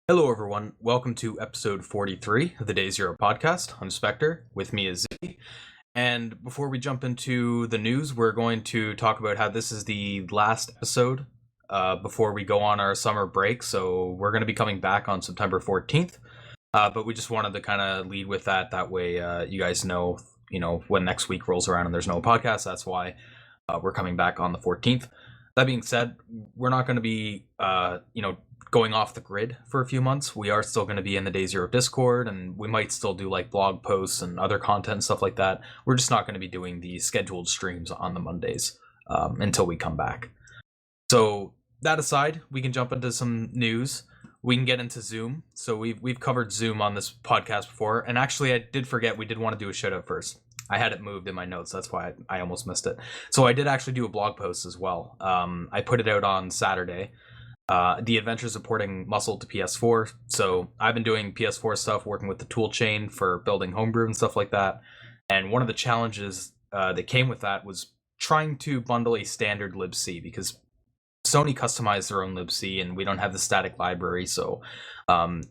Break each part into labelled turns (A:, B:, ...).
A: Hello, everyone. Welcome to episode 43 of the Day Zero podcast. I'm Spectre. With me is Z. And before we jump into the news, we're going to talk about how this is the last episode before we go on our summer break. So we're going to be coming back on September 14th. But we just wanted to kind of lead with that. That way you guys know, when next week rolls around and there's no podcast, that's why we're coming back on the 14th. That being said, we're not going to be, going off the grid for a few months. We are still going to be in the Day Zero Discord, and we might still do like blog posts and other content and stuff like that. We're just not going to be doing the scheduled streams on the Mondays until we come back. So that aside, we can jump into some news. We can get into Zoom. So we've covered Zoom on this podcast before, and actually I did forget we did want to do a shout out first. I had it moved in my notes, that's why I almost missed it. So I did actually do a blog post as well. I put it out on Saturday. The adventures of porting MUSL to PS4. So I've been doing PS4 stuff, working with the tool chain for building homebrew and stuff like that. And one of the challenges that came with that was trying to bundle a standard libc, because Sony customized their own libc and we don't have the static library. So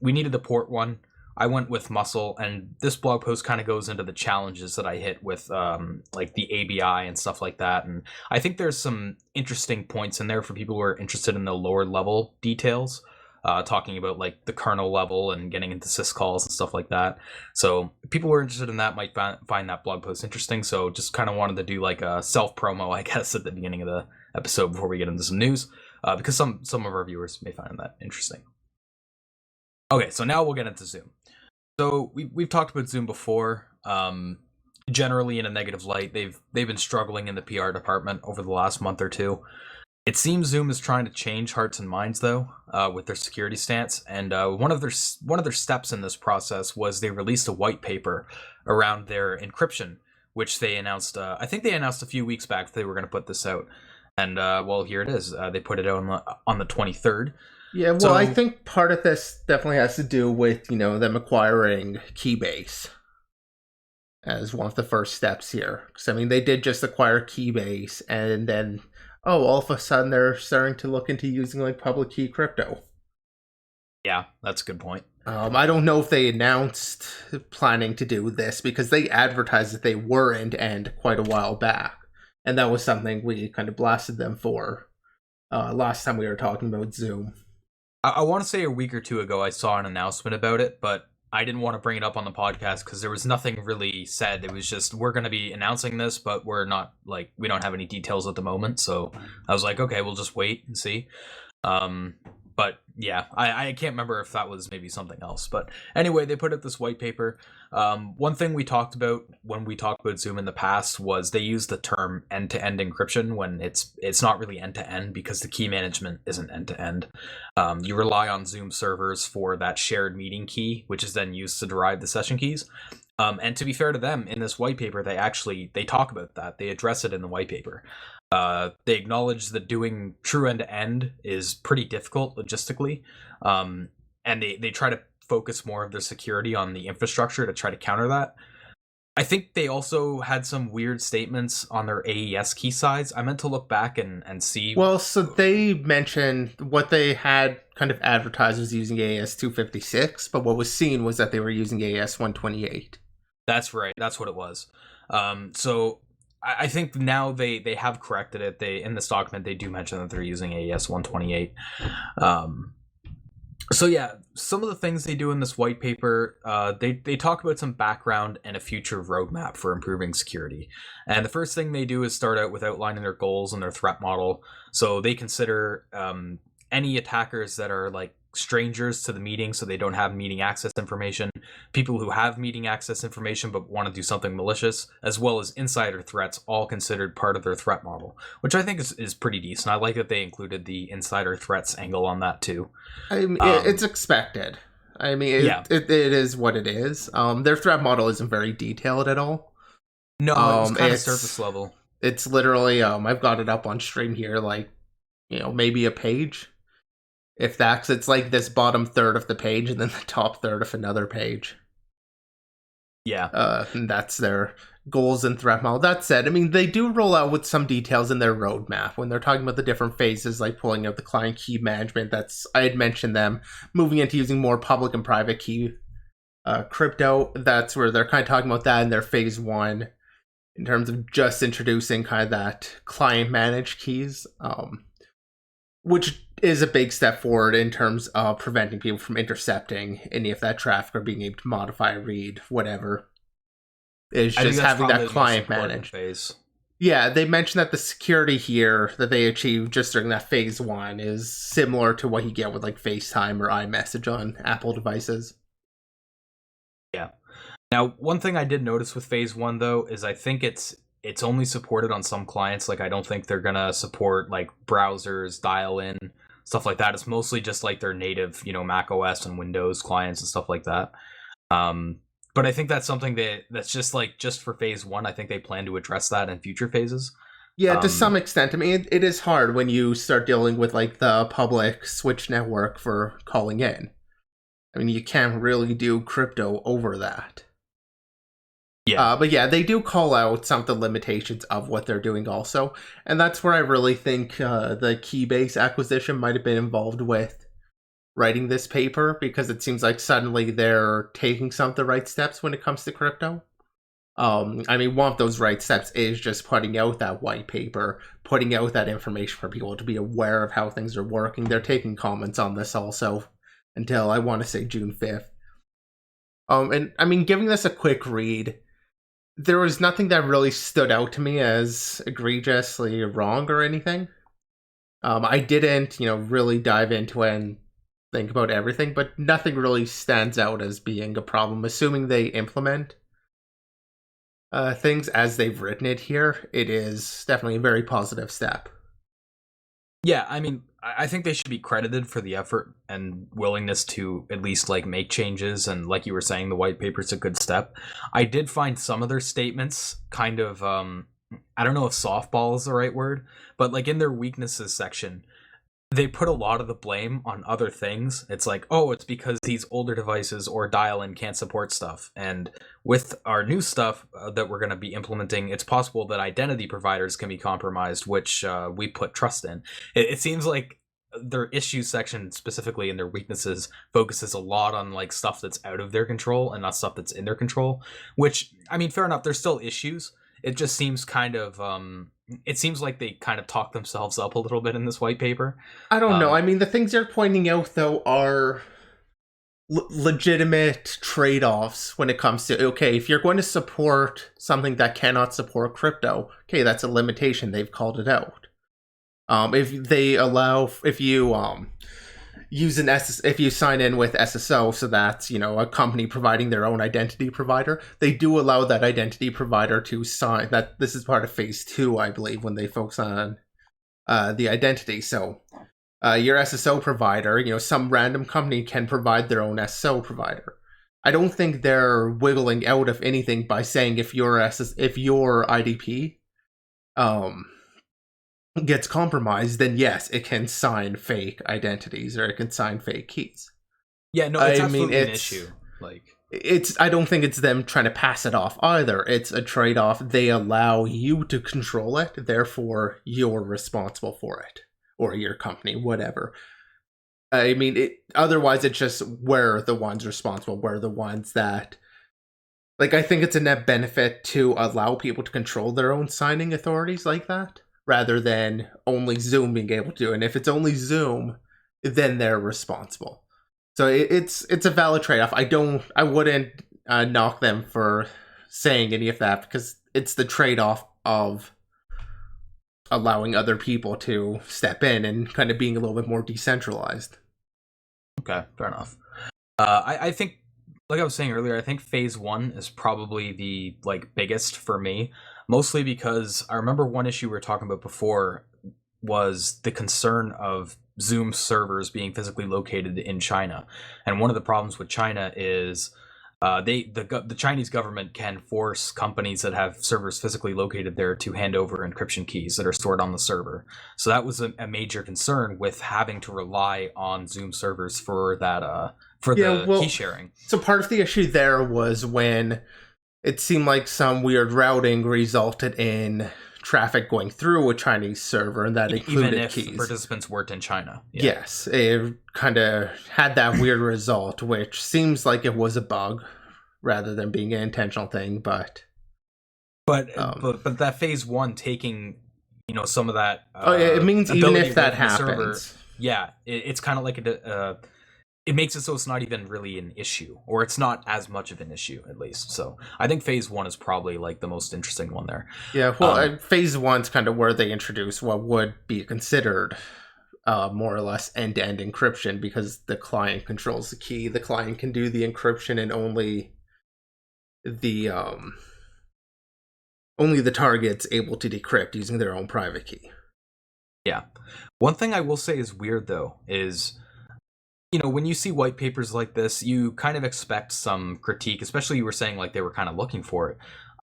A: we needed to port one. I went with MUSL, and this blog post kind of goes into the challenges that I hit with like the ABI and stuff like that. And I think there's some interesting points in there for people who are interested in the lower level details, talking about like the kernel level and getting into syscalls and stuff like that. So people who are interested in that might find that blog post interesting. So just kind of wanted to do like a self promo, I guess, at the beginning of the episode before we get into some news, because some of our viewers may find that interesting. Okay, so now we'll get into Zoom. So we've talked about Zoom before, generally in a negative light. They've been struggling in the PR department over the last month or two. It seems Zoom is trying to change hearts and minds, though, with their security stance. And one of their steps in this process was they released a white paper around their encryption, which they announced. I think they announced a few weeks back that they were going to put this out. And well, here it is. They put it out on the 23rd.
B: Yeah, well, so, I think part of this definitely has to do with, them acquiring Keybase as one of the first steps here. Because, they did just acquire Keybase, and then, all of a sudden they're starting to look into using, like, public key crypto.
A: Yeah, that's a good point.
B: I don't know if they announced planning to do this, because they advertised that they weren't, and quite a while back. And that was something we kind of blasted them for last time we were talking about Zoom.
A: I want to say a week or two ago I saw an announcement about it, but I didn't want to bring it up on the podcast because there was nothing really said. It was just, we're going to be announcing this, but we're not, we don't have any details at the moment. So I was like, okay, we'll just wait and see. But yeah, I can't remember if that was maybe something else. But anyway, they put out this white paper. One thing we talked about when we talked about Zoom in the past was they use the term end-to-end encryption when it's not really end-to-end, because the key management isn't end-to-end. You rely on Zoom servers for that shared meeting key, which is then used to derive the session keys. And to be fair to them, in this white paper, they talk about that. They address it in the white paper. They acknowledge that doing true end-to-end is pretty difficult logistically, and they try to focus more of their security on the infrastructure to try to counter that. I think they also had some weird statements on their AES key size. I meant to look back and see.
B: Well, so they mentioned what they had kind of advertised was using AES 256, but what was seen was that they were using AES 128.
A: That's right. That's what it was. So I think now they have corrected it. In this document they do mention that they're using AES 128. So yeah, some of the things they do in this white paper, they talk about some background and a future roadmap for improving security. And the first thing they do is start out with outlining their goals and their threat model. So they consider any attackers that are like strangers to the meeting, so they don't have meeting access information, people who have meeting access information but want to do something malicious, as well as insider threats, all considered part of their threat model, which I think is pretty decent. I like that they included the insider threats angle on that too.
B: It's expected. It is what it is. Their threat model isn't very detailed at all.
A: No, it's kind of surface level.
B: It's literally, I've got it up on stream here, maybe a page. If that's, it's like this bottom third of the page and then the top third of another page.
A: Yeah.
B: And that's their goals and threat model. That said, I mean, they do roll out with some details in their roadmap when they're talking about the different phases, like pulling out the client key management. I had mentioned them moving into using more public and private key crypto. That's where they're kind of talking about that in their phase 1 in terms of just introducing kind of that client managed keys, which is a big step forward in terms of preventing people from intercepting any of that traffic or being able to modify, read, whatever. Is just having that client managed. Phase. Yeah, they mentioned that the security here that they achieved just during that phase 1 is similar to what you get with like FaceTime or iMessage on Apple devices.
A: Yeah. Now, one thing I did notice with phase 1 though is I think it's only supported on some clients. Like I don't think they're gonna support like browsers, dial-in, stuff like that. It's mostly just like their native, Mac OS and Windows clients and stuff like that. But I think that's something that's just for phase 1. I think they plan to address that in future phases.
B: Yeah, to some extent. I mean, it is hard when you start dealing with like the public switch network for calling in. I mean, you can't really do crypto over that. Yeah. But yeah, they do call out some of the limitations of what they're doing also. And that's where I really think the Keybase acquisition might have been involved with writing this paper, because it seems like suddenly they're taking some of the right steps when it comes to crypto. I mean, one of those right steps is just putting out that white paper, putting out that information for people to be aware of how things are working. They're taking comments on this also until I want to say June 5th. And I mean, giving this a quick read, there was nothing that really stood out to me as egregiously wrong or anything. I didn't, really dive into it and think about everything, but nothing really stands out as being a problem. Assuming they implement things as they've written it here, it is definitely a very positive step.
A: Yeah, I mean, I think they should be credited for the effort and willingness to at least like make changes, and like you were saying, the white paper is a good step. I did find some of their statements kind of I don't know if softball is the right word, but like in their weaknesses section, they put a lot of the blame on other things. It's like, oh, it's because these older devices or dial-in can't support stuff. And with our new stuff that we're going to be implementing, it's possible that identity providers can be compromised, which we put trust in. It seems like their issues section, specifically in their weaknesses, focuses a lot on like stuff that's out of their control and not stuff that's in their control, which, I mean, fair enough, there's still issues. It just seems kind of it seems like they kind of talk themselves up a little bit in this white paper.
B: I don't know. I mean, the things you're pointing out, though, are legitimate trade-offs when it comes to, okay, if you're going to support something that cannot support crypto, okay, that's a limitation. They've called it out. If you sign in with SSO, so that's, a company providing their own identity provider, they do allow that identity provider to sign that. This is part of phase 2, I believe, when they focus on the identity. So your SSO provider, some random company can provide their own SSO provider. I don't think they're wiggling out of anything by saying if your IDP gets compromised, then yes, it can sign fake identities or it can sign fake keys.
A: Yeah, no, it's absolutely an issue.
B: I don't think it's them trying to pass it off either. It's a trade-off. They allow you to control it, therefore you're responsible for it, or your company, whatever. I mean, otherwise it's just we're the ones responsible. We're the ones that, I think it's a net benefit to allow people to control their own signing authorities like that, rather than only Zoom being able to. And if it's only Zoom, then they're responsible. So it's a valid trade-off. I wouldn't knock them for saying any of that, because it's the trade-off of allowing other people to step in and kind of being a little bit more decentralized.
A: Okay, fair enough. I think, like I was saying earlier, I think phase 1 is probably the biggest for me. Mostly because I remember one issue we were talking about before was the concern of Zoom servers being physically located in China. And one of the problems with China is the Chinese government can force companies that have servers physically located there to hand over encryption keys that are stored on the server. So that was a major concern with having to rely on Zoom servers for that key sharing.
B: So part of the issue there was when it seemed like some weird routing resulted in traffic going through a Chinese server, and that included
A: even if
B: keys.
A: participants weren't in China. Yeah.
B: Yes, it kind of had that weird result, which seems like it was a bug rather than being an intentional thing. But
A: that phase one taking, some of that.
B: It means even if that happens,
A: server, yeah, it's kind of like it makes it so it's not even really an issue, or it's not as much of an issue, at least. So I think phase one is probably like the most interesting one there.
B: Yeah, well, phase one's kind of where they introduce what would be considered more or less end-to-end encryption, because the client controls the key. The client can do the encryption, and only the target's able to decrypt using their own private key.
A: Yeah. One thing I will say is weird, though, is when you see white papers like this, you kind of expect some critique, especially you were saying like they were kind of looking for it.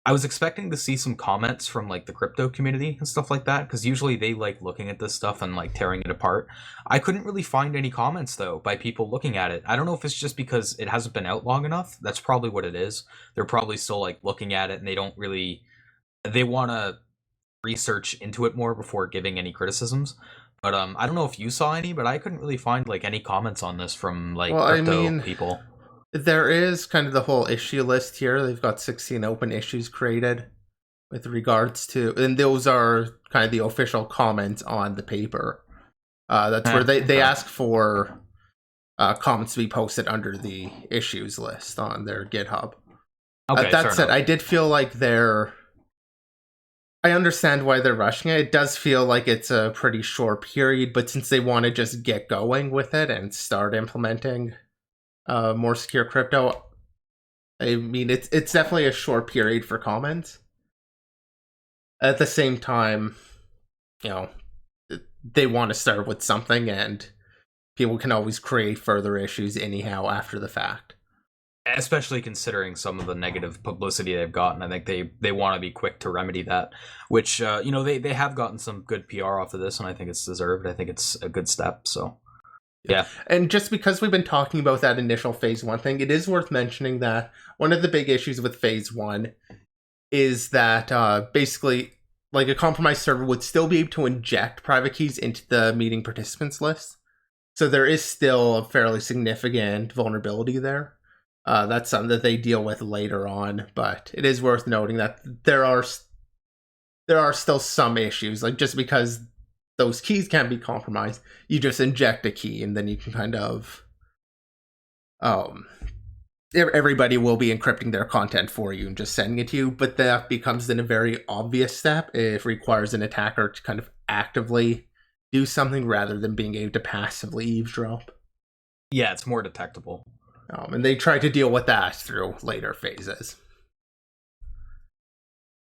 A: I was expecting to see some comments from like the crypto community and stuff like that, because usually they like looking at this stuff and like tearing it apart. I couldn't really find any comments, though, by people looking at it. I don't know if it's just because it hasn't been out long enough. That's probably what it is. They're probably still like looking at it, and they want to research into it more before giving any criticisms. But I don't know if you saw any, but I couldn't really find like any comments on this from like crypto people.
B: There is kind of the whole issue list here. They've got 16 open issues created with regards to, and those are kind of the official comments on the paper. That's where they ask for comments to be posted under the issues list on their GitHub.
A: Okay,
B: that said, I did feel like I understand why they're rushing it. It does feel like it's a pretty short period, but since they want to just get going with it and start implementing more secure crypto, I mean, it's definitely a short period for comments. At the same time, they want to start with something, and people can always create further issues anyhow after the fact.
A: Especially considering some of the negative publicity they've gotten. I think they want to be quick to remedy that, which, they have gotten some good PR off of this, and I think it's deserved. I think it's a good step, so, yeah.
B: And just because we've been talking about that initial phase one thing, it is worth mentioning that one of the big issues with phase one is that basically, like, a compromised server would still be able to inject private keys into the meeting participants list. So there is still a fairly significant vulnerability there. That's something that they deal with later on, but it is worth noting that there are still some issues. Like, just because those keys can be compromised, you just inject a key, and then you can kind of everybody will be encrypting their content for you and just sending it to you. But that becomes then a very obvious step. It requires an attacker to kind of actively do something rather than being able to passively eavesdrop.
A: Yeah, it's more detectable.
B: And they try to deal with that through later phases.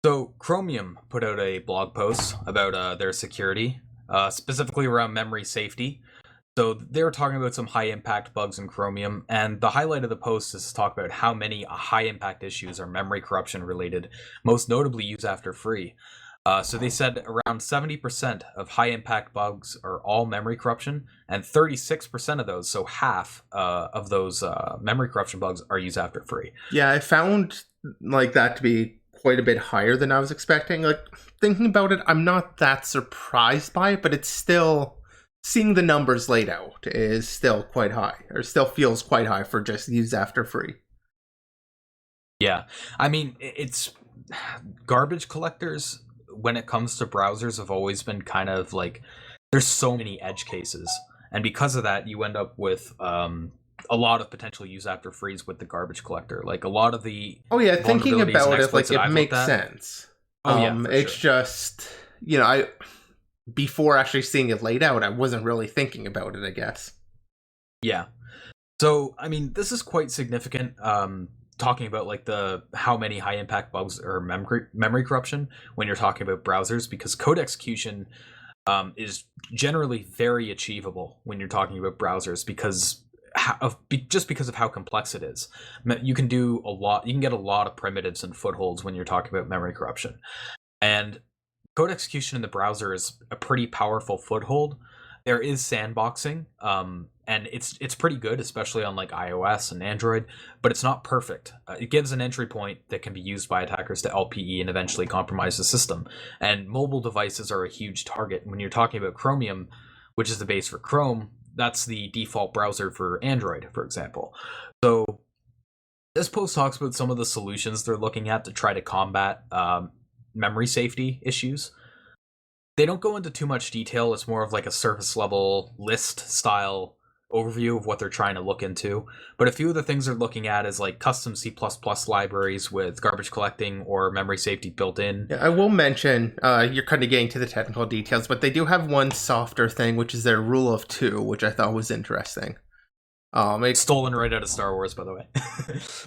A: So Chromium put out a blog post about their security, specifically around memory safety. So they were talking about some high-impact bugs in Chromium, and the highlight of the post is to talk about how many high-impact issues are memory corruption related, most notably use after free. So they said around 70% of high-impact bugs are all memory corruption, and 36% of those, so half of those memory corruption bugs, are use after free.
B: Yeah, I found like that to be quite a bit higher than I was expecting. Like, thinking about it, I'm not that surprised by it, but it's still, seeing the numbers laid out is still quite high, or still feels quite high for just use after free.
A: Yeah, I mean, it's garbage collectors when it comes to browsers have always been kind of like, there's so many edge cases, and because of that you end up with a lot of potential use after frees with the garbage collector. Like, a lot of the
B: thinking about it, like, it makes sense. It's sure. Just, I before actually seeing it laid out, I wasn't really thinking about it, I guess.
A: Yeah, so I mean, this is quite significant. Talking about like how many high impact bugs or memory corruption when you're talking about browsers, because code execution is generally very achievable when you're talking about browsers because of how complex it is. You can do a lot. You can get a lot of primitives and footholds when you're talking about memory corruption, and code execution in the browser is a pretty powerful foothold. There is sandboxing, and it's pretty good, especially on like iOS and Android, but it's not perfect. It gives an entry point that can be used by attackers to LPE and eventually compromise the system. And mobile devices are a huge target. When you're talking about Chromium, which is the base for Chrome, that's the default browser for Android, for example. So this post talks about some of the solutions they're looking at to try to combat memory safety issues. They don't go into too much detail. It's more of like a surface level list style overview of what they're trying to look into. But a few of the things they're looking at is like custom C++ libraries with garbage collecting or memory safety built in.
B: Yeah, I will mention, you're kind of getting to the technical details, but they do have one softer thing, which is their rule of two, which I thought was interesting.
A: It's stolen right out of Star Wars, by the way.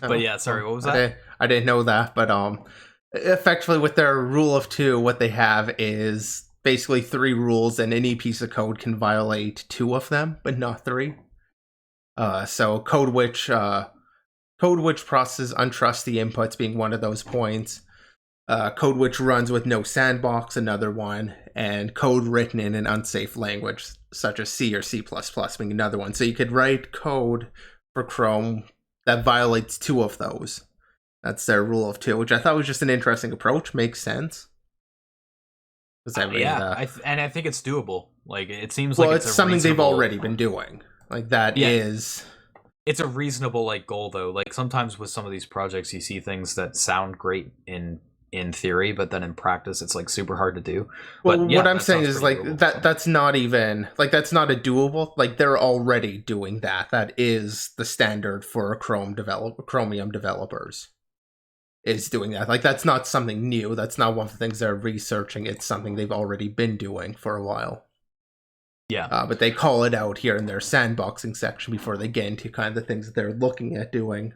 A: But yeah, sorry, what was that?
B: I didn't know that, but effectively with their rule of two, what they have is basically 3 rules, and any piece of code can violate 2 of them, but not 3. So code which processes untrusty inputs being one of those points. Code which runs with no sandbox, another one, and code written in an unsafe language, such as C or C++, being another one. So you could write code for Chrome that violates 2 of those. That's their rule of 2, which I thought was just an interesting approach. Makes sense.
A: And I think it's doable. Like, it seems
B: well,
A: like
B: it's something they've already been doing. Like, that is...
A: It's a reasonable, like, goal, though. Like, sometimes with some of these projects, you see things that sound great in theory, but then in practice, it's, like, super hard to do.
B: Well,
A: but, yeah,
B: what I'm saying is, like,
A: doable,
B: that's not even... Like, that's not a doable... Like, they're already doing that. That is the standard for Chromium developers. Is doing that. Like, that's not something new. That's not one of the things they're researching. It's something they've already been doing for a while.
A: Yeah.
B: But they call it out here in their sandboxing section before they get into kind of the things that they're looking at doing.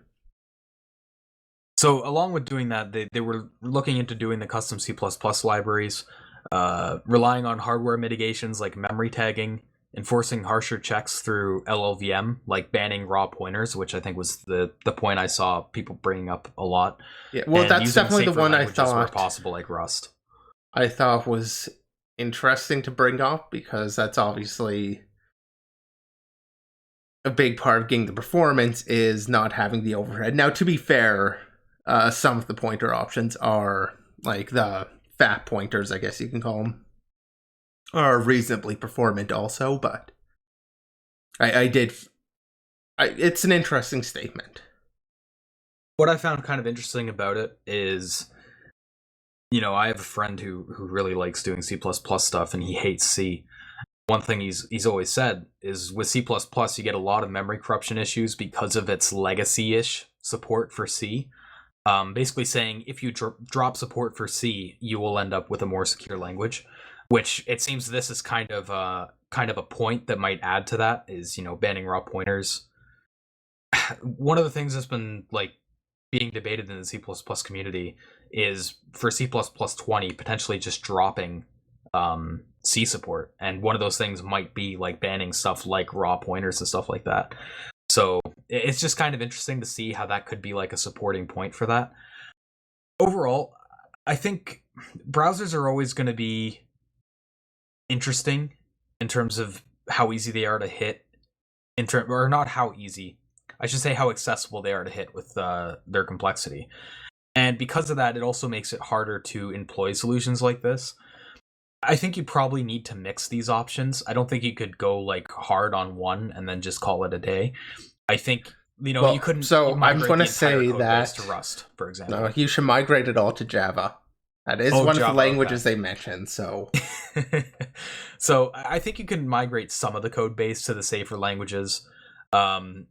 A: So along with doing that, they were looking into doing the custom C++ libraries, relying on hardware mitigations like memory tagging, enforcing harsher checks through LLVM, like banning raw pointers, which I think was the point I saw people bringing up a lot.
B: Yeah, well, that's definitely the one I thought
A: where possible, like Rust.
B: I thought was interesting to bring up, because that's obviously a big part of getting the performance is not having the overhead. Now, to be fair, some of the pointer options are like the fat pointers, I guess you can call them, are reasonably performant also, but it's an interesting statement.
A: What I found kind of interesting about it is, you know, I have a friend who really likes doing C++ stuff, and he hates C. One thing he's always said is with C++, you get a lot of memory corruption issues because of its legacy-ish support for C. Basically saying if you drop support for C, you will end up with a more secure language. Which it seems this is kind of a point that might add to that is, you know, banning raw pointers. One of the things that's been like being debated in the C++ community is for C++ 20 potentially just dropping C support, and one of those things might be like banning stuff like raw pointers and stuff like that. So it's just kind of interesting to see how that could be like a supporting point for that. Overall, I think browsers are always going to be interesting in terms of how easy they are to hit, or not how easy, I should say how accessible they are to hit with their complexity. And because of that, it also makes it harder to employ solutions like this. I think you probably need to mix these options. I don't think you could go like hard on one and then just call it a day. I think, you know, you couldn't.
B: So I'm going to say that
A: to Rust, for example.
B: No, you should migrate it all to Java. That is one of the languages they mentioned, so...
A: So I think you can migrate some of the code base to the safer languages.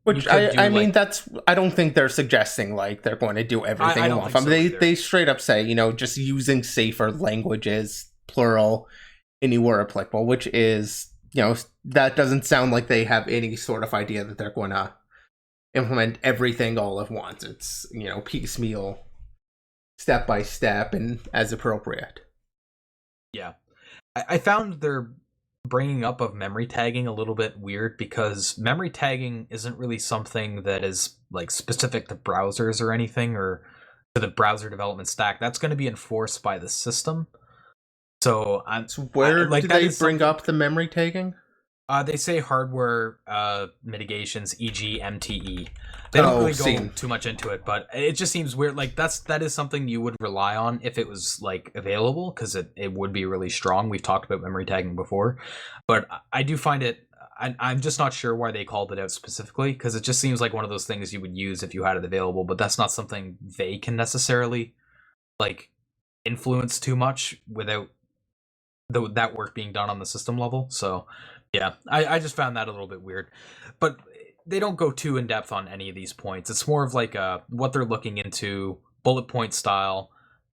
B: Which, I mean, that's... I don't think they're suggesting, like, they're going to do everything off. They straight up say, you know, just using safer languages, plural, anywhere applicable, which is, you know, that doesn't sound like they have any sort of idea that they're going to implement everything all at once. It's, you know, piecemeal, step by step, and as appropriate.
A: Yeah. I found their bringing up of memory tagging a little bit weird, because memory tagging isn't really something that is like specific to browsers or anything, or to the browser development stack. That's going to be enforced by the system. So
B: where do they bring up the memory tagging?
A: They say hardware mitigations, e.g. MTE. They don't really go too much into it, but it just seems weird. Like that is something you would rely on if it was like available, because it would be really strong. We've talked about memory tagging before, but I do find it. I'm just not sure why they called it out specifically, because it just seems like one of those things you would use if you had it available, but that's not something they can necessarily like influence too much without that work being done on the system level. So yeah, I just found that a little bit weird, but they don't go too in depth on any of these points. It's more of like what they're looking into, bullet point style,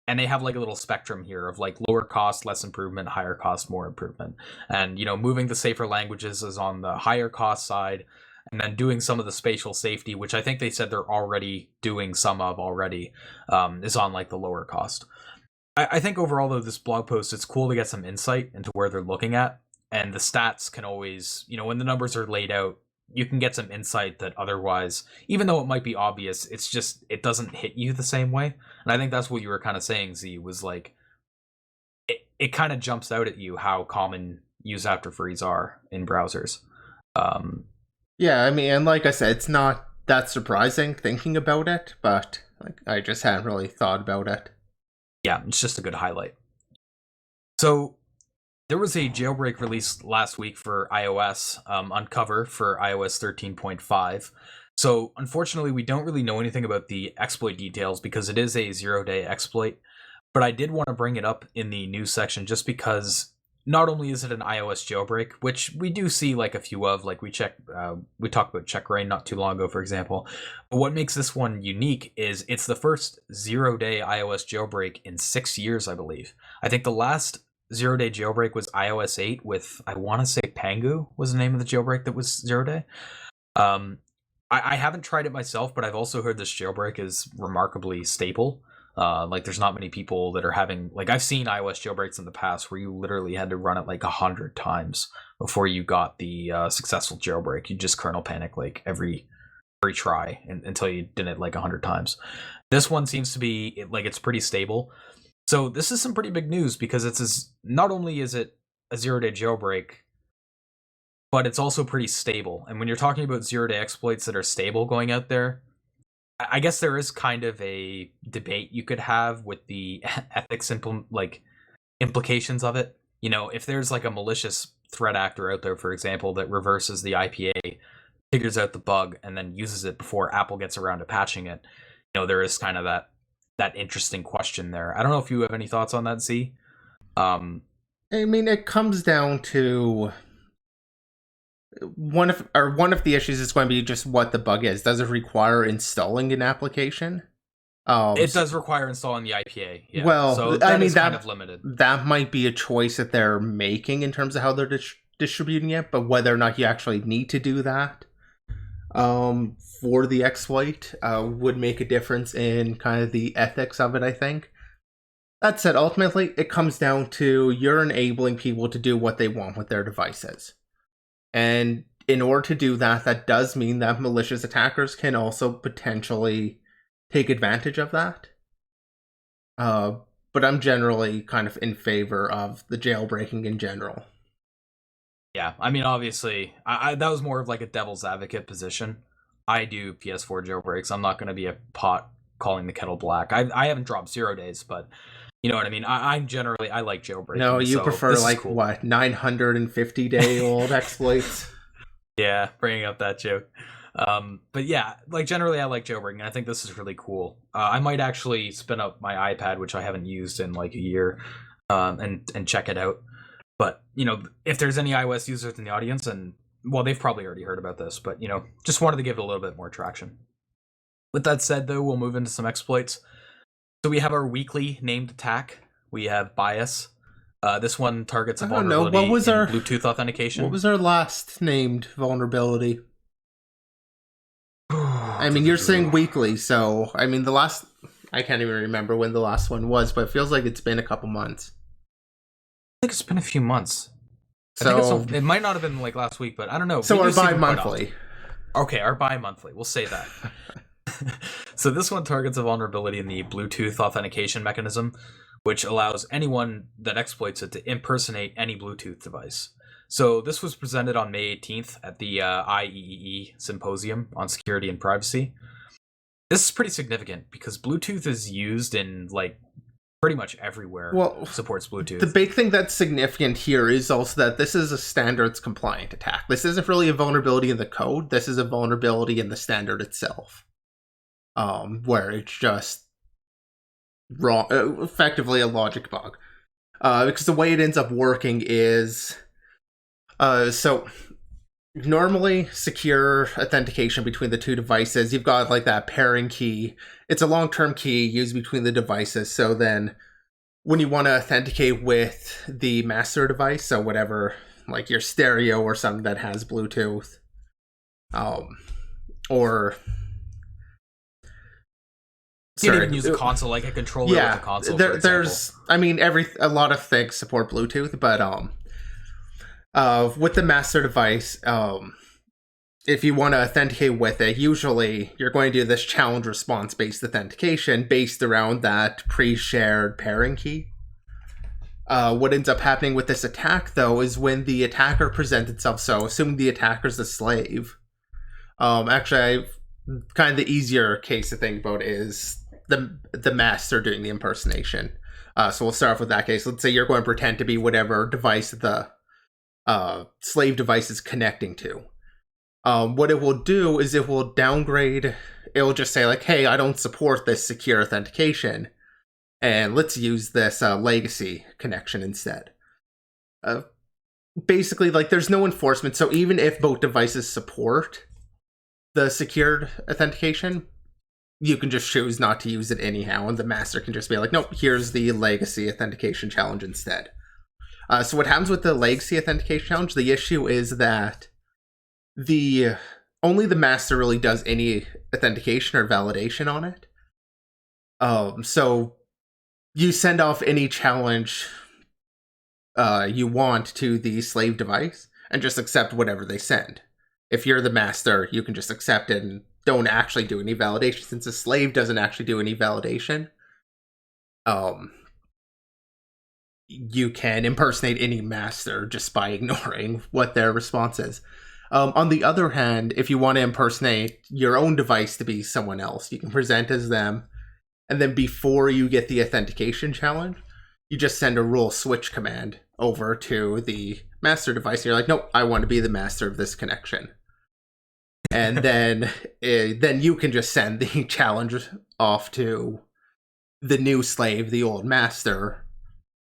A: and they have like a little spectrum here of like lower cost, less improvement, higher cost, more improvement. And moving to safer languages is on the higher cost side, and then doing some of the spatial safety, which I think they said they're already doing some of already, is on like the lower cost. I think overall though, this blog post, it's cool to get some insight into where they're looking at, and the stats can always, when the numbers are laid out, you can get some insight that otherwise, even though it might be obvious, it doesn't hit you the same way. And I think that's what you were kind of saying, Z, was like, it kind of jumps out at you how common use after freeze are in browsers.
B: Yeah, I mean, and like I said, it's not that surprising thinking about it, but like I just hadn't really thought about it.
A: Yeah, it's just a good highlight. So there was a jailbreak released last week for iOS, Uncover for iOS 13.5. So unfortunately, we don't really know anything about the exploit details because it is a 0-day exploit. But I did want to bring it up in the news section just because not only is it an iOS jailbreak, which we do see like a few of, like we talked about CheckRain not too long ago, for example. But what makes this one unique is it's the first 0-day iOS jailbreak in 6 years, I believe. I think the last 0-day jailbreak was iOS 8 with, I want to say Pangu was the name of the jailbreak that was 0-day. I haven't tried it myself, but I've also heard this jailbreak is remarkably stable. Like there's not many people that are having, like I've seen iOS jailbreaks in the past where you literally had to run it like 100 times before you got the successful jailbreak. You just kernel panic like every try until you did it like 100 times. This one seems to be like it's pretty stable. So this is some pretty big news because not only is it a 0-day jailbreak, but it's also pretty stable. And when you're talking about 0-day exploits that are stable going out there, I guess there is kind of a debate you could have with the ethics implications of it. If there's like a malicious threat actor out there, for example, that reverses the IPA, figures out the bug, and then uses it before Apple gets around to patching it, there is kind of that interesting question there. I don't know if you have any thoughts on that, Z.
B: I mean, it comes down to one of the issues is going to be just what the bug is. Does it require installing an application?
A: It does require installing the IPA. Yeah.
B: Well,
A: so that is kind of limited.
B: That might be a choice that they're making in terms of how they're distributing it, but whether or not you actually need to do that for the exploit would make a difference in kind of the ethics of it, I think. That said, ultimately, it comes down to you're enabling people to do what they want with their devices. And in order to do that, that does mean that malicious attackers can also potentially take advantage of that. But I'm generally kind of in favor of the jailbreaking in general.
A: Yeah, I mean, obviously, that was more of like a devil's advocate position. I do PS4 jailbreaks. I'm not going to be a pot calling the kettle black. I haven't dropped 0 days, but you know what I mean? I like jailbreaking.
B: No, you prefer like, cool. What, 950-day-old exploits?
A: Yeah, bringing up that joke. But yeah, like generally I like jailbreaking. And I think this is really cool. I might actually spin up my iPad, which I haven't used in like a year, and check it out. But, if there's any iOS users in the audience, and, well, they've probably already heard about this, but, just wanted to give it a little bit more traction. With that said, though, we'll move into some exploits. So we have our weekly named attack. We have bias. This one targets a vulnerability in Bluetooth authentication.
B: What was our last named vulnerability? I mean, you're saying weekly, so, I mean, I can't even remember when the last one was, but it feels like it's been a couple months.
A: I think it's been a few months. So it might not have been like last week, but I don't know.
B: So our bi-monthly.
A: Okay, our bi-monthly. We'll say that. So this one targets a vulnerability in the Bluetooth authentication mechanism, which allows anyone that exploits it to impersonate any Bluetooth device. So this was presented on May 18th at the IEEE Symposium on Security and Privacy. This is pretty significant because Bluetooth is used in like pretty much everywhere. Supports Bluetooth.
B: The big thing that's significant here is also that this is a standards compliant attack. This isn't really a vulnerability in the code. This is a vulnerability in the standard itself, where it's just wrong, effectively a logic bug. Because the way it ends up working is, so normally secure authentication between the two devices, you've got like that pairing key. It's a long-term key used between the devices. So then when you want to authenticate with the master device, so whatever, like your stereo or something that has Bluetooth, or
A: you can even use a console, like a controller with a console.
B: There's, I mean, a lot of things support Bluetooth, but with the master device, if you want to authenticate with it, usually you're going to do this challenge response based authentication based around that pre-shared pairing key. What ends up happening with this attack, though, is when the attacker presents itself, so assuming the attacker's the slave, actually, kind of the easier case to think about is the master doing the impersonation. So we'll start off with that case. Let's say you're going to pretend to be whatever device the slave device is connecting to. What it will do is it will downgrade. It will just say like, hey, I don't support this secure authentication, and let's use this legacy connection instead. Basically, like, there's no enforcement, so even if both devices support the secured authentication, you can just choose not to use it anyhow, and the master can just be like, nope, here's the legacy authentication challenge instead. So what happens with the legacy authentication challenge, the issue is that only the master really does any authentication or validation on it. So you send off any challenge you want to the slave device and just accept whatever they send. If you're the master, you can just accept it and don't actually do any validation. Since the slave doesn't actually do any validation, you can impersonate any master just by ignoring what their response is. On the other hand, if you want to impersonate your own device to be someone else, you can present as them, and then before you get the authentication challenge, you just send a rule switch command over to the master device. And you're like, nope, I want to be the master of this connection. And then you can just send the challenge off to the new slave, the old master,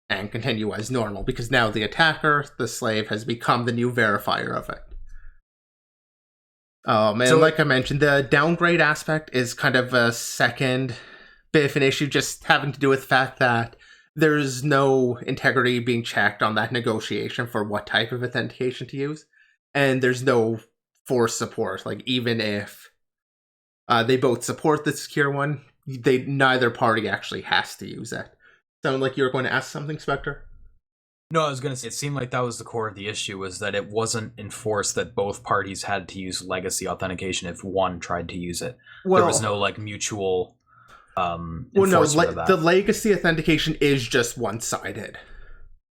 B: and continue as normal, because now the attacker, the slave, has become the new verifier of it. And so, like I mentioned, the downgrade aspect is kind of a second bit of an issue, just having to do with the fact that there's no integrity being checked on that negotiation for what type of authentication to use, and there's no force support. Like, even if they both support the secure one, neither party actually has to use it. Sound like you were going to ask something, Spectre?
A: No, I was going to say, it seemed like that was the core of the issue, was that it wasn't enforced that both parties had to use legacy authentication if one tried to use it. There was no, like, mutual enforcement of that.
B: The legacy authentication is just one-sided.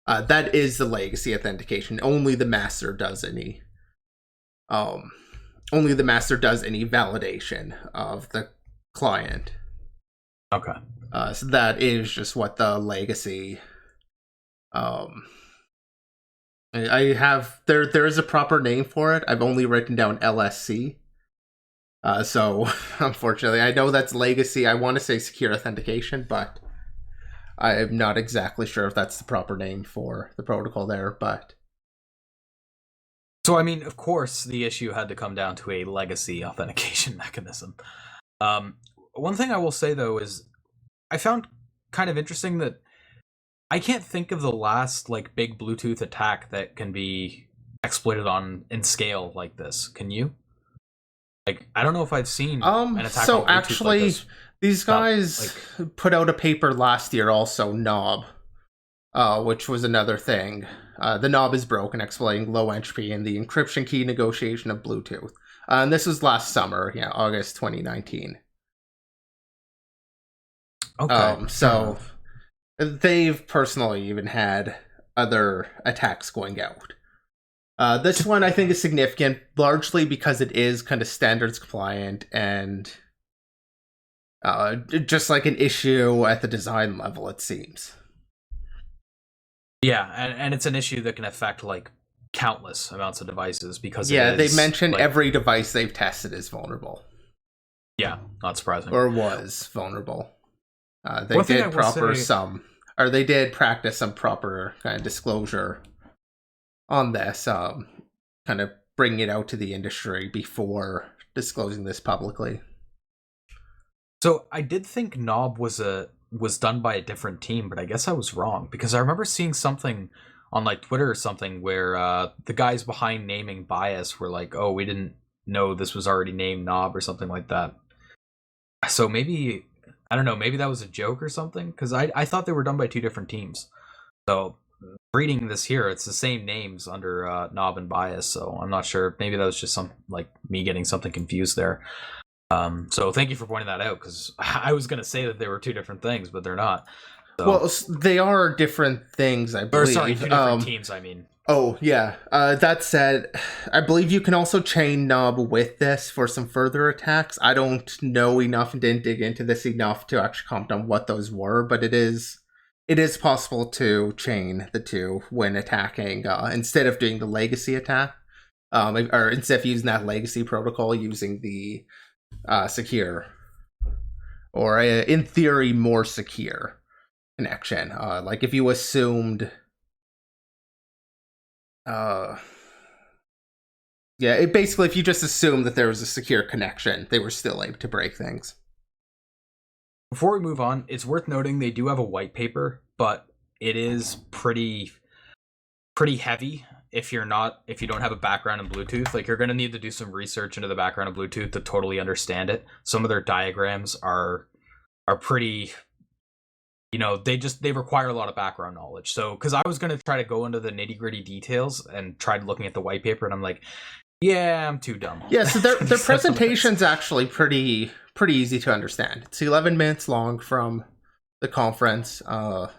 B: That is the legacy authentication. Only the master does any validation of the client.
A: Okay.
B: So that is just what the legacy. I have there is a proper name for it. I've only written down LSC. So unfortunately, I know that's legacy. I want to say secure authentication, but I'm not exactly sure if that's the proper name for the protocol there. But
A: so, I mean, of course, the issue had to come down to a legacy authentication mechanism. One thing I will say, though, is I found kind of interesting that I can't think of the last, like, big Bluetooth attack that can be exploited in scale like this. Can you? Like, I don't know if I've seen an attack
B: so
A: on Bluetooth
B: actually,
A: like this.
B: These guys put out a paper last year also, Knob, which was another thing. The knob is broken, exploiting low entropy in the encryption key negotiation of Bluetooth. And this was last summer, August 2019.
A: Okay.
B: So they've personally even had other attacks going out. This one I think is significant, largely because it is kind of standards compliant and just like an issue at the design level, it seems.
A: Yeah, and it's an issue that can affect like countless amounts of devices because
B: they mentioned like, every device they've tested is vulnerable.
A: Yeah, not surprising.
B: Or was vulnerable. They did they did practice some proper kind of disclosure on this, kind of bringing it out to the industry before disclosing this publicly.
A: So I did think Knob was done by a different team, but I guess I was wrong because I remember seeing something on like Twitter or something where the guys behind naming bias were like, "Oh, we didn't know this was already named Knob" or something like that. So maybe I don't know, maybe that was a joke or something because I thought they were done by two different teams. So reading this here, it's the same names under Knob and bias. So I'm not sure. Maybe that was just some like me getting something confused there. So thank you for pointing that out because I was going to say that they were two different things, but they're not. So.
B: Well, they are different things, I believe.
A: Or sorry, two different teams, I mean.
B: Oh, yeah. That said, I believe you can also chain Knob with this for some further attacks. I don't know enough and didn't dig into this enough to actually comment on what those were, but it is possible to chain the two when attacking, instead of doing the legacy attack, or instead of using that legacy protocol, using the secure, or in theory, more secure connection. Like if you assumed, basically if you just assumed that there was a secure connection, they were still able to break things.
A: Before we move on, it's worth noting they do have a white paper, but it is pretty heavy if you don't have a background in Bluetooth. Like you're going to need to do some research into the background of Bluetooth to totally understand it. Some of their diagrams are pretty, they require a lot of background knowledge. So because I was going to try to go into the nitty-gritty details and tried looking at the white paper and I'm like, yeah, I'm too dumb.
B: Yeah, so their presentation's actually pretty easy to understand. It's 11 minutes long from the conference. I'm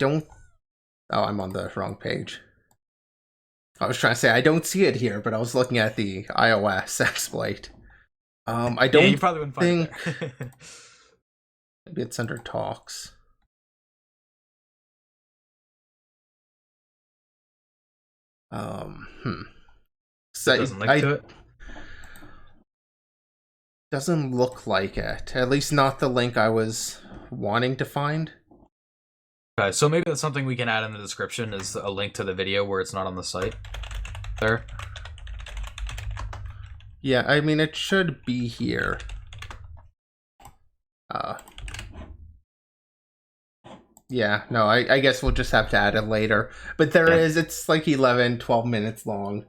B: on the wrong page. I was trying to say I don't see it here, but I was looking at the iOS exploit. I don't.
A: Yeah, you probably wouldn't find it there.
B: Maybe it's under talks.
A: So it doesn't link to it?
B: Doesn't look like it. At least not the link I was wanting to find.
A: Okay, so maybe that's something we can add in the description is a link to the video where it's not on the site. There.
B: Yeah, I mean it should be here. Yeah, no, I guess we'll just have to add it later. But it's like 12 minutes long.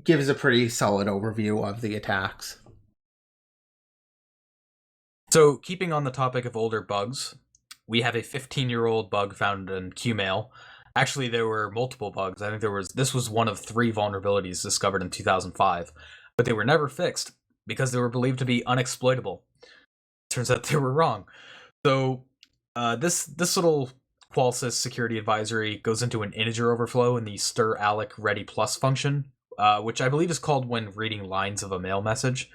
B: Gives a pretty solid overview of the attacks.
A: So, keeping on the topic of older bugs, we have a 15-year-old bug found in qmail. Actually, there were multiple bugs. I think this was one of 3 vulnerabilities discovered in 2005, but they were never fixed because they were believed to be unexploitable. Turns out they were wrong. So, this little Qualsys security advisory goes into an integer overflow in the stir alloc ready plus function, which I believe is called when reading lines of a mail message.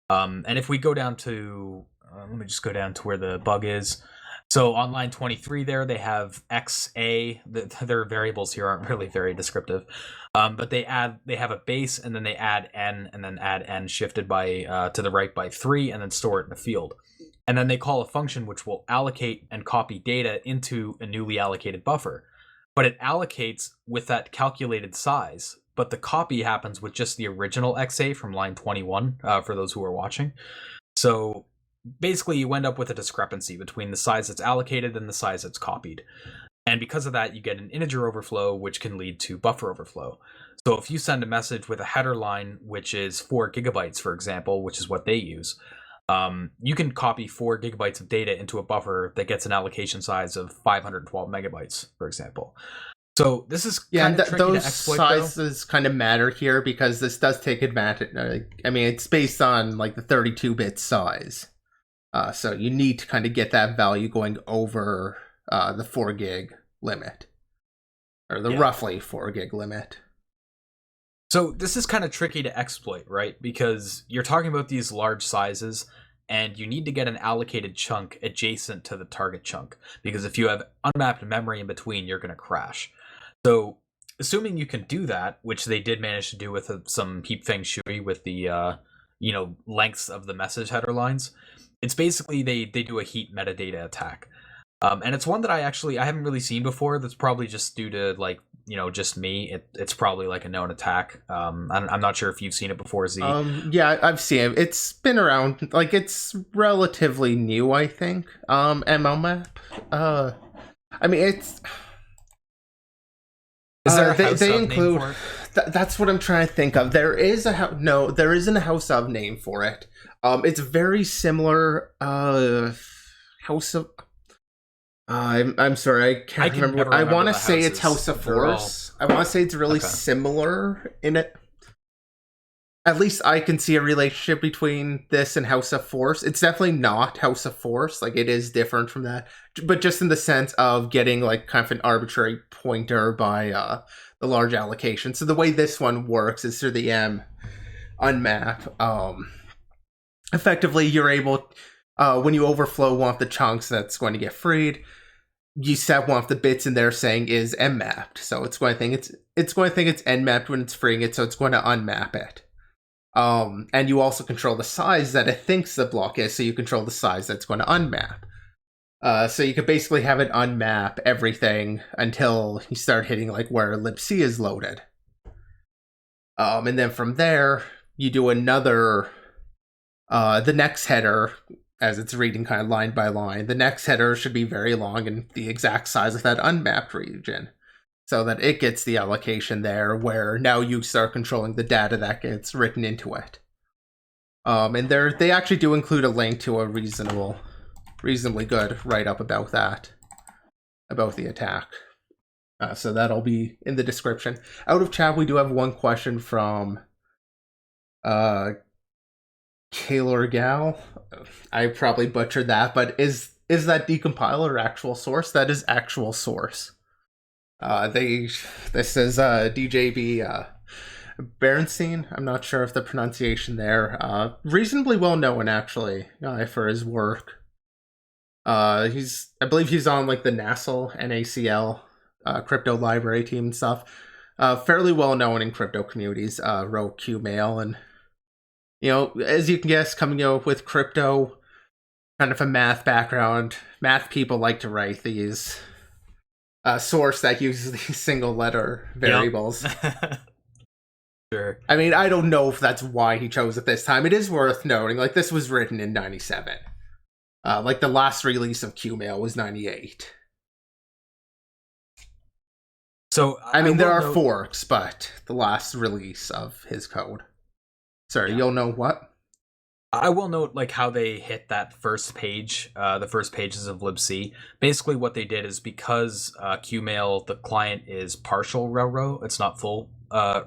A: And if we go down to, let me just go down to where the bug is. So on line 23 there, they have XA. Their variables here aren't really very descriptive. But they have a base, and then they add n, and then add n shifted by to the right by 3, and then store it in a field. And then they call a function which will allocate and copy data into a newly allocated buffer. But it allocates with that calculated size, but the copy happens with just the original XA from line 21, for those who are watching. So basically you end up with a discrepancy between the size that's allocated and the size that's copied. And because of that, you get an integer overflow, which can lead to buffer overflow. So if you send a message with a header line, which is 4 gigabytes, for example, which is what they use, you can copy 4 gigabytes of data into a buffer that gets an allocation size of 512 megabytes, for example. So this is kind of tricky to exploit,
B: sizes kind of matter here because this does take advantage. I mean, it's based on like the 32-bit size. So you need to kind of get that value going over the 4 gig limit, or the roughly 4 gig limit.
A: So this is kind of tricky to exploit, right? Because you're talking about these large sizes, and you need to get an allocated chunk adjacent to the target chunk. Because if you have unmapped memory in between, you're going to crash. So assuming you can do that, which they did manage to do with some heap feng shui with the lengths of the message header lines, it's basically they do a heap metadata attack. And it's one that I haven't really seen before. That's probably just due to just me. It's probably like a known attack. I'm not sure if you've seen it before, Z.
B: Yeah, I've seen it. It's been around. Like, it's relatively new, I think. MLMAP. I mean, it's.
A: Is there a house
B: they
A: of
B: include?
A: name for it?
B: That's what I'm trying to think of. There is no, there isn't a house of name for it. It's very similar. House of. I'm sorry, I can't remember. I want to say it's House of Force. I want to say it's really similar in it. At least I can see a relationship between this and House of Force. It's definitely not House of Force. Like, it is different from that. But just in the sense of getting, like, kind of an arbitrary pointer by the large allocation. So the way this one works is through the unmap. Effectively, you're able... when you overflow one of the chunks that's going to get freed, you set one of the bits in there saying is nmapped. So it's going to think it's nmapped when it's freeing it, so it's going to unmap it. And you also control the size that it thinks the block is, so you control the size that's going to unmap. So you could basically have it unmap everything until you start hitting like where libc is loaded. And then from there, you do another the next header. As it's reading kind of line by line, the next header should be very long and the exact size of that unmapped region, so that it gets the allocation there, where now you start controlling the data that gets written into it. And they actually do include a link to a reasonably good write-up about that, about the attack. So that'll be in the description. Out of chat, we do have one question from Kaylor Gal. I probably butchered that, but is that decompiler actual source? That is actual source. This is DJB Berenstein. I'm not sure if the pronunciation there. Reasonably well known actually for his work. I believe he's on like the NACL crypto library team and stuff. Fairly well known in crypto communities. Wrote qmail and. As you can guess, coming out with crypto, kind of a math background, math people like to write these source that uses these single letter variables.
A: Yep. Sure.
B: I mean, I don't know if that's why he chose it this time. It is worth noting, like, this was written in 97. Like, the last release of qmail was 98.
A: So,
B: I mean, there are forks, but the last release of his code. Sorry, You'll know what?
A: I will note like how they hit that first page, the first pages of libc. Basically what they did is because qmail, the client is partial rel-row, it's not full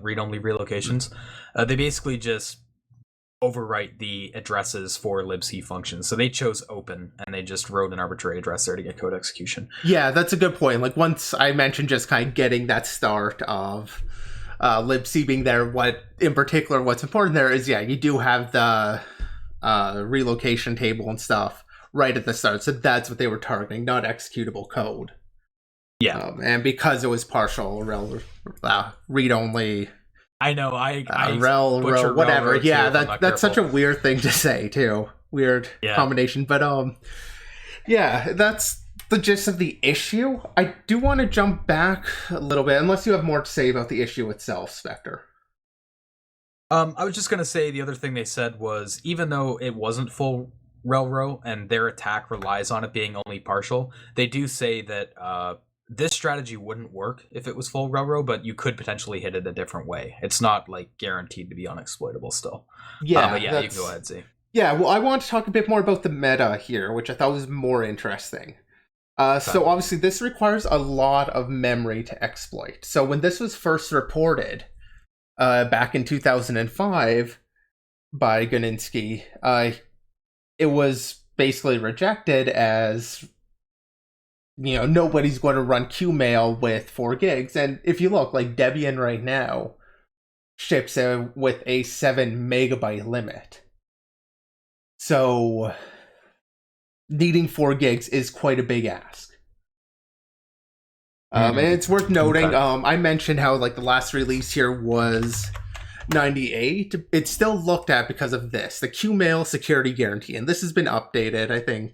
A: read-only relocations, they basically just overwrite the addresses for libc functions. So they chose open and they just wrote an arbitrary address there to get code execution.
B: Yeah, that's a good point. Like once I mentioned just kind of getting that start of libc being there, what's important there is, you do have the relocation table and stuff right at the start. So that's what they were targeting, not executable code.
A: Yeah.
B: And because it was partial read only.
A: I know,
B: rel, whatever. Yeah, that's such a weird thing to say too. Weird combination. But yeah, that's the gist of the issue. I do want to jump back a little bit, unless you have more to say about the issue itself, Spectre.
A: I was just going to say the other thing they said was, even though it wasn't full rel-row and their attack relies on it being only partial, they do say that this strategy wouldn't work if it was full rel-row, but you could potentially hit it a different way. It's not like guaranteed to be unexploitable still.
B: Yeah,
A: but yeah, you can go ahead, Z.
B: Yeah, well, I want to talk a bit more about the meta here, which I thought was more interesting. So obviously this requires a lot of memory to exploit. So when this was first reported back in 2005 by Guninsky, it was basically rejected as, nobody's going to run qmail with 4 gigs. And if you look, like Debian right now, ships with a 7 megabyte limit. So needing 4 gigs is quite a big ask. And it's worth noting, I mentioned how like the last release here was 98. It's still looked at because of this, the qmail security guarantee, and this has been updated, I think.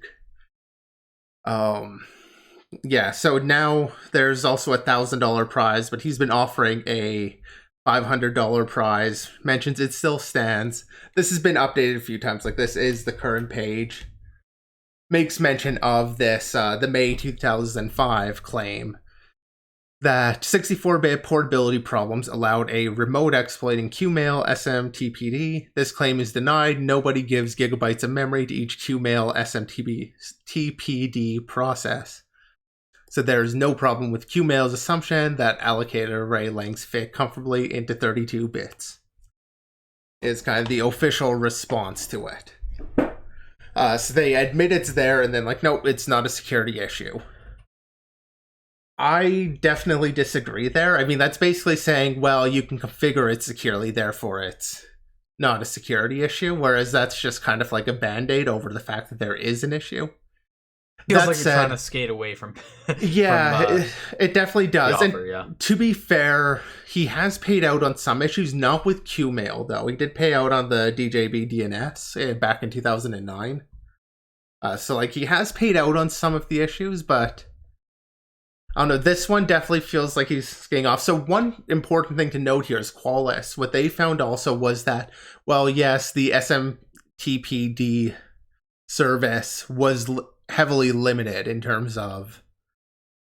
B: Yeah, so now there's also $1,000 prize, but he's been offering a $500 prize. Mentions it still stands. This has been updated a few times. Like, this is the current page. Makes mention of this, the May 2005 claim that 64-bit portability problems allowed a remote exploiting qmail SMTPD. This claim is denied. Nobody gives gigabytes of memory to each qmail SMTPD process. So there's no problem with qmail's assumption that allocated array lengths fit comfortably into 32 bits. Is kind of the official response to it. So they admit it's there and then like, nope, it's not a security issue. I definitely disagree there. I mean, that's basically saying, well, you can configure it securely, therefore it's not a security issue, whereas that's just kind of like a band-aid over the fact that there is an issue.
A: Feels like you're trying to skate away from
B: yeah, it definitely does.
A: Offer,
B: and to be fair, he has paid out on some issues, not with qmail, though. He did pay out on the DJB DNS back in 2009. So, like, he has paid out on some of the issues, but I don't know, this one definitely feels like he's skating off. So one important thing to note here is Qualys. What they found also was that, well, yes, the SMTPD service was heavily limited in terms of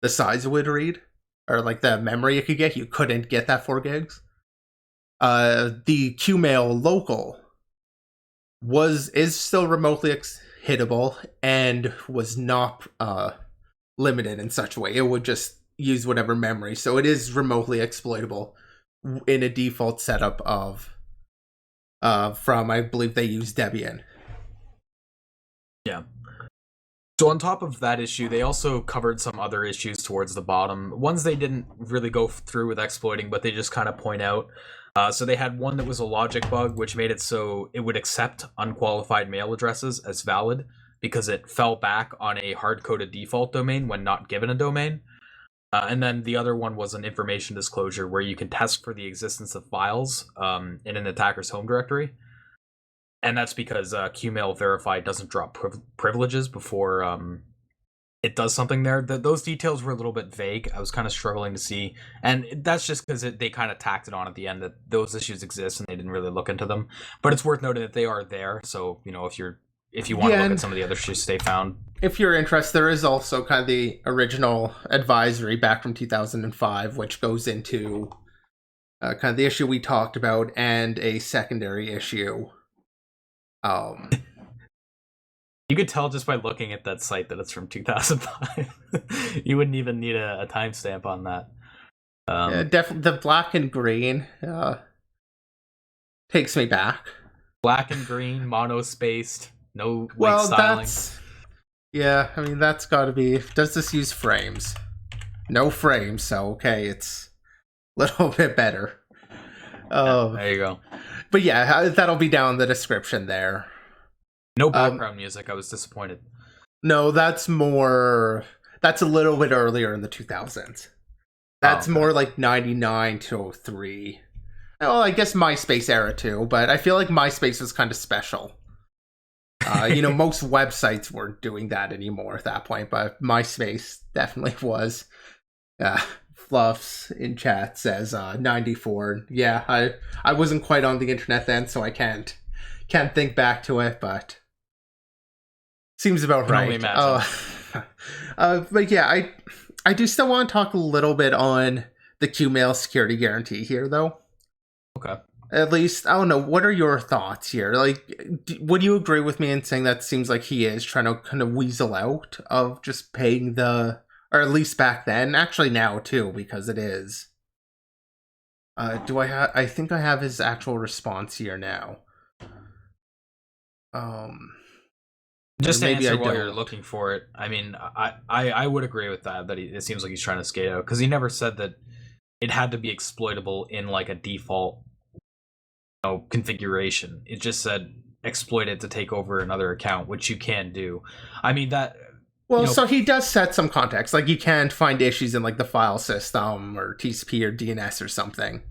B: the size it would read, or like the memory it could get. You couldn't get that 4 gigs. The qmail local is still remotely hittable and was not limited in such a way. It would just use whatever memory, so it is remotely exploitable in a default setup of from, I believe they use Debian.
A: Yeah. So on top of that issue, they also covered some other issues towards the bottom. Ones they didn't really go through with exploiting, but they just kind of point out. So they had one that was a logic bug, which made it so it would accept unqualified mail addresses as valid because it fell back on a hard-coded default domain when not given a domain. And then the other one was an information disclosure where you can test for the existence of files in an attacker's home directory. And that's because qmail verify doesn't drop privileges before it does something there. Those details were a little bit vague. I was kind of struggling to see. And that's just because they kind of tacked it on at the end that those issues exist and they didn't really look into them. But it's worth noting that they are there. So, you know, if you want to look at some of the other issues they found.
B: If you're interested, there is also kind of the original advisory back from 2005, which goes into kind of the issue we talked about and a secondary issue.
A: You could tell just by looking at that site that it's from 2005. You wouldn't even need a timestamp on that.
B: Yeah, definitely the black and green takes me back.
A: Black and green, monospaced, no link styling.
B: Yeah, I mean, that's got to be... Does this use frames? No frames, so okay, it's a little bit better.
A: There you go.
B: But yeah, that'll be down in the description there.
A: No background music. I was disappointed.
B: No, that's a little bit earlier in the 2000s. That's more like 99 to 03. Well, I guess MySpace era too, but I feel like MySpace was kind of special. Most websites weren't doing that anymore at that point, but MySpace definitely was. Fluffs in chat says 94. Yeah, I wasn't quite on the internet then, so I can't think back to it, but seems about right. But yeah, I do still want to talk a little bit on the qmail security guarantee here, though.
A: Okay.
B: At least, I don't know, what are your thoughts here? Like, would you agree with me in saying that seems like he is trying to kind of weasel out of just paying or at least back then, actually now too, because it is. I think I have his actual response here now.
A: Just to answer while you're looking for it, I mean, I would agree with that it seems like he's trying to skate out, because he never said that it had to be exploitable in like a default configuration. It just said exploit it to take over another account, which you can do. I mean that.
B: Well, so he does set some context. Like, you can't find issues in, like, the file system or TCP or DNS or something.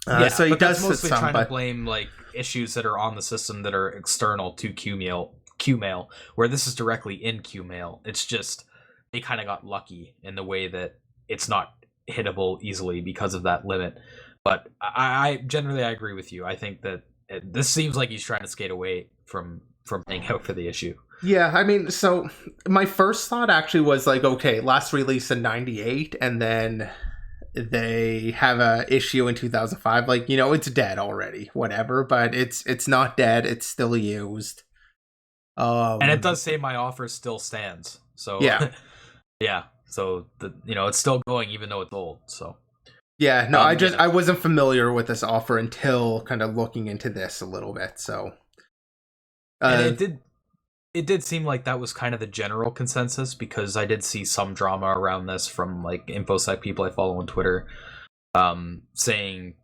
B: So he does
A: mostly
B: set some,
A: trying to blame, like, issues that are on the system that are external to qmail, where this is directly in qmail. It's just they kind of got lucky in the way that it's not hittable easily because of that limit. But I generally agree with you. I think that this seems like he's trying to skate away from paying out for the issue.
B: Yeah, I mean, so my first thought actually was like, okay, last release in 98, and then they have a issue in 2005. Like, it's dead already, whatever, but it's not dead. It's still used.
A: And it does say my offer still stands. So
B: yeah.
A: Yeah. So it's still going even though it's old. So
B: yeah, no, I wasn't familiar with this offer until kind of looking into this a little bit. So
A: and it did seem like that was kind of the general consensus, because I did see some drama around this from like InfoSec people I follow on Twitter, saying,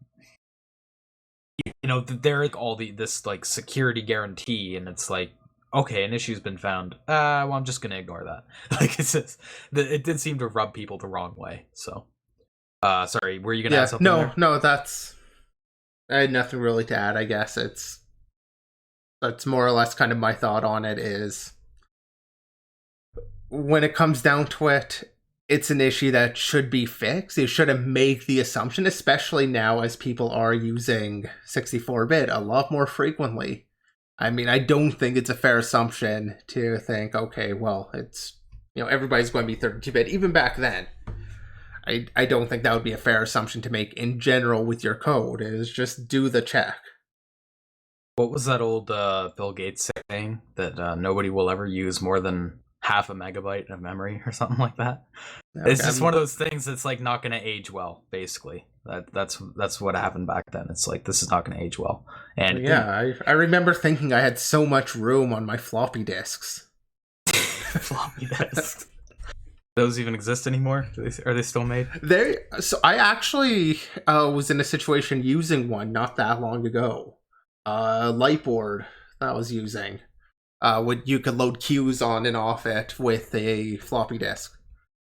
A: that there is all this like security guarantee, and it's like, okay, an issue's been found. Well, I'm just gonna ignore that. Like, it's just it did seem to rub people the wrong way. So, sorry, were you gonna add something?
B: No, I had nothing really to add. I guess that's more or less kind of my thought on it. Is when it comes down to it, it's an issue that should be fixed. You shouldn't make the assumption, especially now as people are using 64-bit a lot more frequently. I mean, I don't think it's a fair assumption to think, okay, well, it's, everybody's going to be 32-bit. Even back then, I don't think that would be a fair assumption to make in general with your code, is just do the check.
A: What was that old Bill Gates saying? That nobody will ever use more than half a megabyte of memory or something like that. Okay. It's just one of those things that's like not going to age well, basically. That's what happened back then. It's like, this is not going to age well. And
B: yeah, I remember thinking I had so much room on my floppy disks.
A: Floppy disks. Those even exist anymore? Are they still made?
B: So I actually was in a situation using one not that long ago. Lightboard that I was using. You could load queues on and off it with a floppy disk.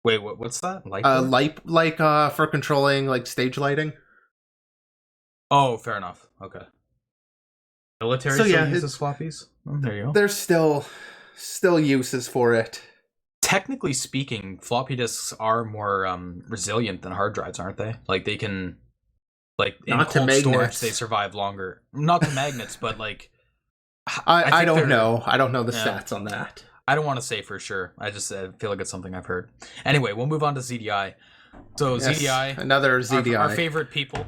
A: Wait, what's that? Lightboard?
B: For controlling like stage lighting.
A: Oh, fair enough. Okay. Military still uses floppies? Oh, there you go.
B: There's still uses for it.
A: Technically speaking, floppy disks are more resilient than hard drives, aren't they? Like, they can, like, in cold storage, they survive longer. Not to magnets, but like,
B: I don't know. I don't know the stats on that.
A: I don't want to say for sure. I just feel like it's something I've heard. Anyway, we'll move on to ZDI. So yes, ZDI,
B: another ZDI,
A: our favorite people.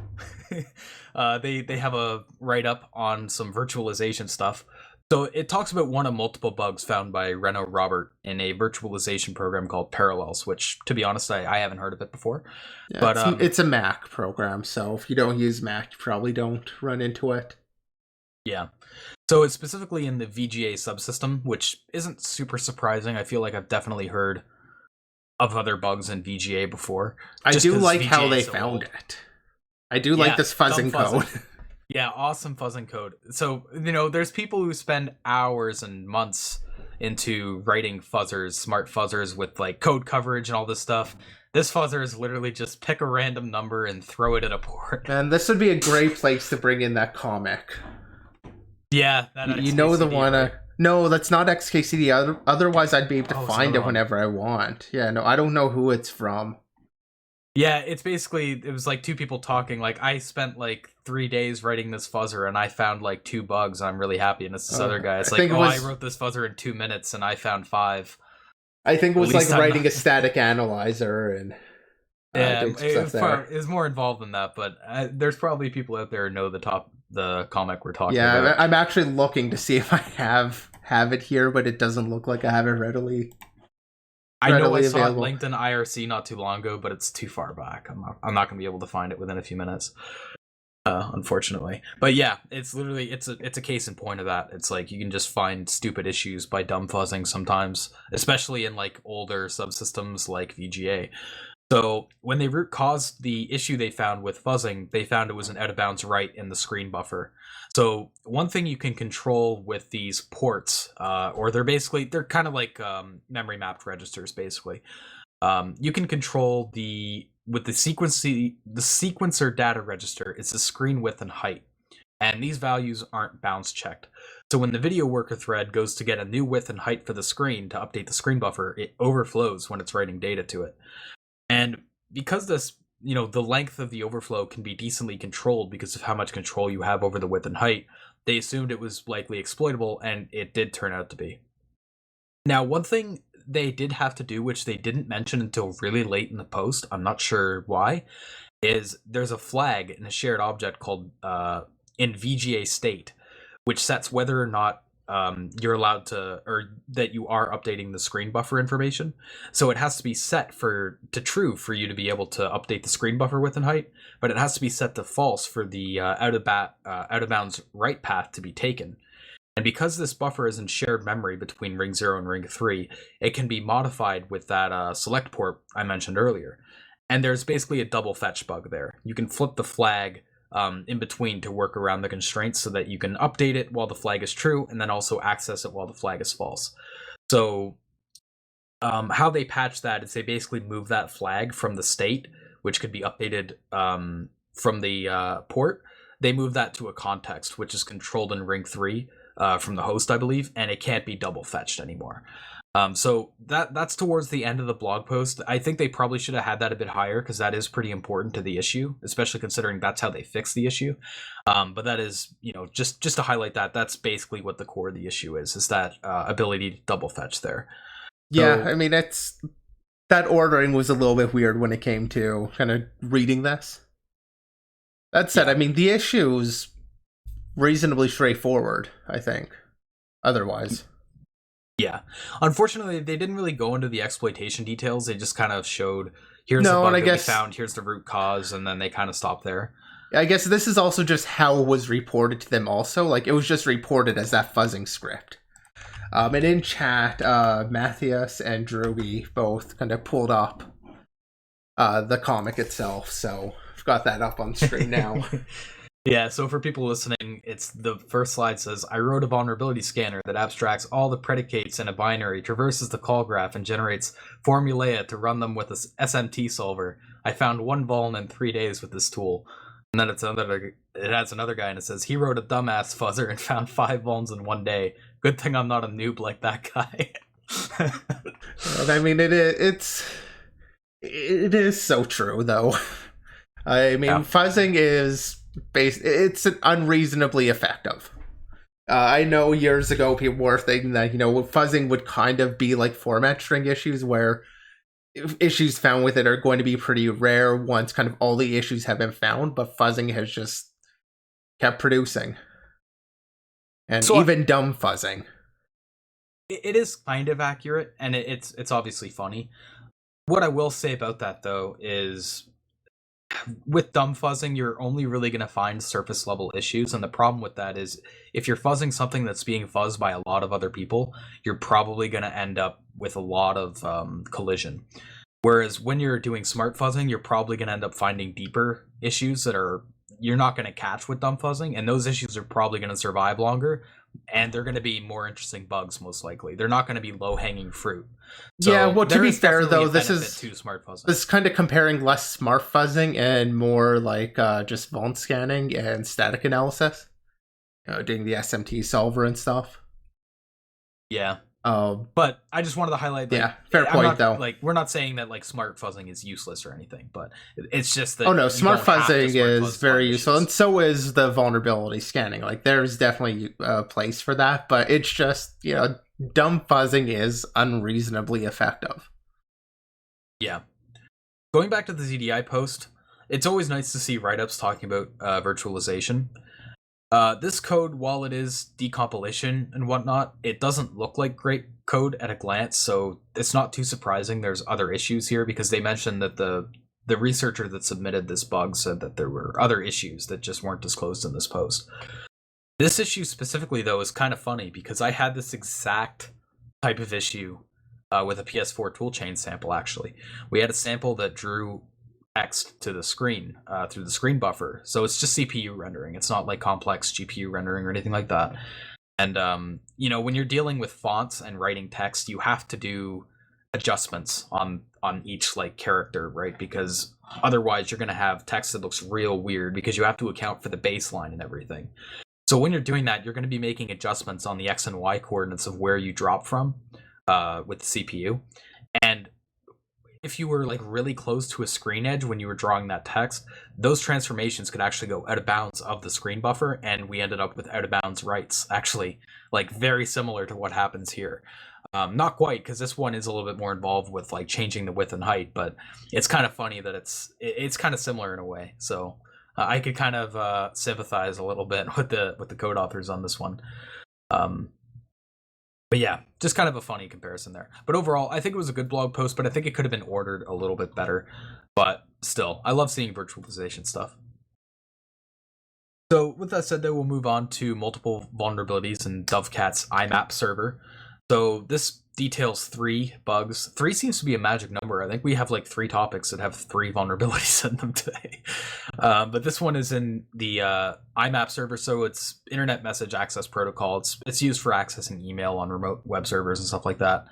A: They have a write-up on some virtualization stuff. So it talks about one of multiple bugs found by Reno Robert in a virtualization program called Parallels, which, to be honest, I haven't heard of it before.
B: Yeah, but it's a Mac program, so if you don't use Mac, you probably don't run into it.
A: Yeah. So it's specifically in the VGA subsystem, which isn't super surprising. I feel like I've definitely heard of other bugs in VGA before.
B: I do like VGA how they found it. I do like this fuzzing code.
A: Yeah, awesome fuzzing code. So, there's people who spend hours and months into writing fuzzers, smart fuzzers with like code coverage and all this stuff. This fuzzer is literally just pick a random number and throw it at a port.
B: And this would be a great place to bring in that comic.
A: Yeah, that
B: XKCD, the one. Right? No, that's not XKCD. Otherwise, I'd be able to find it whenever I want. Yeah, no, I don't know who it's from.
A: Yeah, it was like two people talking. Like, I spent like 3 days writing this fuzzer, and I found like 2 bugs, and I'm really happy. And it's this other guy. It's like, I wrote this fuzzer in 2 minutes, and I found 5.
B: I think it was like writing a static analyzer and.
A: Yeah, it was more involved than that, but there's probably people out there who know the comic we're talking about.
B: Yeah, I'm actually looking to see if I have it here, but it doesn't look like I have it readily.
A: I know I saw it linked in IRC not too long ago, but it's too far back. I'm not going to be able to find it within a few minutes, unfortunately. But yeah, it's literally it's a case in point of that. It's like you can just find stupid issues by dumb fuzzing sometimes, especially in like older subsystems like VGA. So when they root caused the issue they found with fuzzing, they found it was an out-of-bounds write in the screen buffer. So one thing you can control with these ports, or they're kind of like memory mapped registers, basically. You can control with the sequencer data register. It's the screen width and height, and these values aren't bounds checked. So when the video worker thread goes to get a new width and height for the screen to update the screen buffer, it overflows when it's writing data to it. And because this, the length of the overflow can be decently controlled because of how much control you have over the width and height, they assumed it was likely exploitable, and it did turn out to be. Now, one thing they did have to do, which they didn't mention until really late in the post, I'm not sure why, is there's a flag in a shared object called in VGA state, which sets whether or not you're allowed to, or that you are updating the screen buffer information. So it has to be set to true for you to be able to update the screen buffer width and height, but it has to be set to false for the out of bounds write path to be taken. And because this buffer is in shared memory between ring 0 and ring 3, it can be modified with that select port I mentioned earlier. And there's basically a double fetch bug there. You can flip the flag in between to work around the constraints so that you can update it while the flag is true and then also access it while the flag is false. So how they patch that is they basically move that flag from the state, which could be updated from the port. They move that to a context, which is controlled in ring 3 from the host, I believe, and it can't be double fetched anymore. So that's towards the end of the blog post. I think they probably should have had that a bit higher because that is pretty important to the issue, especially considering that's how they fix the issue. But that is, just to highlight that's basically what the core of the issue is that ability to double fetch there.
B: Yeah, I mean, that ordering was a little bit weird when it came to kind of reading this. That said, yeah. I mean, the issue is reasonably straightforward, I think, otherwise.
A: Yeah. Unfortunately, they didn't really go into the exploitation details. They just kind of showed, here's the bug that we found, here's the root cause, and then they kind of stopped there.
B: I guess this is also just how it was reported to them also. Like, it was just reported as that fuzzing script. And in chat, Matthias and Druby both kind of pulled up the comic itself, so I've got that up on screen now.
A: Yeah, so for people listening, it's the first slide says, I wrote a vulnerability scanner that abstracts all the predicates in a binary, traverses the call graph, and generates formulae to run them with a SMT solver. I found one vuln in 3 days with this tool. And then it has another guy and it says, he wrote a dumbass fuzzer and found 5 vulns in 1 day. Good thing I'm not a noob like that guy.
B: I mean, it is so true, though. I mean, fuzzing is it's unreasonably effective. I know years ago people were thinking that, fuzzing would kind of be like format string issues, where issues found with it are going to be pretty rare once kind of all the issues have been found, but fuzzing has just kept producing. And so, even dumb fuzzing.
A: It is kind of accurate, and it's obviously funny. What I will say about that, though, is with dumb fuzzing, you're only really going to find surface level issues, and the problem with that is if you're fuzzing something that's being fuzzed by a lot of other people, you're probably going to end up with a lot of collision. Whereas when you're doing smart fuzzing, you're probably going to end up finding deeper issues that you're not going to catch with dumb fuzzing, and those issues are probably going to survive longer, and they're going to be more interesting bugs most likely. They're not going to be low-hanging fruit. So
B: yeah, well, to be fair, though, this is kind of comparing less smart fuzzing and more like just vuln scanning and static analysis, doing the SMT solver and stuff.
A: Yeah. But I just wanted to highlight that.
B: Yeah, fair point, though.
A: Like, we're not saying that like smart fuzzing is useless or anything, but it's just that.
B: Oh no, smart fuzzing is very useful, and so is the vulnerability scanning. Like, there's definitely a place for that, but it's just dumb fuzzing is unreasonably effective.
A: Yeah. Going back to the ZDI post, it's always nice to see write-ups talking about virtualization. This code, while it is decompilation and whatnot, it doesn't look like great code at a glance, so it's not too surprising there's other issues here, because they mentioned that the researcher that submitted this bug said that there were other issues that just weren't disclosed in this post. This issue specifically, though, is kind of funny, because I had this exact type of issue with a PS4 toolchain sample. Actually, we had a sample that drew text to the screen through the screen buffer, so it's just CPU rendering. It's not like complex GPU rendering or anything like that. And when you're dealing with fonts and writing text, you have to do adjustments on each like character, right? Because otherwise you're going to have text that looks real weird, because you have to account for the baseline and everything. So when you're doing that, you're going to be making adjustments on the X and Y coordinates of where you drop from with the CPU. And if you were like really close to a screen edge when you were drawing that text, those transformations could actually go out of bounds of the screen buffer, and we ended up with out of bounds writes, actually, like very similar to what happens here. Not quite, because this one is a little bit more involved with like changing the width and height, but it's kind of funny that it's kind of similar in a way. So I could kind of sympathize a little bit with the code authors on this one. But yeah, just kind of a funny comparison there. But overall, I think it was a good blog post, but I think it could have been ordered a little bit better. But still, I love seeing virtualization stuff. So with that said, though, we'll move on to multiple vulnerabilities in Dovecot's IMAP server. So this details 3 bugs. 3 seems to be a magic number. I think we have like 3 topics that have 3 vulnerabilities in them today. But this one is in the IMAP server, so it's Internet Message Access Protocol. It's used for accessing email on remote web servers and stuff like that.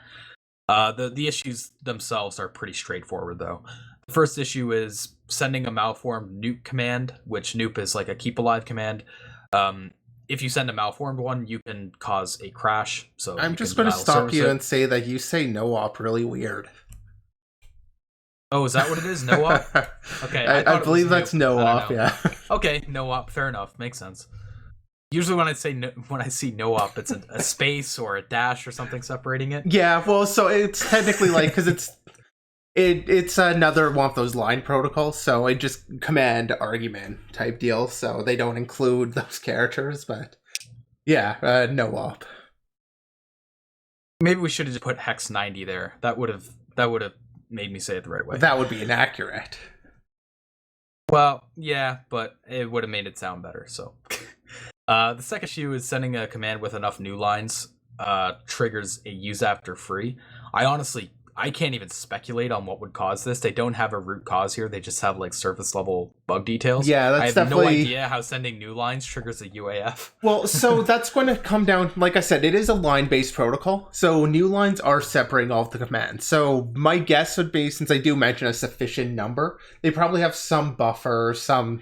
A: The issues themselves are pretty straightforward, though. The first issue is sending a malformed nuke command, which nuke is like a keep alive command. If you send a malformed one, you can cause a crash. So
B: I'm just going to stop you and say that you say no-op really weird.
A: Oh, is that what it is? No-op? Okay.
B: I believe that's no-op, yeah.
A: Okay, no-op. Fair enough. Makes sense. Usually when I see no-op, it's a space or a dash or something separating it.
B: Yeah, well, so it's technically like, because it's another one of those line protocols, so it just command argument type deal, so they don't include those characters, but yeah, no op.
A: Maybe we should have just put hex 90 there. That would have made me say it the right way.
B: That would be inaccurate.
A: Well, yeah, but it would have made it sound better, so. The second issue is sending a command with enough new lines triggers a use after free. I can't even speculate on what would cause this. They don't have a root cause here. They just have like surface level bug details.
B: Yeah,
A: I have no idea how sending new lines triggers a UAF.
B: Well, so that's going to come down, like I said, it is a line-based protocol. So new lines are separating all of the commands. So my guess would be, since I do mention a sufficient number, they probably have some buffer, some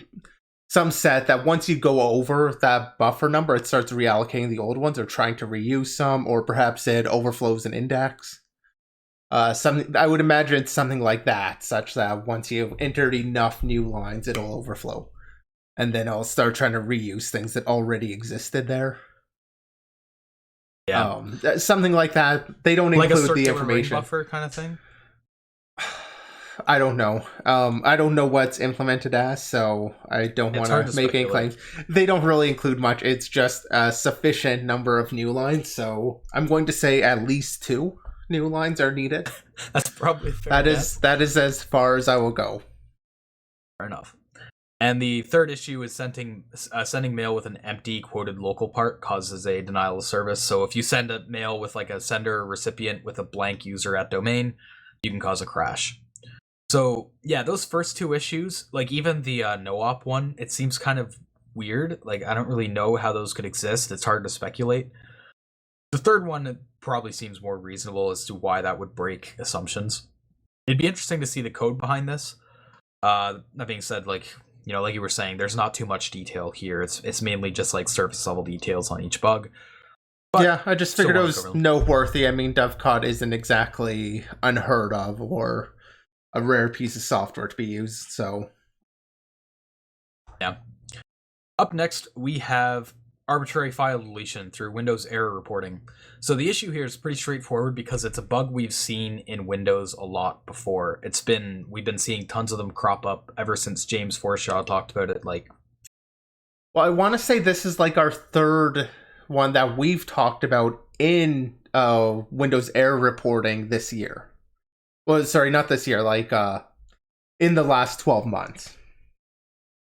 B: set that once you go over that buffer number, it starts reallocating the old ones or trying to reuse some, or perhaps it overflows an index. I would imagine it's something like that, such that once you've entered enough new lines, it'll overflow. And then it'll start trying to reuse things that already existed there.
A: Yeah.
B: Something like that. They don't
A: like
B: include the information.
A: Ring buffer kind of thing?
B: I don't know. I don't know what's implemented as, so I don't want to make any claims. They don't really include much. It's just a sufficient number of new lines, so I'm going to say at least 2 new lines are needed.
A: That's probably fair.
B: That is as far as I will go.
A: Fair enough. And the third issue is sending mail with an empty quoted local part causes a denial of service. So if you send a mail with like a sender or recipient with a blank user at domain, you can cause a crash. So yeah, those first 2 issues, like even the no-op one, it seems kind of weird. Like I don't really know how those could exist. It's hard to speculate. The third one probably seems more reasonable as to why that would break assumptions. It'd be interesting to see the code behind this. That being said, like you were saying, there's not too much detail here. It's mainly just like surface level details on each bug.
B: But yeah, I just figured it was noteworthy. I mean, Dovecot isn't exactly unheard of or a rare piece of software to be used, so
A: yeah. Up next, we have arbitrary file deletion through Windows error reporting. So the issue here is pretty straightforward because it's a bug we've seen in Windows a lot before. We've been seeing tons of them crop up ever since James Forshaw talked about it. Well,
B: I want to say this is like our third one that we've talked about in Windows error reporting this year. Well, sorry, not this year, in the last 12 months.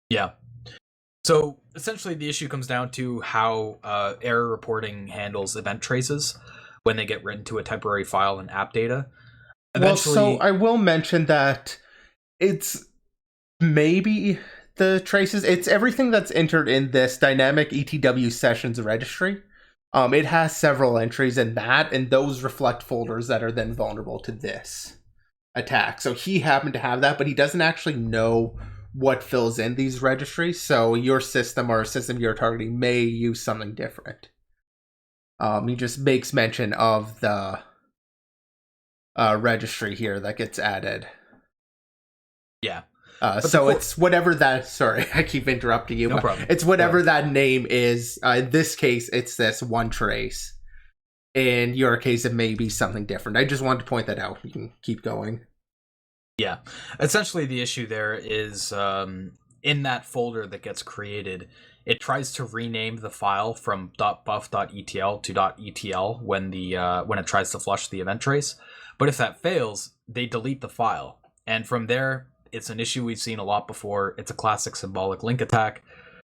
A: Yeah. So essentially the issue comes down to how error reporting handles event traces. when they get written to a temporary file in app data.
B: Eventually, well, so I will mention that it's maybe the traces. It's everything that's entered in this dynamic ETW sessions registry. It has several entries in that, and those reflect folders that are then vulnerable to this attack. So he happened to have that, but he doesn't actually know what fills in these registries. So your system or a system you're targeting may use something different. He just makes mention of the registry here that gets added.
A: Yeah.
B: So it's whatever that... Sorry, I keep interrupting you.
A: No problem.
B: It's whatever that name is. In this case, it's this one trace. In your case, it may be something different. I just wanted to point that out. You can keep going.
A: Yeah. Essentially, the issue there is in that folder that gets created, it tries to rename the file from .buff.etl to .etl when it tries to flush the event trace. But if that fails, they delete the file. And from there, it's an issue we've seen a lot before. It's a classic symbolic link attack.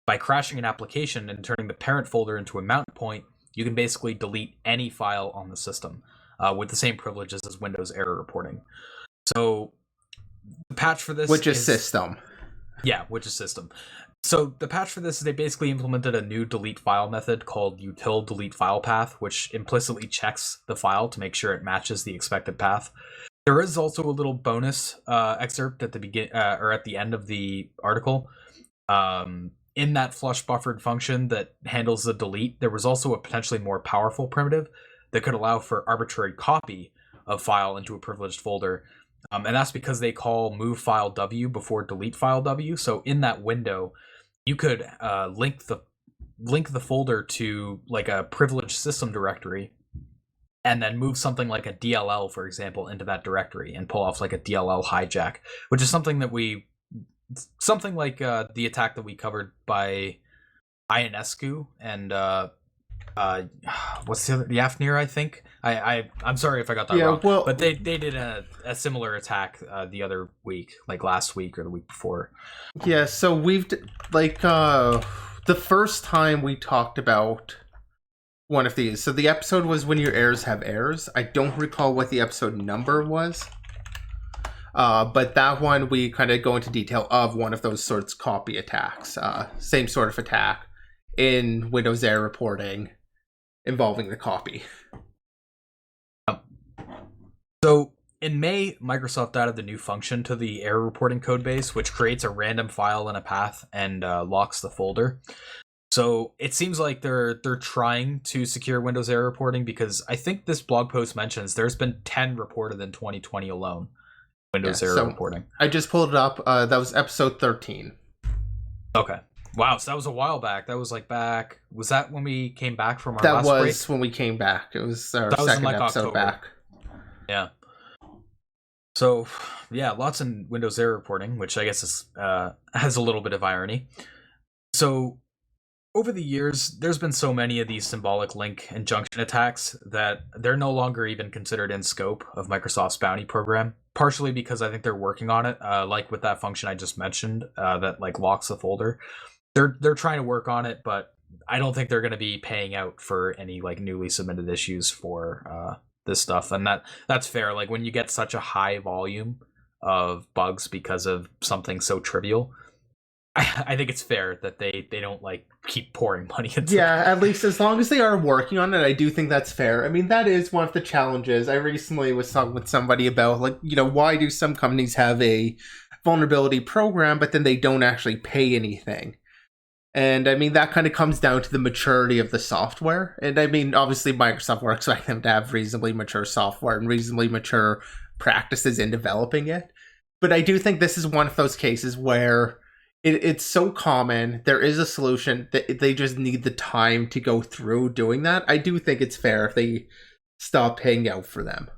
A: By crashing an application and turning the parent folder into a mount point, you can basically delete any file on the system with the same privileges as Windows error reporting. So the patch for this
B: is system.
A: Yeah, which is system. So the patch for this is they basically implemented a new delete file method called util delete file path, which implicitly checks the file to make sure it matches the expected path. There is also a little bonus excerpt at the begin or at the end of the article. In that flush buffered function that handles the delete, there was also a potentially more powerful primitive that could allow for arbitrary copy of file into a privileged folder. And that's because they call move file W before delete file W. So in that window, you could link the folder to like a privileged system directory, and then move something like a DLL, for example, into that directory and pull off like a DLL hijack, which is something like the attack that we covered by Ionescu and what's the other, Yafnir, I think. I'm sorry if I got that wrong. Well, but they did a similar attack the other week, like last week or the week before.
B: Yeah, so we've the first time we talked about one of these. So the episode was When Your Errors Have Errors. I don't recall what the episode number was. But that one we kind of go into detail of one of those sorts copy attacks. Same sort of attack in Windows error reporting involving the copy.
A: So in May, Microsoft added the new function to the error reporting codebase, which creates a random file in a path and locks the folder. So it seems like they're trying to secure Windows error reporting, because I think this blog post mentions there's been 10 reported in 2020 alone. Windows error reporting.
B: I just pulled it up. That was episode 13.
A: Okay. Wow, so that was a while back. That was was that when we came back from our last break? That was
B: when we came back. It was our second episode October. Back.
A: Yeah. So, yeah, lots in Windows error reporting, which I guess is has a little bit of irony. So, over the years, there's been so many of these symbolic link injunction attacks that they're no longer even considered in scope of Microsoft's bounty program, partially because I think they're working on it, like with that function I just mentioned that like locks the folder. They're trying to work on it, but I don't think they're going to be paying out for any like newly submitted issues for this stuff. And that's fair. Like when you get such a high volume of bugs because of something so trivial, I think it's fair that they don't like keep pouring money into
B: it. At least as long as they are working on it, I do think that's fair. I mean, that is one of the challenges. I recently was talking with somebody about, like, why do some companies have a vulnerability program, but then they don't actually pay anything? And I mean, that kind of comes down to the maturity of the software. And I mean, obviously Microsoft, we're expecting them to have reasonably mature software and reasonably mature practices in developing it. But I do think this is one of those cases where it's so common, there is a solution, that they just need the time to go through doing that. I do think it's fair if they stop paying out for them.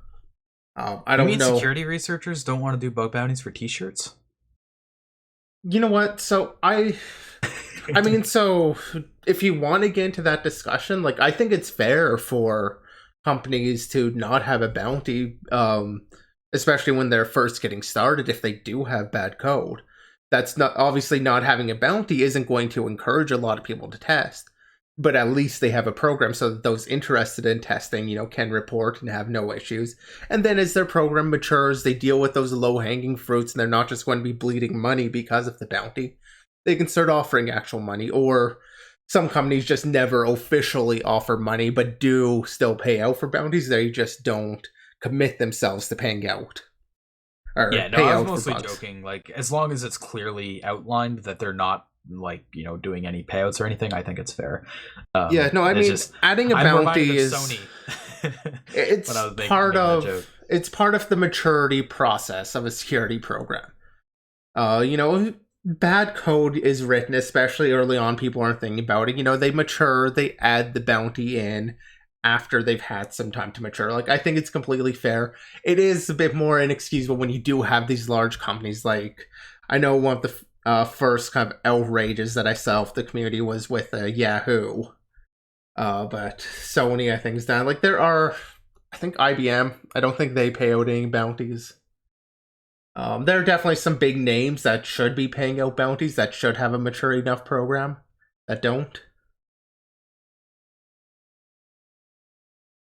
B: I don't know.
A: Security researchers don't want to do bug bounties for t-shirts?
B: You know what? So so if you want to get into that discussion, like, I think it's fair for companies to not have a bounty, especially when they're first getting started, if they do have bad code. That's not, obviously not having a bounty isn't going to encourage a lot of people to test. but at least they have a program so that those interested in testing, can report and have no issues. And then as their program matures, they deal with those low-hanging fruits, and they're not just going to be bleeding money because of the bounty. They can start offering actual money, or some companies just never officially offer money, but do still pay out for bounties. They just don't commit themselves to paying out.
A: Yeah, no, I was mostly joking. Like, as long as it's clearly outlined that they're not, like, doing any payouts or anything, I think it's fair.
B: Yeah, no, I mean, just, adding a bounty is
A: Sony.
B: It's part of the maturity process of a security program. Bad code is written, especially early on. People aren't thinking about it. They mature, they add the bounty in after they've had some time to mature. Like, I think it's completely fair. It is a bit more inexcusable when you do have these large companies. Like, I know one of the first kind of outrages that I saw of the community was with Yahoo. But Sony, I think, is down. Like, there are, I think IBM, I don't think they pay out any bounties. There are definitely some big names that should be paying out bounties, that should have a mature enough program, that don't.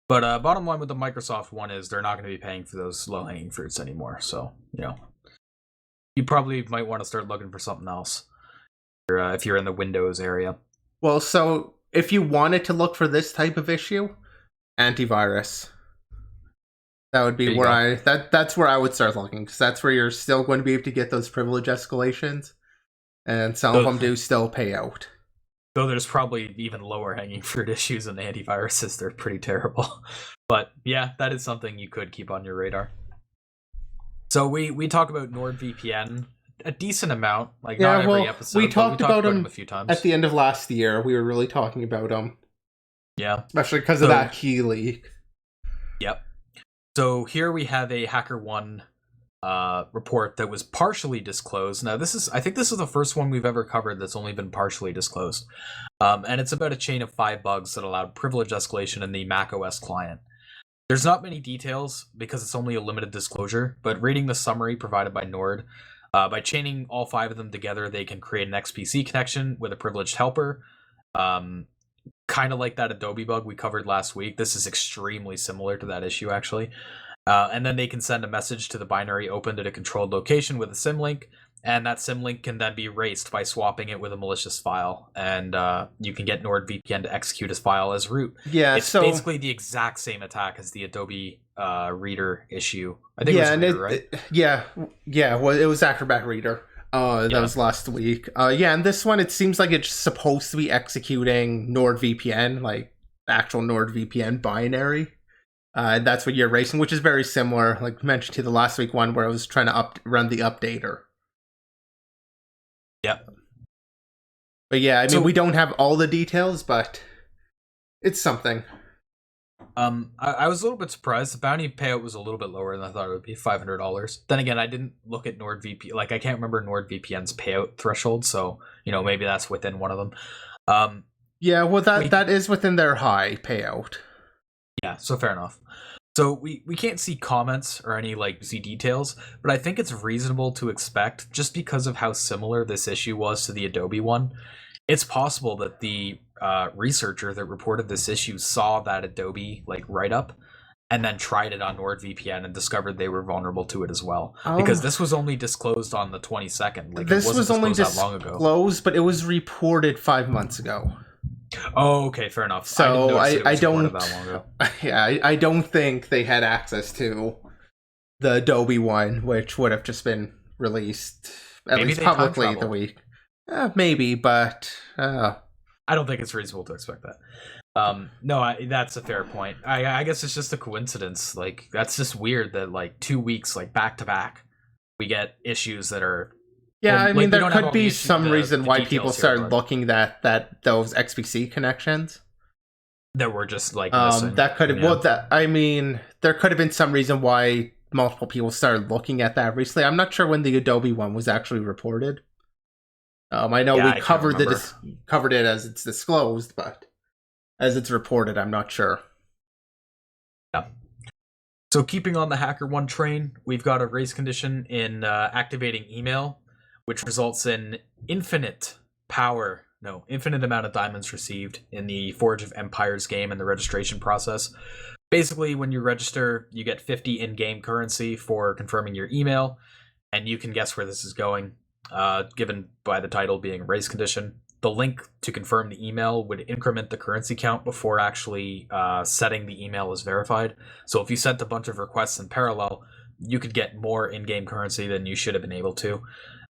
A: But bottom line with the Microsoft one is they're not going to be paying for those low-hanging fruits anymore. So, you probably might want to start looking for something else if you're in the Windows area.
B: Well, so if you wanted to look for this type of issue, antivirus. That would be where that's where I would start looking, because that's where you're still going to be able to get those privilege escalations, and some of them do still pay out.
A: Though there's probably even lower hanging fruit issues in antiviruses. They're pretty terrible. But yeah, that is something you could keep on your radar. So we talk about NordVPN a decent amount, like not every episode.
B: We talked about them
A: a few times.
B: At the end of last year. We were really talking about them.
A: Yeah.
B: Especially because of that key leak.
A: Yep. So here we have a HackerOne report that was partially disclosed. Now I think this is the first one we've ever covered that's only been partially disclosed. And it's about a chain of 5 bugs that allowed privilege escalation in the macOS client. There's not many details because it's only a limited disclosure, but reading the summary provided by Nord, by chaining all 5 of them together, they can create an XPC connection with a privileged helper. Kind of like that Adobe bug we covered last week. This is extremely similar to that issue, actually. And then they can send a message to the binary opened at a controlled location with a symlink, and that symlink can then be erased by swapping it with a malicious file, and you can get NordVPN to execute his file as root.
B: Yeah,
A: it's basically the exact same attack as the Adobe Reader issue. I think it was Reader, right?
B: Well, it was Acrobat Reader. That was last week. And this one, it seems like it's supposed to be executing NordVPN, like actual NordVPN binary. That's what you're erasing, which is very similar, like mentioned to the last week one where I was trying to run the updater.
A: Yep.
B: But yeah, I mean, we don't have all the details, but it's something.
A: I was a little bit surprised. The bounty payout was a little bit lower than I thought it would be, $500. Then again, I didn't look at NordVPN. Like, I can't remember NordVPN's payout threshold, so, maybe that's within one of them.
B: That is within their high payout.
A: Yeah, so fair enough. So we can't see comments or any Z details, but I think it's reasonable to expect, just because of how similar this issue was to the Adobe one, it's possible that the researcher that reported this issue saw that Adobe write-up and then tried it on NordVPN and discovered they were vulnerable to it as well. Because this was only disclosed on the 22nd.
B: This was only
A: that long ago.
B: Disclosed, but it was reported 5 months ago.
A: Oh, okay, fair enough.
B: So I don't.
A: That long ago.
B: Yeah, I don't think they had access to the Adobe one, which would have just been released at least publicly the week. Maybe, but
A: I don't think it's reasonable to expect that. No, that's a fair point. I guess it's just a coincidence. That's just weird that 2 weeks back to back, we get issues that are.
B: Yeah, I mean, there could be some reason why people started looking at those XPC connections
A: that were just missing.
B: That could have there could have been some reason why multiple people started looking at that recently. I'm not sure when the Adobe one was actually reported. I know we covered it as it's disclosed, but as it's reported, I'm not sure.
A: Yeah. So keeping on the HackerOne train, we've got a race condition in activating email, which results in infinite power no, infinite amount of diamonds received in the Forge of Empires game and the registration process. Basically, when you register, you get 50 in-game currency for confirming your email, and you can guess where this is going, given by the title being race condition. The link to confirm the email would increment the currency count before actually setting the email as verified. So if you sent a bunch of requests in parallel, you could get more in-game currency than you should have been able to.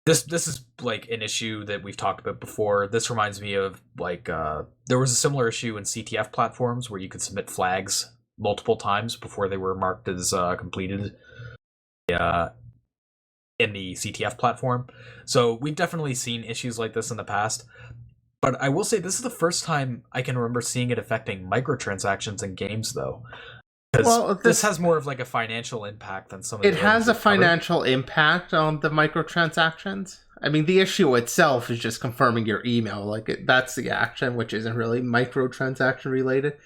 A: This is like an issue that we've talked about before. This reminds me of like there was a similar issue in CTF platforms where you could submit flags multiple times before they were marked as completed in the CTF platform. So we've definitely seen issues like this in the past. But I will say this is the first time I can remember seeing it affecting microtransactions in games, though. Well, this has more of like a financial impact than some of the
B: It has a financial impact on the microtransactions. I mean, the issue itself is just confirming your email. Like that's the action, which isn't really microtransaction related.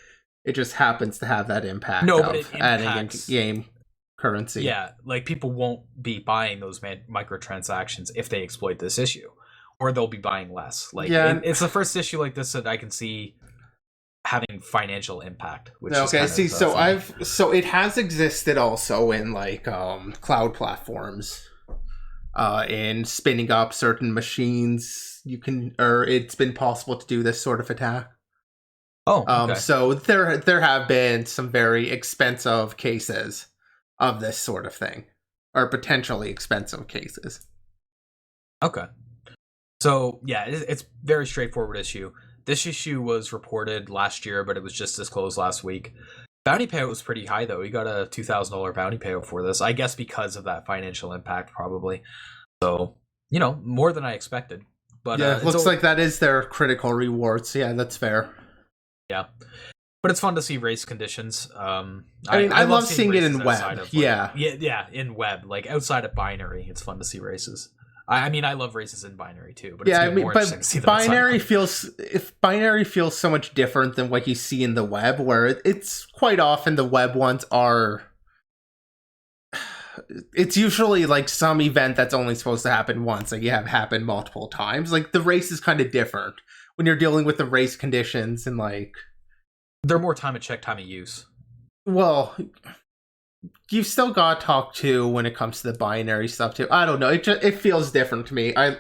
B: It just happens to have that impact of adding in-game currency.
A: Yeah, like people won't be buying those microtransactions if they exploit this issue, or they'll be buying less. Like it's the first issue like this that I can see having financial impact. Which
B: okay, see, so it has existed also in like cloud platforms, in spinning up certain machines. It's been possible to do this sort of attack.
A: Oh, okay.
B: So there have been some very expensive cases of this sort of thing, or potentially expensive cases.
A: Okay. So yeah, it's very straightforward issue. This issue was reported last year, but it was just disclosed last week. Bounty payout was pretty high, though. You got a $2,000 bounty payout for this. I guess because of that financial impact, probably. So, more than I expected. But
B: yeah, it looks like that is their critical rewards. Yeah, that's fair.
A: Yeah. But it's fun to see race conditions.
B: I love seeing it in web.
A: Yeah, in web. Like, outside of binary, it's fun to see races. I mean, I love races in binary too, but more interesting to see them
B: binary feels so much different than what you see in the web, where it's quite often the web ones are. It's usually like some event that's only supposed to happen once, like you have happened multiple times. Like the race is kind of different when you're dealing with the race conditions and like
A: they're more time of use.
B: Well, you've still got to talk to when it comes to the binary stuff too. I don't know. It feels different to me. I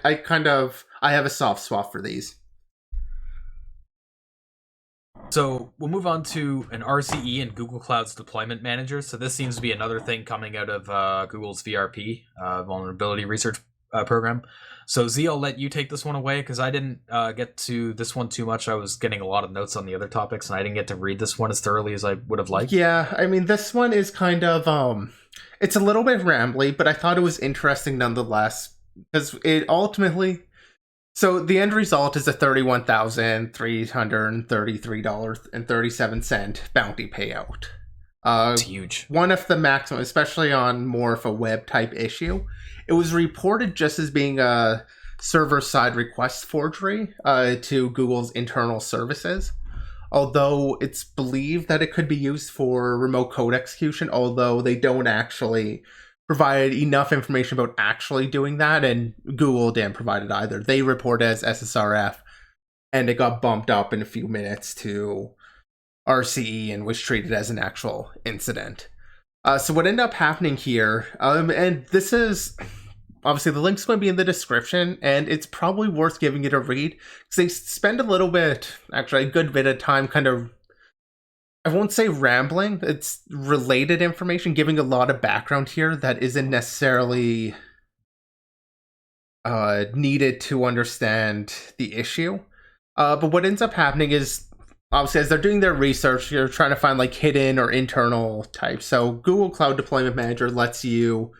B: have a soft spot for these.
A: So we'll move on to an RCE and Google Cloud's deployment manager. So this seems to be another thing coming out of Google's VRP, vulnerability research program. So Z, I'll let you take this one away because I didn't get to this one too much. I was getting a lot of notes on the other topics and I didn't get to read this one as thoroughly as I would have liked.
B: Yeah, I mean, this one is kind of, it's a little bit rambly, but I thought it was interesting nonetheless because it ultimately... So the end result is a $31,333.37 bounty payout.
A: It's huge.
B: One of the maximum, especially on more of a web type issue. It was reported just as being a server-side request forgery to Google's internal services. Although it's believed that it could be used for remote code execution, although they don't actually provide enough information about actually doing that, and Google didn't provide it either. They report as SSRF, and it got bumped up in a few minutes to RCE and was treated as an actual incident. So what ended up happening here, and this is, obviously the link's going to be in the description, and it's probably worth giving it a read, because they spend a little bit, actually a good bit of time kind of, I won't say rambling, it's related information, giving a lot of background here that isn't necessarily needed to understand the issue. But what ends up happening is, obviously, as they're doing their research, you're trying to find like hidden or internal types. So Google Cloud Deployment Manager lets you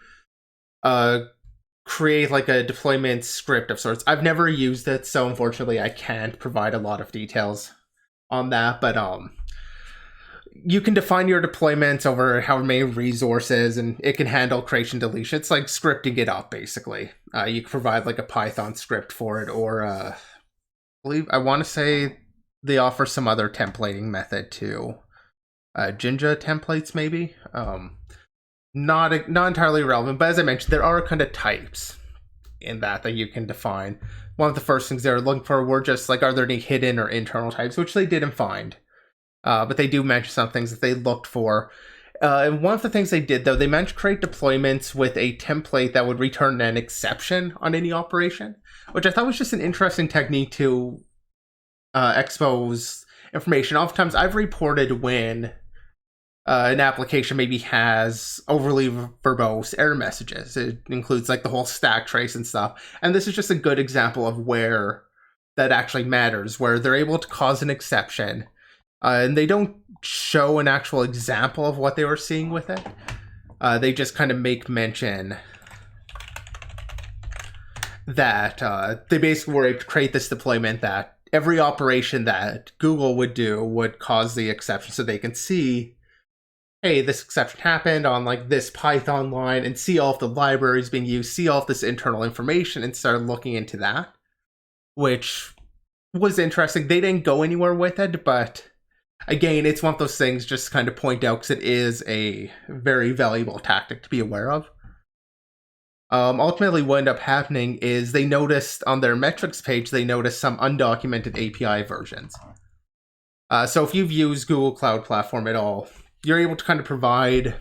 B: create like a deployment script of sorts. I've never used it, so unfortunately I can't provide a lot of details on that, but you can define your deployments over however many resources, and it can handle creation deletion. It's like scripting it up, basically. You can provide like a Python script for it, or I want to say they offer some other templating method too. Jinja templates, maybe. Not entirely relevant, but as I mentioned, there are kind of types in that you can define. one of the first things they were looking for were just like, are there any hidden or internal types, which they didn't find. But they do mention some things that they looked for. And one of the things they did, though, they mentioned create deployments with a template that would return an exception on any operation, which I thought was just an interesting technique to expose information. Oftentimes, I've reported when an application maybe has overly verbose error messages. It includes like the whole stack trace and stuff. And this is just a good example of where that actually matters, where they're able to cause an exception. And they don't show an actual example of what they were seeing with it. They just kind of make mention that they basically were able to create this deployment that every operation that Google would do would cause the exception, so they can see, hey, this exception happened on like this Python line, and see all of the libraries being used, see all of this internal information, and start looking into that, which was interesting. They didn't go anywhere with it, but again, it's one of those things just to kind of point out because it is a very valuable tactic to be aware of. Ultimately, what ended up happening is they noticed on their metrics page, they noticed some undocumented API versions. So if you've used Google Cloud Platform at all, you're able to kind of provide,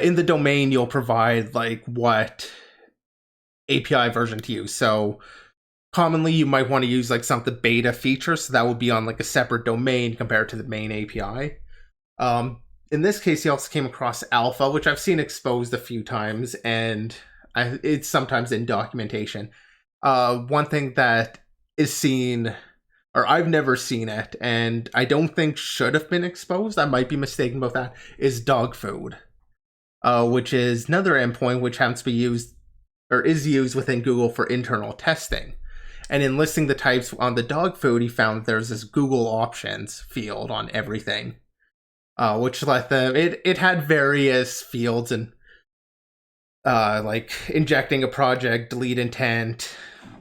B: in the domain, you'll provide like what API version to use. So commonly, you might want to use like some of the beta features, so that would be on like a separate domain compared to the main API. In this case, he also came across alpha, which I've seen exposed a few times, and it's sometimes in documentation. One thing that is seen, or I've never seen it, and I don't think should have been exposed, I might be mistaken about that, is dog food, which is another endpoint which happens to be used, or is used within Google for internal testing. And in listing the types on the dog food, he found there's this Google options field on everything, which let them, it had various fields and like injecting a project, delete intent.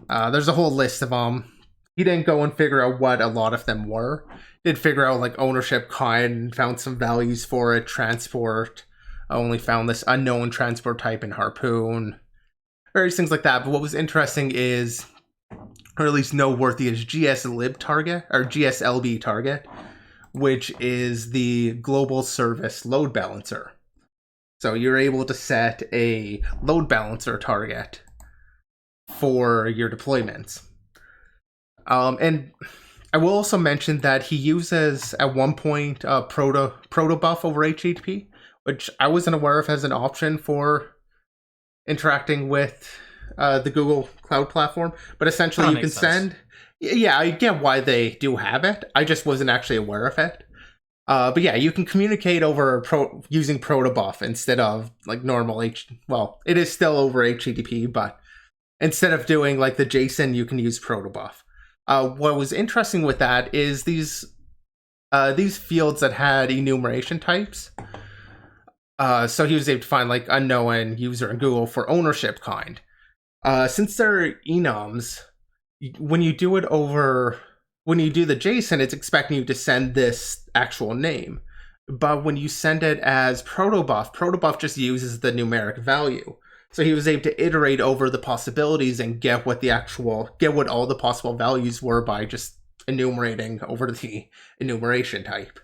B: There's a whole list of them. He didn't go and figure out what a lot of them were. Did figure out like ownership kind, found some values for it, transport. I only found this unknown transport type in Harpoon. Various things like that. But what was interesting is, or at least noteworthy, is GSLib target, or GSLB target, which is the global service load balancer. So you're able to set a load balancer target for your deployments. And I will also mention that he uses at one point protobuf over HTTP, which I wasn't aware of as an option for interacting with the Google Cloud Platform. But essentially, you can send. Yeah, I get why they do have it. I just wasn't actually aware of it. But yeah, you can communicate over using protobuf instead of like normal well, it is still over HTTP, but instead of doing like the JSON, you can use protobuf. What was interesting with that is these fields that had enumeration types. So he was able to find like unknown user in Google for ownership kind. Since they're enums, when you do the JSON, it's expecting you to send this actual name. But when you send it as protobuf just uses the numeric value. So he was able to iterate over the possibilities and get what all the possible values were by just enumerating over the enumeration type.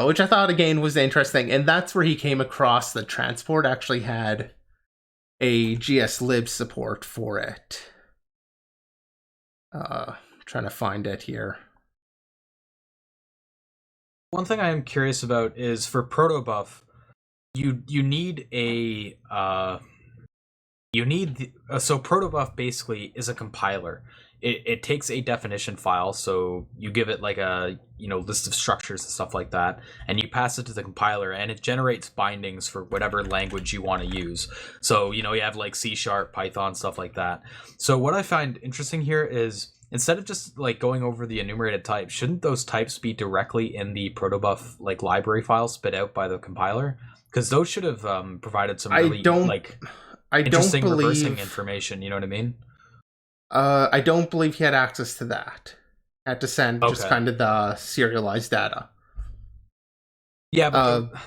B: Which I thought again was interesting, and that's where he came across the transport actually had a GSLib support for it. Trying to find it here.
A: One thing I am curious about is for protobuf, you need a so protobuf basically is a compiler. It takes a definition file, so you give it like a list of structures and stuff like that, and you pass it to the compiler, and it generates bindings for whatever language you want to use. So you have like C#, Python, stuff like that. So what I find interesting here is, instead of just like going over the enumerated types, shouldn't those types be directly in the protobuf like library file spit out by the compiler? Because those should have provided some really interesting reversing information. You know what I mean?
B: I don't believe he had access to that. Had to send just kind of the serialized data.
A: Yeah,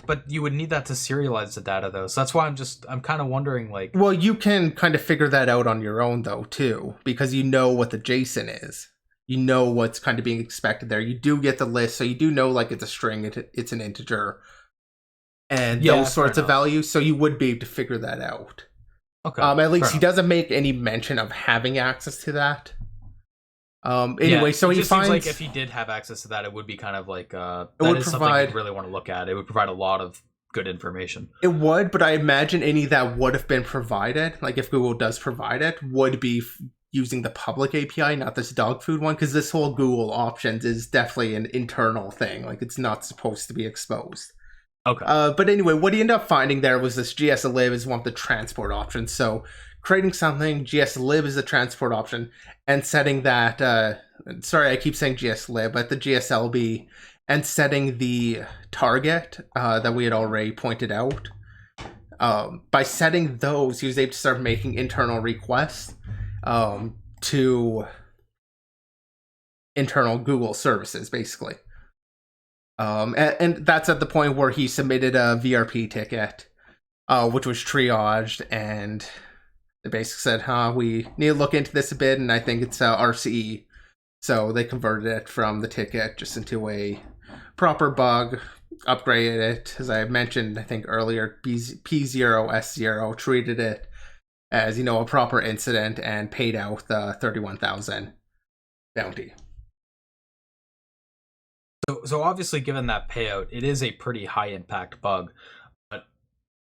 A: but you would need that to serialize the data though. So that's why I'm kind of wondering like.
B: Well, you can kind of figure that out on your own though too, because you know what the JSON is. You know what's kind of being expected there. You do get the list, so you do know like it's a string, it's an integer, and those sorts of values. So you would be able to figure that out.
A: Okay.
B: At least he doesn't make any mention of having access to that. Anyway, so he finds,
A: seems like if he did have access to that, it would be kind of like that
B: would
A: is
B: provide,
A: something you really want to look at. It would provide a lot of good information.
B: It would, but I imagine any that would have been provided, like if Google does provide it, would be using the public API, not this dog food one, because this whole Google options is definitely an internal thing. Like it's not supposed to be exposed.
A: Okay.
B: But anyway, what he ended up finding there was this GSLib is one of the transport options. So creating something, GSLib is the transport option, and setting that, sorry, I keep saying GSLib, but the GSLB, and setting the target that we had already pointed out. By setting those, he was able to start making internal requests to internal Google services, basically. And that's at the point where he submitted a VRP ticket, which was triaged, and they basically said, we need to look into this a bit, and I think it's RCE. So they converted it from the ticket just into a proper bug, upgraded it, as I mentioned, I think earlier, P0S0, treated it as, a proper incident, and paid out the 31,000 bounty.
A: So obviously, given that payout, it is a pretty high impact bug. But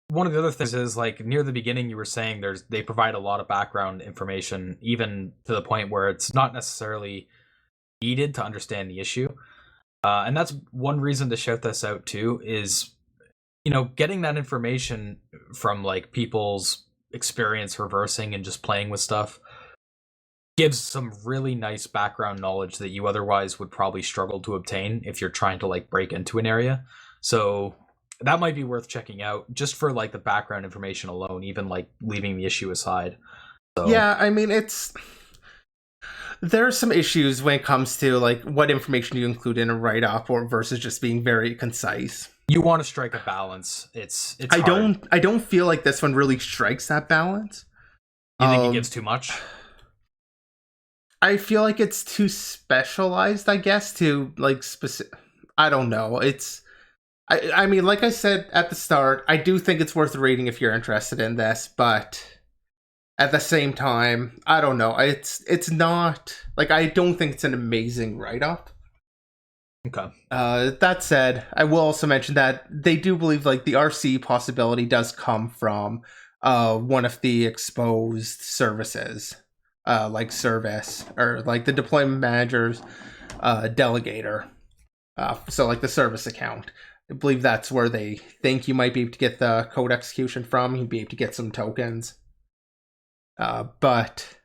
A: one of the other things is, like, near the beginning, you were saying they provide a lot of background information, even to the point where it's not necessarily needed to understand the issue. And that's one reason to shout this out too, is, getting that information from like people's experience reversing and just playing with stuff gives some really nice background knowledge that you otherwise would probably struggle to obtain if you're trying to like break into an area. So that might be worth checking out just for like the background information alone, even like leaving the issue aside. So,
B: yeah, I mean, there are some issues when it comes to like what information you include in a write-up or versus just being very concise.
A: You want to strike a balance. It's
B: I don't feel like this one really strikes that balance.
A: You think it gives too much?
B: I feel like it's too specialized, I guess, to like specific. I don't know. I mean, like I said at the start, I do think it's worth reading if you're interested in this, but at the same time, I don't know. It's not like, I don't think it's an amazing write-up.
A: Okay.
B: That said, I will also mention that they do believe like the RC possibility does come from one of the exposed services, like service, or like the deployment manager's delegator. So like the service account. I believe that's where they think you might be able to get the code execution from. You'd be able to get some tokens. But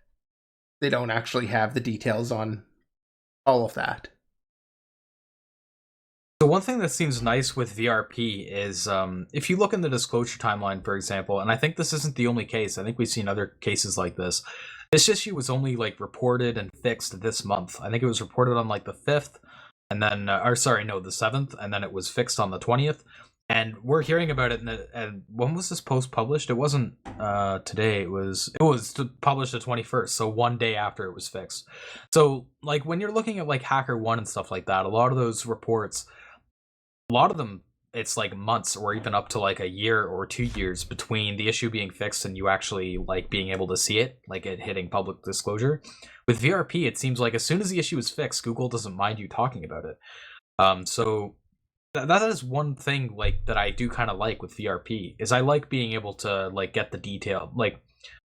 B: they don't actually have the details on all of that.
A: So one thing that seems nice with VRP is if you look in the disclosure timeline, for example, and I think this isn't the only case, I think we've seen other cases like this. This issue was only like reported and fixed this month. I think it was reported on like the 5th, and then, the 7th, and then it was fixed on the 20th. And we're hearing about it. And when was this post published? It wasn't today. It was published the 21st. So one day after it was fixed. So like when you're looking at like HackerOne and stuff like that, a lot of those reports, a lot of them, it's like months or even up to like a year or 2 years between the issue being fixed and you actually like being able to see it, like it hitting public disclosure. With VRP, it seems like as soon as the issue is fixed, Google doesn't mind you talking about it. So that is one thing like that I do kind of like with VRP, is I like being able to like get the detail. Like,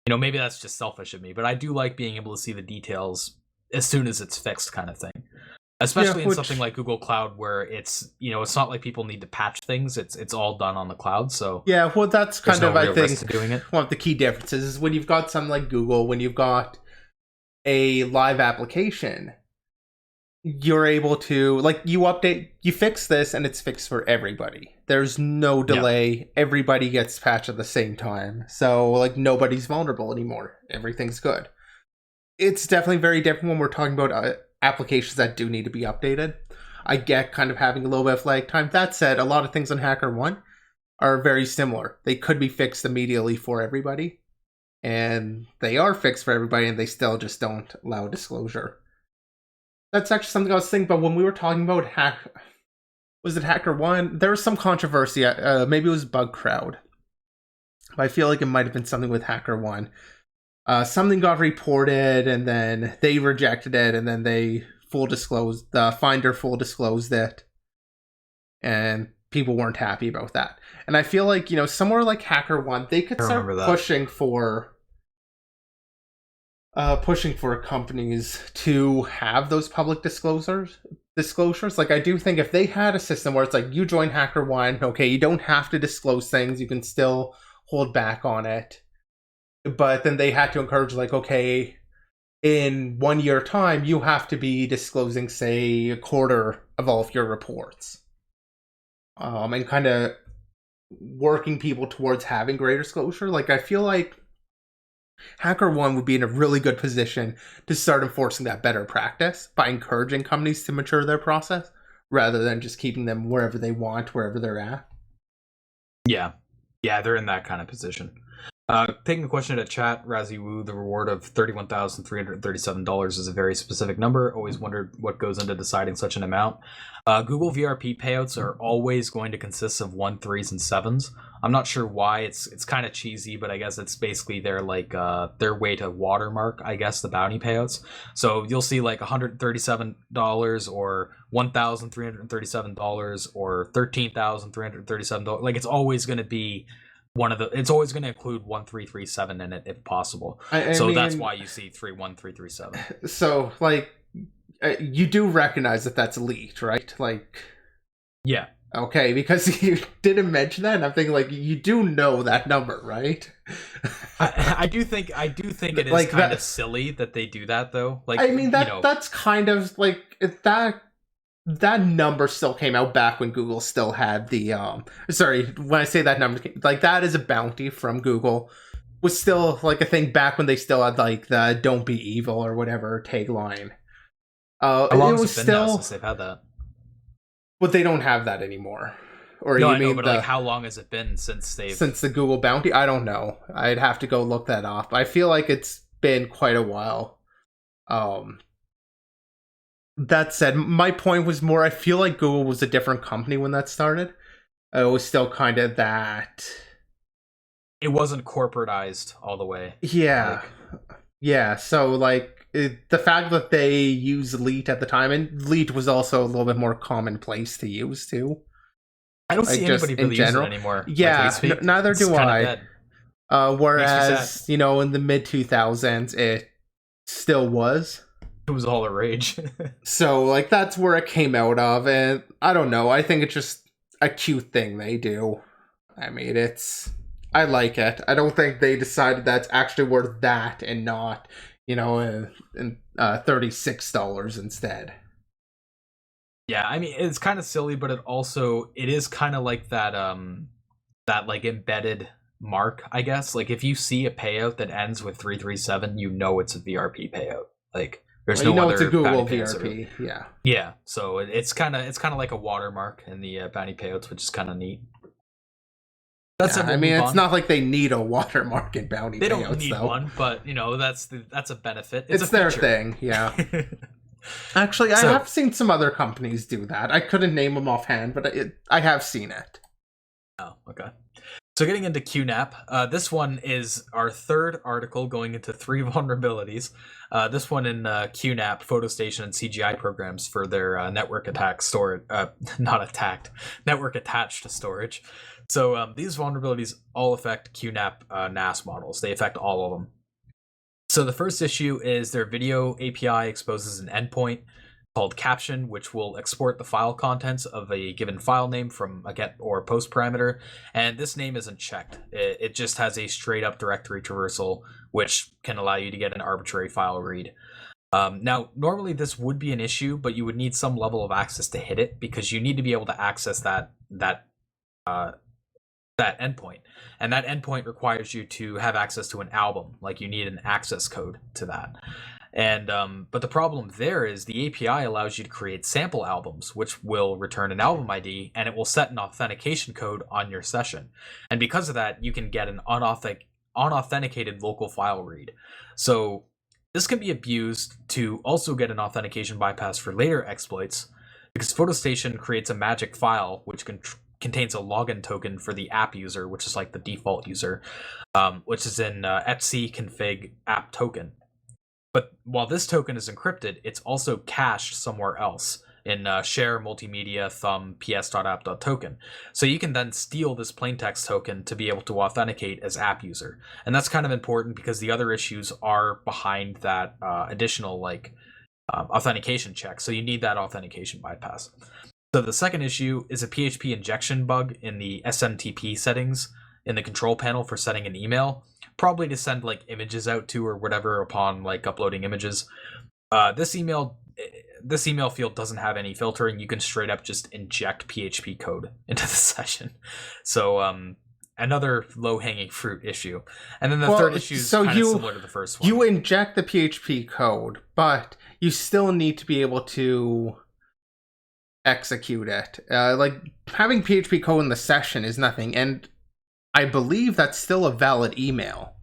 A: maybe that's just selfish of me, but I do like being able to see the details as soon as it's fixed, kind of thing. Especially in something like Google Cloud, where it's it's not like people need to patch things. It's all done on the cloud. So
B: yeah, well, that's kind of I think
A: doing it.
B: One of the key differences is when you've got something like Google, when you've got a live application, you're able to like you fix this and it's fixed for everybody. There's no delay. Yeah. Everybody gets patched at the same time. So like nobody's vulnerable anymore. Everything's good. It's definitely very different when we're talking about applications that do need to be updated. I get kind of having a little bit of lag time. That said, a lot of things on HackerOne are very similar. They could be fixed immediately for everybody, and they are fixed for everybody, and they still just don't allow disclosure. That's actually something I was thinking about when we were talking about was it HackerOne? There was some controversy. Maybe it was Bugcrowd. But I feel like it might have been something with HackerOne. Something got reported, and then they rejected it, and then the Finder full disclosed it, and people weren't happy about that. And I feel like, somewhere like HackerOne, they could start pushing for companies to have those public disclosures. Like, I do think if they had a system where it's like, you join HackerOne, okay, you don't have to disclose things, you can still hold back on it, but then they had to encourage, like, okay, in 1 year time, you have to be disclosing, say, a quarter of all of your reports, and kind of working people towards having greater disclosure. Like, I feel like HackerOne would be in a really good position to start enforcing that better practice by encouraging companies to mature their process rather than just keeping them wherever they want, wherever they're at.
A: Yeah, they're in that kind of position. Taking a question at chat, Razzie Wu, the reward of $31,337 is a very specific number. Always wondered what goes into deciding such an amount. Google VRP payouts are always going to consist of 1, 3s, and 7s. I'm not sure why. It's kind of cheesy, but I guess it's basically their way to watermark, I guess, the bounty payouts. So you'll see like $137 or $1,337 or $13,337. Like, it's always going to be it's always going to include 1337 in it if possible. I mean, that's why you see 31337.
B: So, like, you do recognize that that's leaked, right? Like,
A: yeah,
B: okay, because you didn't mention that, and I'm thinking, like, you do know that number, right?
A: I do think it is like kind of silly that they do that, though. Like, I
B: mean, that's kind of like that number still came out back when Google still had the when I say that number, like, that is a bounty from Google, was still like a thing back when they still had like the "Don't be evil" or whatever tagline.
A: How long has it been now since they've had that?
B: But they don't have that anymore. Or
A: no, I know, but like, how long has it been since
B: the Google bounty? I don't know. I'd have to go look that up. I feel like it's been quite a while. That said, my point was more, I feel like Google was a different company when that started. It was still kind of that...
A: It wasn't corporatized all the way.
B: Yeah. Yeah, so, like, the fact that they used Leet at the time, and Leet was also a little bit more commonplace to use, too.
A: I don't see anybody really use it anymore.
B: Yeah, neither do I. Whereas, in the mid-2000s, it still was.
A: It was all a rage.
B: So, like, that's where it came out of, and I don't know, I think it's just a cute thing they do. I mean, I like it. I don't think they decided that's actually worth that and not, $36 instead.
A: Yeah, I mean, it's kind of silly, but it is kind of like that like embedded mark, I guess. Like, if you see a payout that ends with 337, it's a VRP payout. Like, there's no other. It's a Google VRP. Yeah. Yeah. So it's kind of like a watermark in the bounty payouts, which is kind of neat.
B: It's not like they need a watermark in bounty payouts. They don't need
A: one, but that's a benefit.
B: It's their thing. Yeah. Actually, I have seen some other companies do that. I couldn't name them offhand, but I have seen it.
A: Oh, okay. So getting into QNAP, this one is our third article going into 3 vulnerabilities. This one in QNAP, PhotoStation, and CGI programs for their network attached storage. Network attached storage. So these vulnerabilities all affect QNAP NAS models. They affect all of them. So the first issue is their video API exposes an endpoint called caption, which will export the file contents of a given file name from a get or post parameter, and this name isn't checked. It just has a straight up directory traversal, which can allow you to get an arbitrary file read. Now, normally this would be an issue, but you would need some level of access to hit it, because you need to be able to access that endpoint, and that endpoint requires you to have access to an album. Like, you need an access code to that. And but the problem there is the API allows you to create sample albums, which will return an album ID, and it will set an authentication code on your session. And because of that, you can get an unauthenticated local file read. So this can be abused to also get an authentication bypass for later exploits, because PhotoStation creates a magic file which contains a login token for the app user, which is like the default user, which is in etc config app token. But while this token is encrypted, it's also cached somewhere else in share multimedia thumb ps.app.token. So you can then steal this plaintext token to be able to authenticate as app user. And that's kind of important because the other issues are behind that additional authentication check. So you need that authentication bypass. So the second issue is a PHP injection bug in the SMTP settings in the control panel for setting an email, probably to send images out to or whatever upon uploading images. This email field doesn't have any filtering. You can straight up just inject PHP code into the session. So another low-hanging fruit issue. And then the third issue is kind of similar to the first one.
B: You inject the PHP code, but you still need to be able to execute it. Having PHP code in the session is nothing, and I believe that's still a valid email.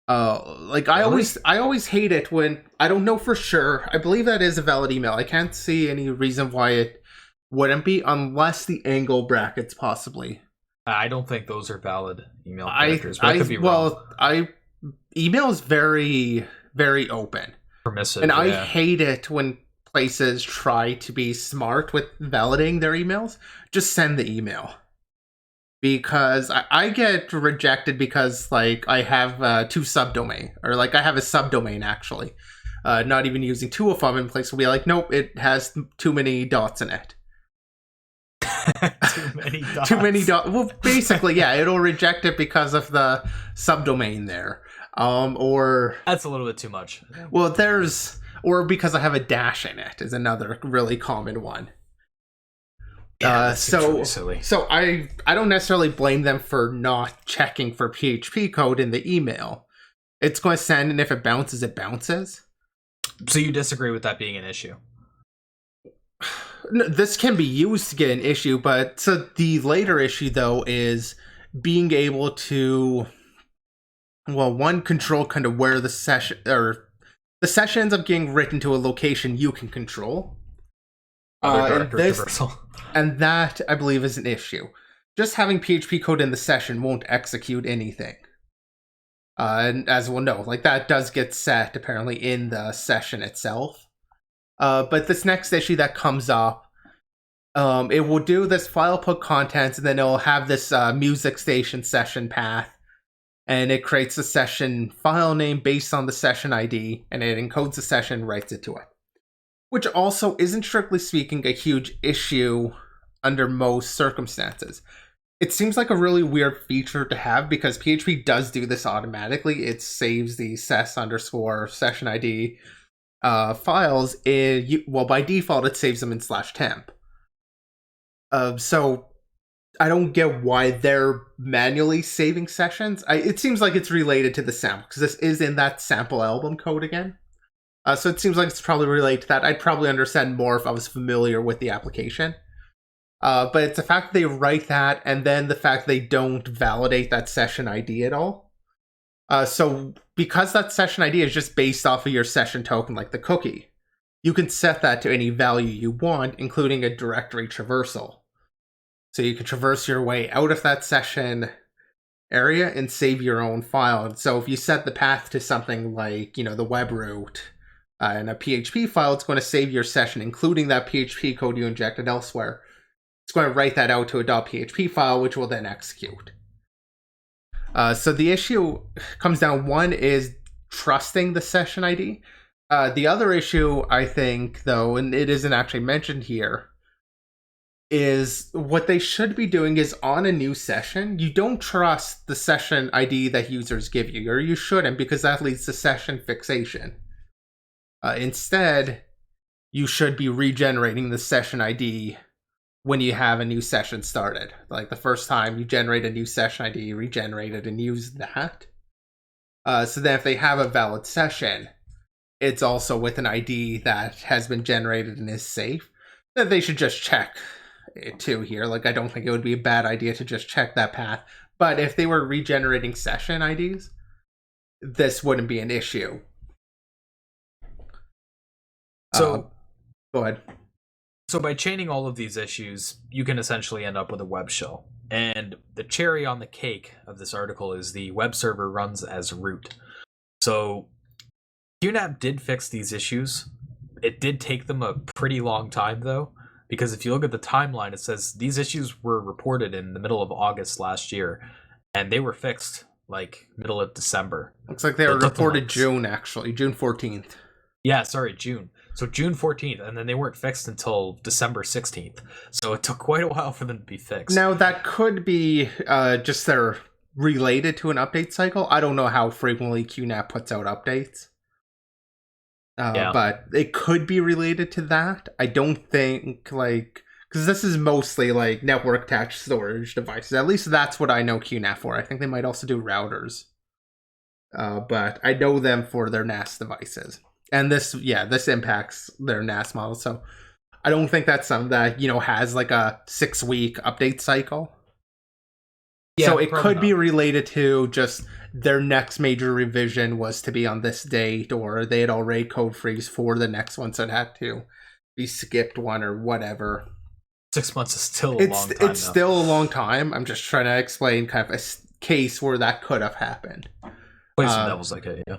B: I always hate it when I don't know for sure. I believe that is a valid email. I can't see any reason why it wouldn't be, unless the angle brackets possibly.
A: I don't think those are valid email characters, but I could be wrong.
B: Well, email is very, very open.
A: Permissive.
B: And I hate it when places try to be smart with validating their emails. Just send the email. Because I get rejected because I have two subdomain, or I have a subdomain actually, not even using two of them in place. Will be nope, it has too many dots in it.
A: Too many dots.
B: Too many dots. Well, basically, yeah, it'll reject it because of the subdomain there, or
A: that's a little bit too much.
B: Well, or because I have a dash in it is another really common one.
A: Yeah, really silly.
B: So I don't necessarily blame them for not checking for PHP code in the email. It's going to send, and if it bounces, it bounces.
A: So you disagree with that being an issue?
B: No, this can be used to get an issue, but so the later issue though is being able to, control kind of where the session ends up getting written to a location you can control. And that, I believe, is an issue. Just having PHP code in the session won't execute anything. And as we'll know, that does get set, apparently, in the session itself. But this next issue that comes up, it will do this file put contents, and then it will have this music station session path. And it creates a session file name based on the session ID, and it encodes the session and writes it to it. Which also isn't, strictly speaking, a huge issue under most circumstances. It seems like a really weird feature to have because PHP does do this automatically. It saves the ses_session ID files by default it saves them in /temp. So I don't get why they're manually saving sessions. It seems like it's related to the sample because this is in that sample album code again. So it seems like it's probably related to that. I'd probably understand more if I was familiar with the application. But it's the fact that they write that, and then the fact they don't validate that session ID at all. So because that session ID is just based off of your session token, like the cookie, you can set that to any value you want, including a directory traversal. So you can traverse your way out of that session area and save your own file. And so if you set the path to something like, the web root, in a PHP file, it's going to save your session, including that PHP code you injected elsewhere. It's going to write that out to a .php file, which will then execute. So the issue comes down, one is trusting the session ID. The other issue, I think, though, and it isn't actually mentioned here, is what they should be doing is on a new session, you don't trust the session ID that users give you, or you shouldn't, because that leads to session fixation. Instead, you should be regenerating the session ID when you have a new session started. The first time you generate a new session ID, regenerate it and use that. So then if they have a valid session, it's also with an ID that has been generated and is safe, then they should just check it too here. Like, I don't think it would be a bad idea to just check that path. But if they were regenerating session IDs, this wouldn't be an issue.
A: So,
B: go ahead.
A: So by chaining all of these issues, you can essentially end up with a web shell. And the cherry on the cake of this article is the web server runs as root. So QNAP did fix these issues. It did take them a pretty long time, though, because if you look at the timeline, it says these issues were reported in the middle of August last year, and they were fixed like middle of December.
B: Looks like they were reported June, actually, June 14th.
A: Yeah, sorry, June. So June 14th, and then they weren't fixed until December 16th. So it took quite a while for them to be fixed.
B: Now, that could be just they're related to an update cycle. I don't know how frequently QNAP puts out updates. But it could be related to that. I don't think, like, because this is mostly like network attached storage devices. At least that's what I know QNAP for. I think they might also do routers. But I know them for their NAS devices. And this impacts their NAS model. So I don't think that's something that, has like a 6-week update cycle. Yeah, so it could be related to just their next major revision was to be on this date, or they had already code freeze for the next one, so it had to be skipped one or whatever.
A: 6 months is still a long time.
B: It's still a long time. I'm just trying to explain kind of a case where that could have happened.
A: Play some devil's advocate, yeah.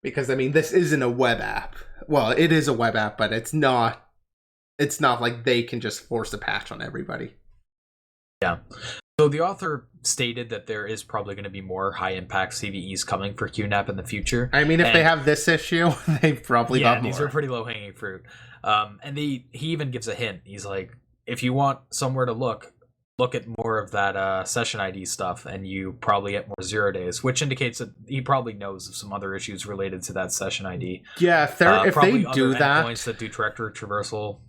B: Because, I mean, this isn't a web app. Well, it is a web app, but it's not like they can just force a patch on everybody.
A: Yeah. So the author stated that there is probably going to be more high-impact CVEs coming for QNAP in the future.
B: I mean, if they have this issue, they've probably got more.
A: Yeah, these are pretty low-hanging fruit. And he even gives a hint. He's like, if you want somewhere to look at more of that session ID stuff, and you probably get more 0 days, which indicates that he probably knows of some other issues related to that session ID.
B: Yeah, if they do that,
A: points that do directory traversal.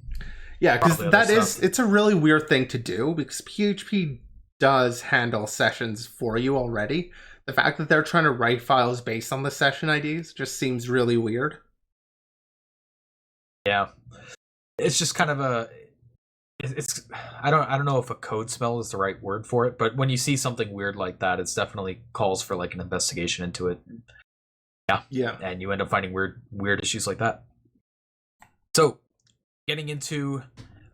B: Yeah, because it's a really weird thing to do, because PHP does handle sessions for you already. The fact that they're trying to write files based on the session IDs just seems really weird.
A: Yeah, it's just kind of I don't know if a code smell is the right word for it, but when you see something weird like that, it's definitely calls for like an investigation into it. Yeah, and you end up finding weird issues like that. So, getting into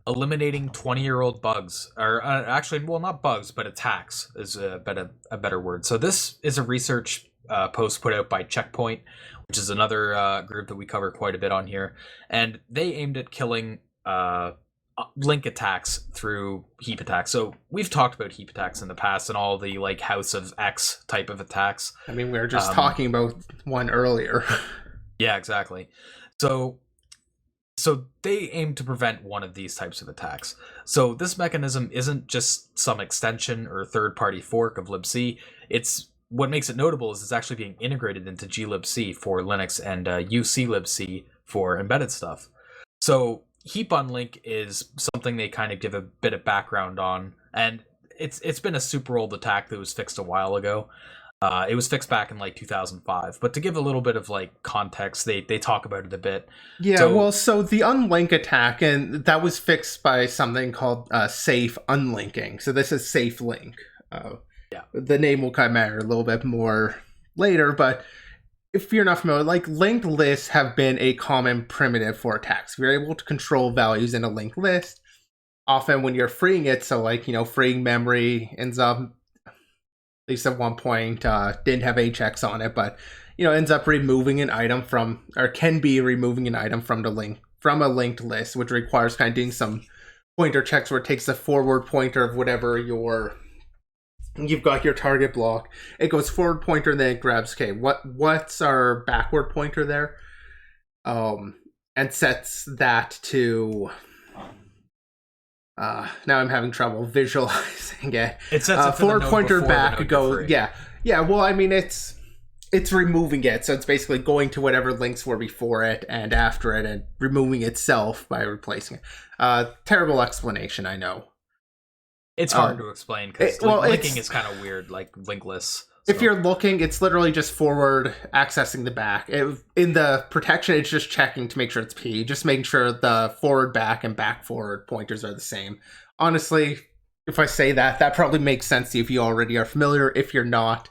A: eliminating 20-year-old bugs, or actually, well, not bugs, but attacks is a better word. So this is a research post put out by Checkpoint, which is another group that we cover quite a bit on here, and they aimed at killing link attacks through heap attacks. So we've talked about heap attacks in the past and all the like House of X type of attacks.
B: I mean, we were just talking about one earlier.
A: Yeah, exactly. So they aim to prevent one of these types of attacks. So this mechanism isn't just some extension or third-party fork of libc. It's what makes it notable is it's actually being integrated into glibc for Linux and uclibc for embedded stuff. So safe-unlink is something they kind of give a bit of background on, and it's been a super old attack that was fixed a while ago. It was fixed back in like 2005, but to give a little bit of like context, they talk about it a bit.
B: Yeah, so the unlink attack, and that was fixed by something called safe unlinking. So this is safe link. The name will come out a little bit more later, but if you're not familiar, like linked lists have been a common primitive for attacks. You're able to control values in a linked list. Often when you're freeing it, so like, freeing memory ends up, at least at one point, didn't have HX on it, but, ends up removing an item from, or can be removing an item from a linked list, which requires kind of doing some pointer checks where it takes the forward pointer of whatever you've got your target block. It goes forward pointer, then it grabs, okay, what's our backward pointer there? And sets that to, now I'm having trouble visualizing it.
A: It sets it
B: forward pointer back, go, yeah, well, I mean, it's removing it, so it's basically going to whatever links were before it and after it and removing itself by replacing it. Terrible explanation, I know.
A: It's hard to explain because linking is kind of weird, like linkless.
B: If you're looking, it's literally just forward accessing the back. In the protection, it's just checking to make sure it's P, just making sure the forward back and back forward pointers are the same. Honestly, if I say that, that probably makes sense to you if you already are familiar. If you're not,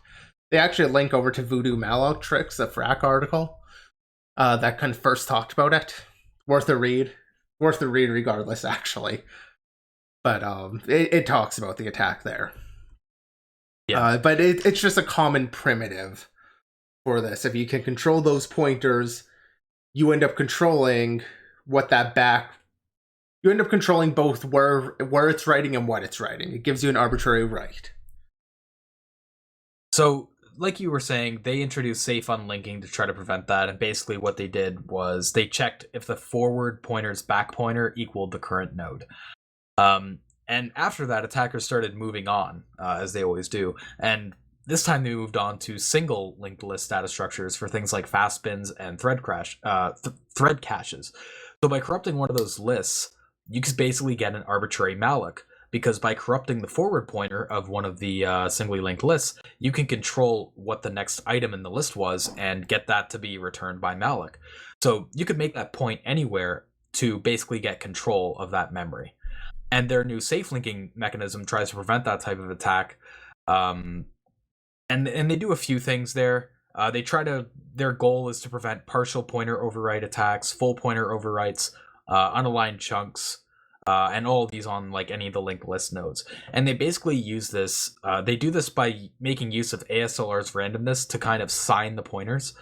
B: they actually link over to Voodoo Malloc Tricks, the FRAC article that kind of first talked about it. Worth a read regardless, actually. But it talks about the attack there. Yeah. But it's just a common primitive for this. If you can control those pointers, you end up controlling what that back... You end up controlling both where it's writing and what it's writing. It gives you an arbitrary write.
A: So, like you were saying, they introduced safe unlinking to try to prevent that. And basically what they did was they checked if the forward pointer's back pointer equaled the current node. And after that, attackers started moving on, as they always do. And this time they moved on to single linked list data structures for things like fast bins and thread caches. So by corrupting one of those lists, you can basically get an arbitrary malloc, because by corrupting the forward pointer of one of the singly linked lists, you can control what the next item in the list was and get that to be returned by malloc. So you could make that point anywhere to basically get control of that memory. And their new safe linking mechanism tries to prevent that type of attack. And they do a few things there. Their goal is to prevent partial pointer overwrite attacks, full pointer overwrites, unaligned chunks, and all of these on like any of the linked list nodes. And they basically use this, they do this by making use of ASLR's randomness to kind of sign the pointers.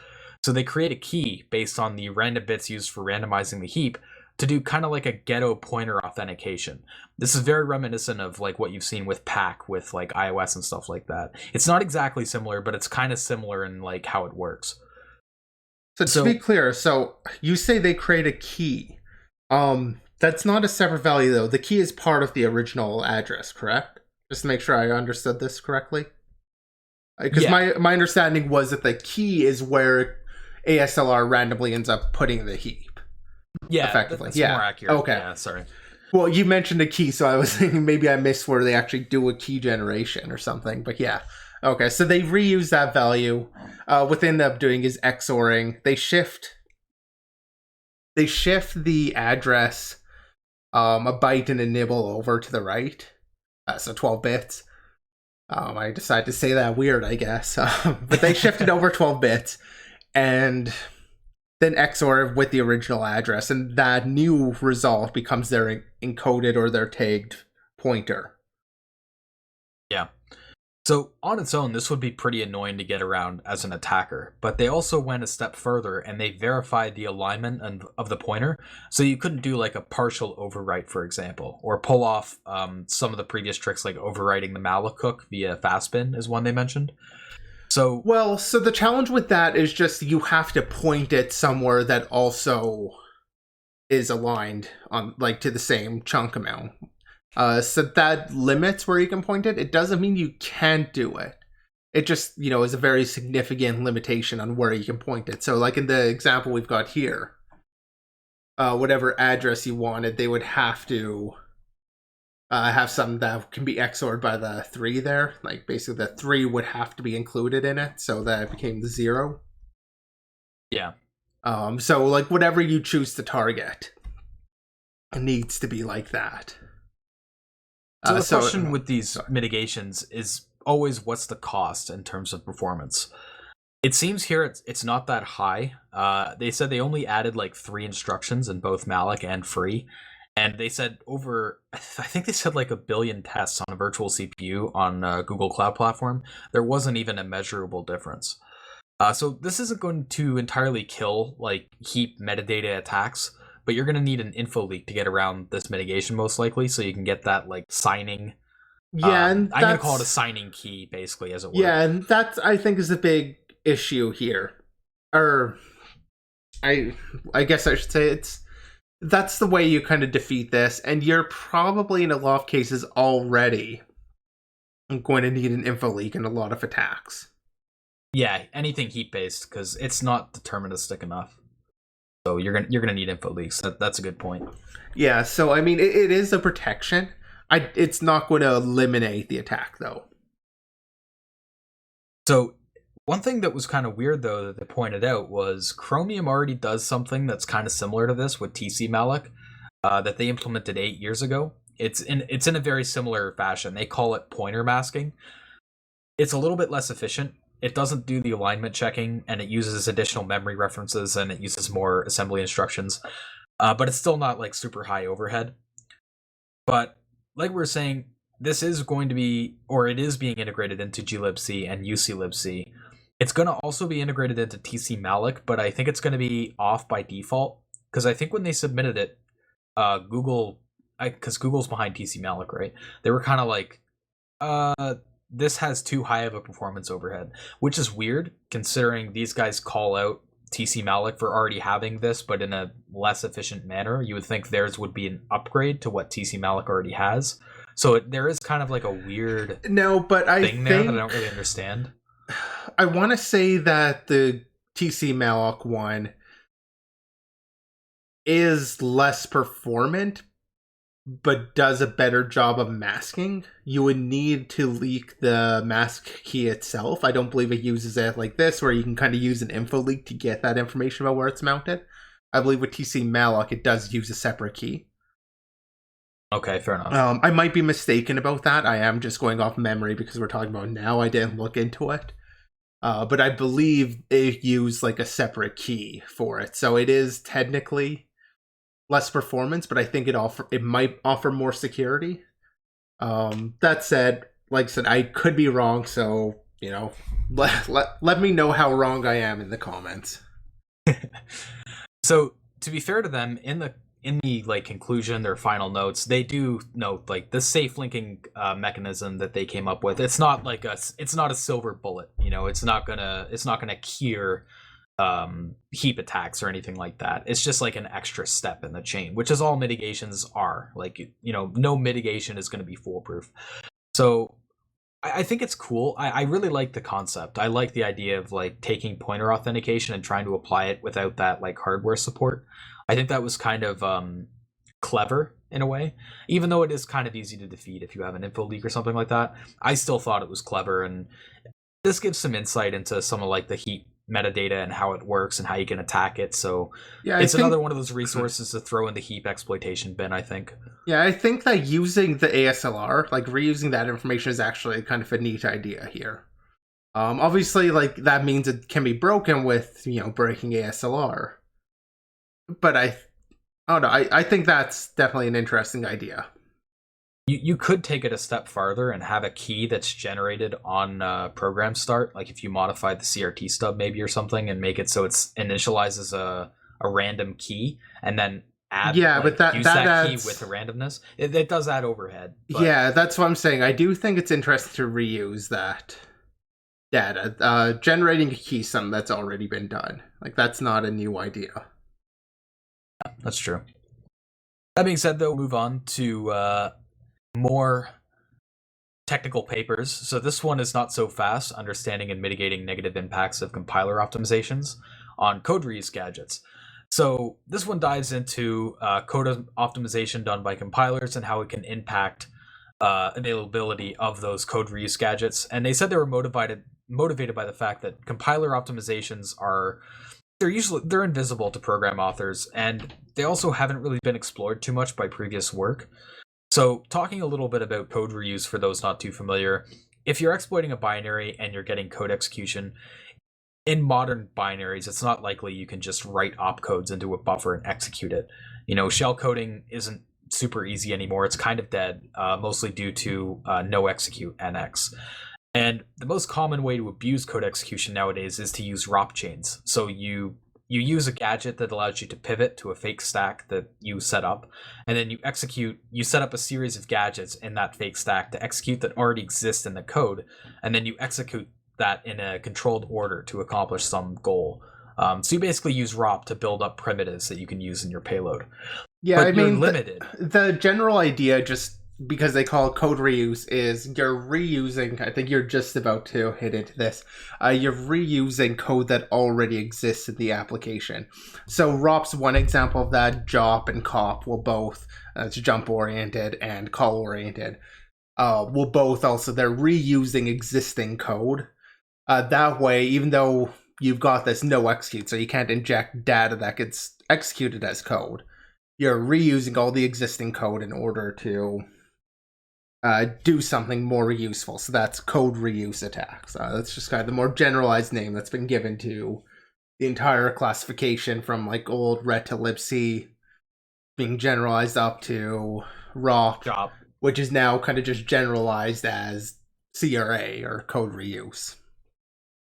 A: So they create a key based on the random bits used for randomizing the heap to do kind of like a ghetto pointer authentication. This is very reminiscent of like what you've seen with PAC with like iOS and stuff like that. It's not exactly similar, but it's kind of similar in like how it works.
B: So to be clear, so you say they create a key. That's not a separate value though. The key is part of the original address, correct? Just to make sure I understood this correctly. Because my understanding was that the key is where ASLR randomly ends up putting the heap.
A: Yeah,
B: effectively.
A: That's more accurate.
B: Okay.
A: Yeah, sorry.
B: Well, you mentioned a key, so I was thinking maybe I missed where they actually do a key generation or something. But yeah. Okay, so they reuse that value. What they end up doing is XORing. They shift the address a byte and a nibble over to the right. So 12 bits. I decided to say that weird, I guess. But they shifted over 12 bits and then XOR with the original address, and that new result becomes their encoded or their tagged pointer.
A: Yeah. So on its own, this would be pretty annoying to get around as an attacker, but they also went a step further and they verified the alignment of the pointer, so you couldn't do like a partial overwrite, for example, or pull off some of the previous tricks like overwriting the malloc hook via fastbin is one they mentioned. So
B: the challenge with that is just you have to point it somewhere that also is aligned on like to the same chunk amount. So that limits where you can point it. It doesn't mean you can't do it. It just, is a very significant limitation on where you can point it. So like in the example we've got here, whatever address you wanted, they would have to have something that can be XORed by the 3 there. Like basically the 3 would have to be included in it so that it became the 0.
A: Yeah.
B: So like whatever you choose to target needs to be like that.
A: So the question with these mitigations is always what's the cost in terms of performance. It seems here it's not that high. They said they only added like 3 instructions in both malloc and free. And they said I think they said like 1 billion tests on a virtual CPU on Google Cloud Platform. There wasn't even a measurable difference. So this isn't going to entirely kill like heap metadata attacks, but you're going to need an info leak to get around this mitigation most likely, so you can get that like signing.
B: Yeah, and
A: I'm going to call it a signing key, basically, as it were.
B: Yeah, and that I think is the big issue here. Or I guess I should say that's the way you kind of defeat this, and you're probably in a lot of cases already going to need an info leak in a lot of attacks.
A: Yeah, anything heap based, because it's not deterministic enough. So you're gonna need info leaks. That's a good point.
B: Yeah, so I mean it is a protection. It's not going to eliminate the attack though.
A: So one thing that was kind of weird though that they pointed out was Chromium already does something that's kind of similar to this with TC malloc that they implemented 8 years ago. It's in a very similar fashion. They call it pointer masking. It's a little bit less efficient. It doesn't do the alignment checking, and it uses additional memory references, and it uses more assembly instructions. But it's still not like super high overhead. But like we were saying, this is going to be, or it is being integrated into glibc and uclibc. It's going to also be integrated into TC malloc, but I think it's going to be off by default because I think when they submitted it, Google, because Google's behind TC malloc, right? They were kind of like, this has too high of a performance overhead, which is weird considering these guys call out TC malloc for already having this, but in a less efficient manner. You would think theirs would be an upgrade to what TC malloc already has. So there is kind of like a weird
B: thing there that I
A: don't really understand.
B: I want to say that the TC malloc one is less performant, but does a better job of masking. You would need to leak the mask key itself. I don't believe it uses it like this, where you can kind of use an info leak to get that information about where it's mounted. I believe with TC malloc, it does use a separate key.
A: Okay, fair enough.
B: I might be mistaken about that. I am just going off memory because we're talking about now. I didn't look into it. But I believe it used like a separate key for it. So it is technically less performance, but I think it might offer more security. That said, like I said, I could be wrong, so let me know how wrong I am in the comments.
A: So to be fair to them, in the like conclusion, their final notes, they do note like the safe linking mechanism that they came up with. It's not a silver bullet. It's not gonna cure heap attacks or anything like that. It's just like an extra step in the chain, which is all mitigations are. Like, no mitigation is going to be foolproof. So I think it's cool. I really like the concept. I like the idea of like taking pointer authentication and trying to apply it without that like hardware support. I think that was kind of clever in a way, even though it is kind of easy to defeat if you have an info leak or something like that. I still thought it was clever, and this gives some insight into some of like the heap metadata and how it works and how you can attack it. So yeah, it's another one of those resources to throw in the heap exploitation bin, I think.
B: Yeah, I think that using the ASLR, like reusing that information, is actually kind of a neat idea here. Obviously, like that means it can be broken with breaking ASLR, but I don't know. I think that's definitely an interesting idea.
A: You could take it a step farther and have a key that's generated on program start, like if you modify the CRT stub maybe or something and make it so it's initializes a random key and then add
B: but that
A: key with the randomness. It does add overhead.
B: But... Yeah, that's what I'm saying. I do think it's interesting to reuse that data. Generating a key, something that's already been done. Like that's not a new idea.
A: Yeah, that's true. That being said, though, we'll move on to more technical papers. So this one is not so fast, understanding and mitigating negative impacts of compiler optimizations on code reuse gadgets. So this one dives into code optimization done by compilers and how it can impact availability of those code reuse gadgets. And they said they were motivated by the fact that compiler optimizations they're invisible to program authors, and they also haven't really been explored too much by previous work. So talking a little bit about code reuse for those not too familiar, if you're exploiting a binary and you're getting code execution, in modern binaries, it's not likely you can just write opcodes into a buffer and execute it. Shell coding isn't super easy anymore. It's kind of dead, mostly due to no execute NX. And the most common way to abuse code execution nowadays is to use ROP chains. So you use a gadget that allows you to pivot to a fake stack that you set up, and then you set up a series of gadgets in that fake stack to execute that already exists in the code, and then you execute that in a controlled order to accomplish some goal. So you basically use ROP to build up primitives that you can use in your payload.
B: Yeah,
A: but you're limited.
B: The general idea, just because they call it code reuse, is you're reusing, I think you're just about to hit into this, you're reusing code that already exists in the application. So ROP's one example of that. JOP and COP will both, it's jump-oriented and call-oriented, will both also, they're reusing existing code. That way, even though you've got this no execute, so you can't inject data that gets executed as code, you're reusing all the existing code in order to do something more useful. So that's code reuse attacks. That's just kind of the more generalized name that's been given to the entire classification, from like old ret to libc being generalized up to ROP,
A: Job.
B: which is now kind of just generalized as CRA, or code reuse.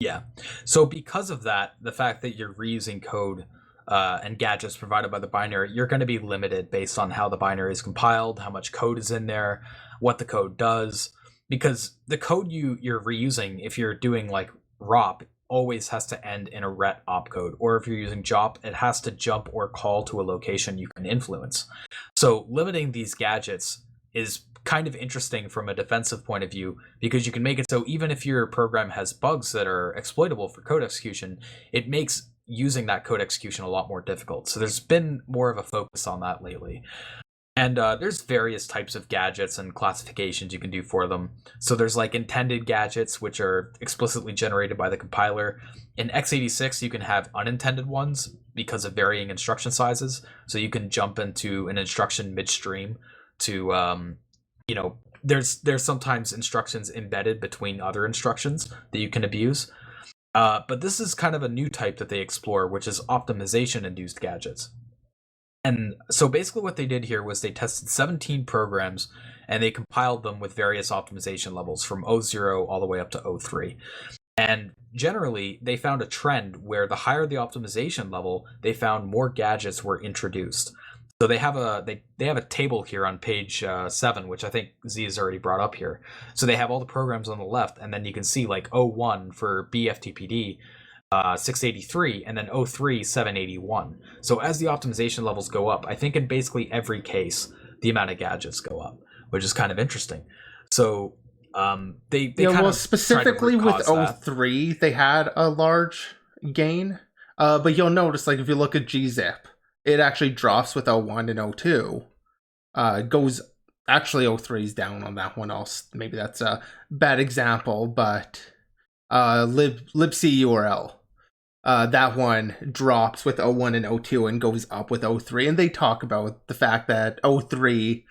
A: Yeah. So because of that, the fact that you're reusing code and gadgets provided by the binary, you're going to be limited based on how the binary is compiled, how much code is in there, what the code does. Because the code you're reusing, if you're doing like ROP, always has to end in a ret opcode. Or if you're using JOP, it has to jump or call to a location you can influence. So limiting these gadgets is kind of interesting from a defensive point of view, because you can make it so even if your program has bugs that are exploitable for code execution, it makes using that code execution a lot more difficult. So there's been more of a focus on that lately. And there's various types of gadgets and classifications you can do for them. So there's like intended gadgets, which are explicitly generated by the compiler. In x86, you can have unintended ones because of varying instruction sizes. So you can jump into an instruction midstream to, there's sometimes instructions embedded between other instructions that you can abuse. But this is kind of a new type that they explore, which is optimization-induced gadgets. And so basically what they did here was they tested 17 programs, and they compiled them with various optimization levels from 0 all the way up to 03. And generally, they found a trend where the higher the optimization level, they found more gadgets were introduced. So they have a table here on page 7, which I think Z has already brought up here. So they have all the programs on the left, and then you can see like 01 for BFTPD, 683, and then 03, 781. So as the optimization levels go up, I think in basically every case, the amount of gadgets go up, which is kind of interesting. So they kind of
B: specifically with 03, they had a large gain. But you'll notice, like if you look at gzip, it actually drops with 01 and 02. Goes actually 03 is down on that one. Maybe that's a bad example, but libc URL. That one drops with 01 and 02 and goes up with 03. And they talk about the fact that 03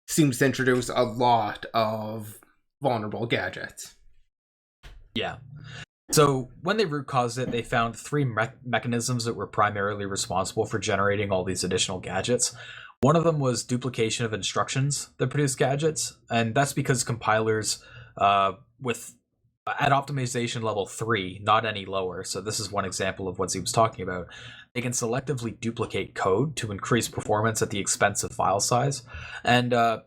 B: seems to introduce a lot of vulnerable gadgets.
A: Yeah. So when they root caused it, they found three mechanisms that were primarily responsible for generating all these additional gadgets. One of them was duplication of instructions that produce gadgets. And that's because compilers at optimization level 3, not any lower, so this is one example of what he was talking about, they can selectively duplicate code to increase performance at the expense of file size. And I've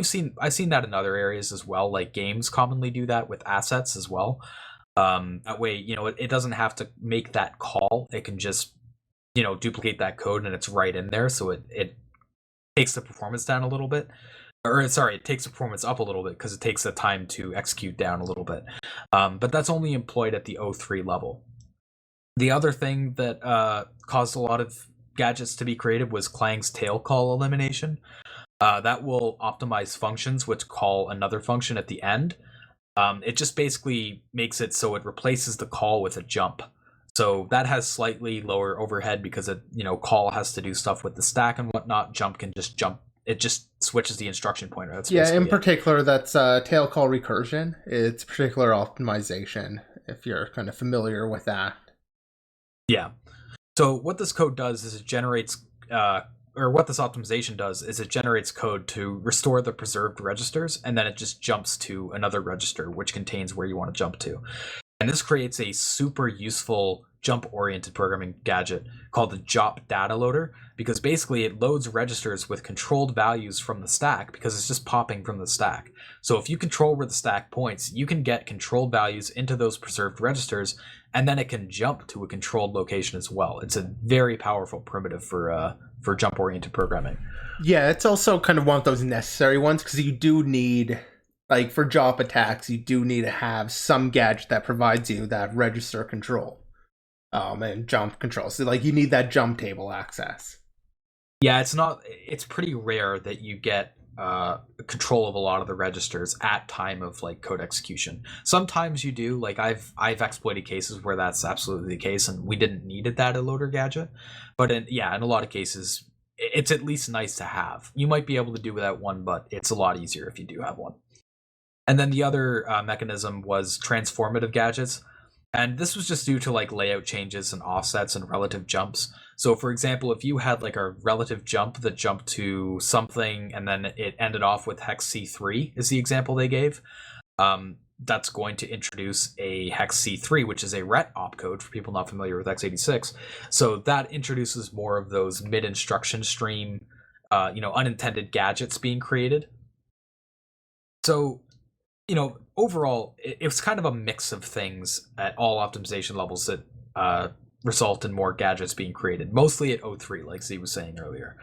A: seen that in other areas as well, like games commonly do that with assets as well. That way, it doesn't have to make that call, it can just duplicate that code and it's right in there, so it takes the performance down a little bit. It takes the performance up a little bit because it takes the time to execute down a little bit. But that's only employed at the 03 level. The other thing that caused a lot of gadgets to be created was Clang's tail call elimination. That will optimize functions which call another function at the end. It just basically makes it so it replaces the call with a jump. So that has slightly lower overhead because call has to do stuff with the stack and whatnot. Jump can just jump. It just switches the instruction pointer. That's
B: in particular, that's tail call recursion. It's particular optimization, if you're kind of familiar with that.
A: Yeah. So what this code does is it generates, what this optimization does is it generates code to restore the preserved registers, and then it just jumps to another register which contains where you want to jump to. And this creates a super useful jump-oriented programming gadget called the JOP data loader, because basically it loads registers with controlled values from the stack because it's just popping from the stack. So if you control where the stack points, you can get controlled values into those preserved registers, and then it can jump to a controlled location as well. It's a very powerful primitive for jump-oriented programming.
B: Yeah, it's also kind of one of those necessary ones because you do need, like for JOP attacks, you do need to have some gadget that provides you that register control. And jump control. So like you need that jump table access.
A: Yeah, it's pretty rare that you get control of a lot of the registers at time of like code execution. Sometimes you do, like I've exploited cases where that's absolutely the case, and we didn't need that at loader gadget. But in a lot of cases, it's at least nice to have. You might be able to do without one, but it's a lot easier if you do have one. And then the other mechanism was transformative gadgets. And this was just due to like layout changes and offsets and relative jumps. So for example, if you had like a relative jump that jumped to something and then it ended off with hex C3 is the example they gave, that's going to introduce a hex C3, which is a RET opcode for people not familiar with x86. So that introduces more of those mid-instruction stream, unintended gadgets being created. So, overall, it was kind of a mix of things at all optimization levels that result in more gadgets being created, mostly at O3, like Z was saying earlier.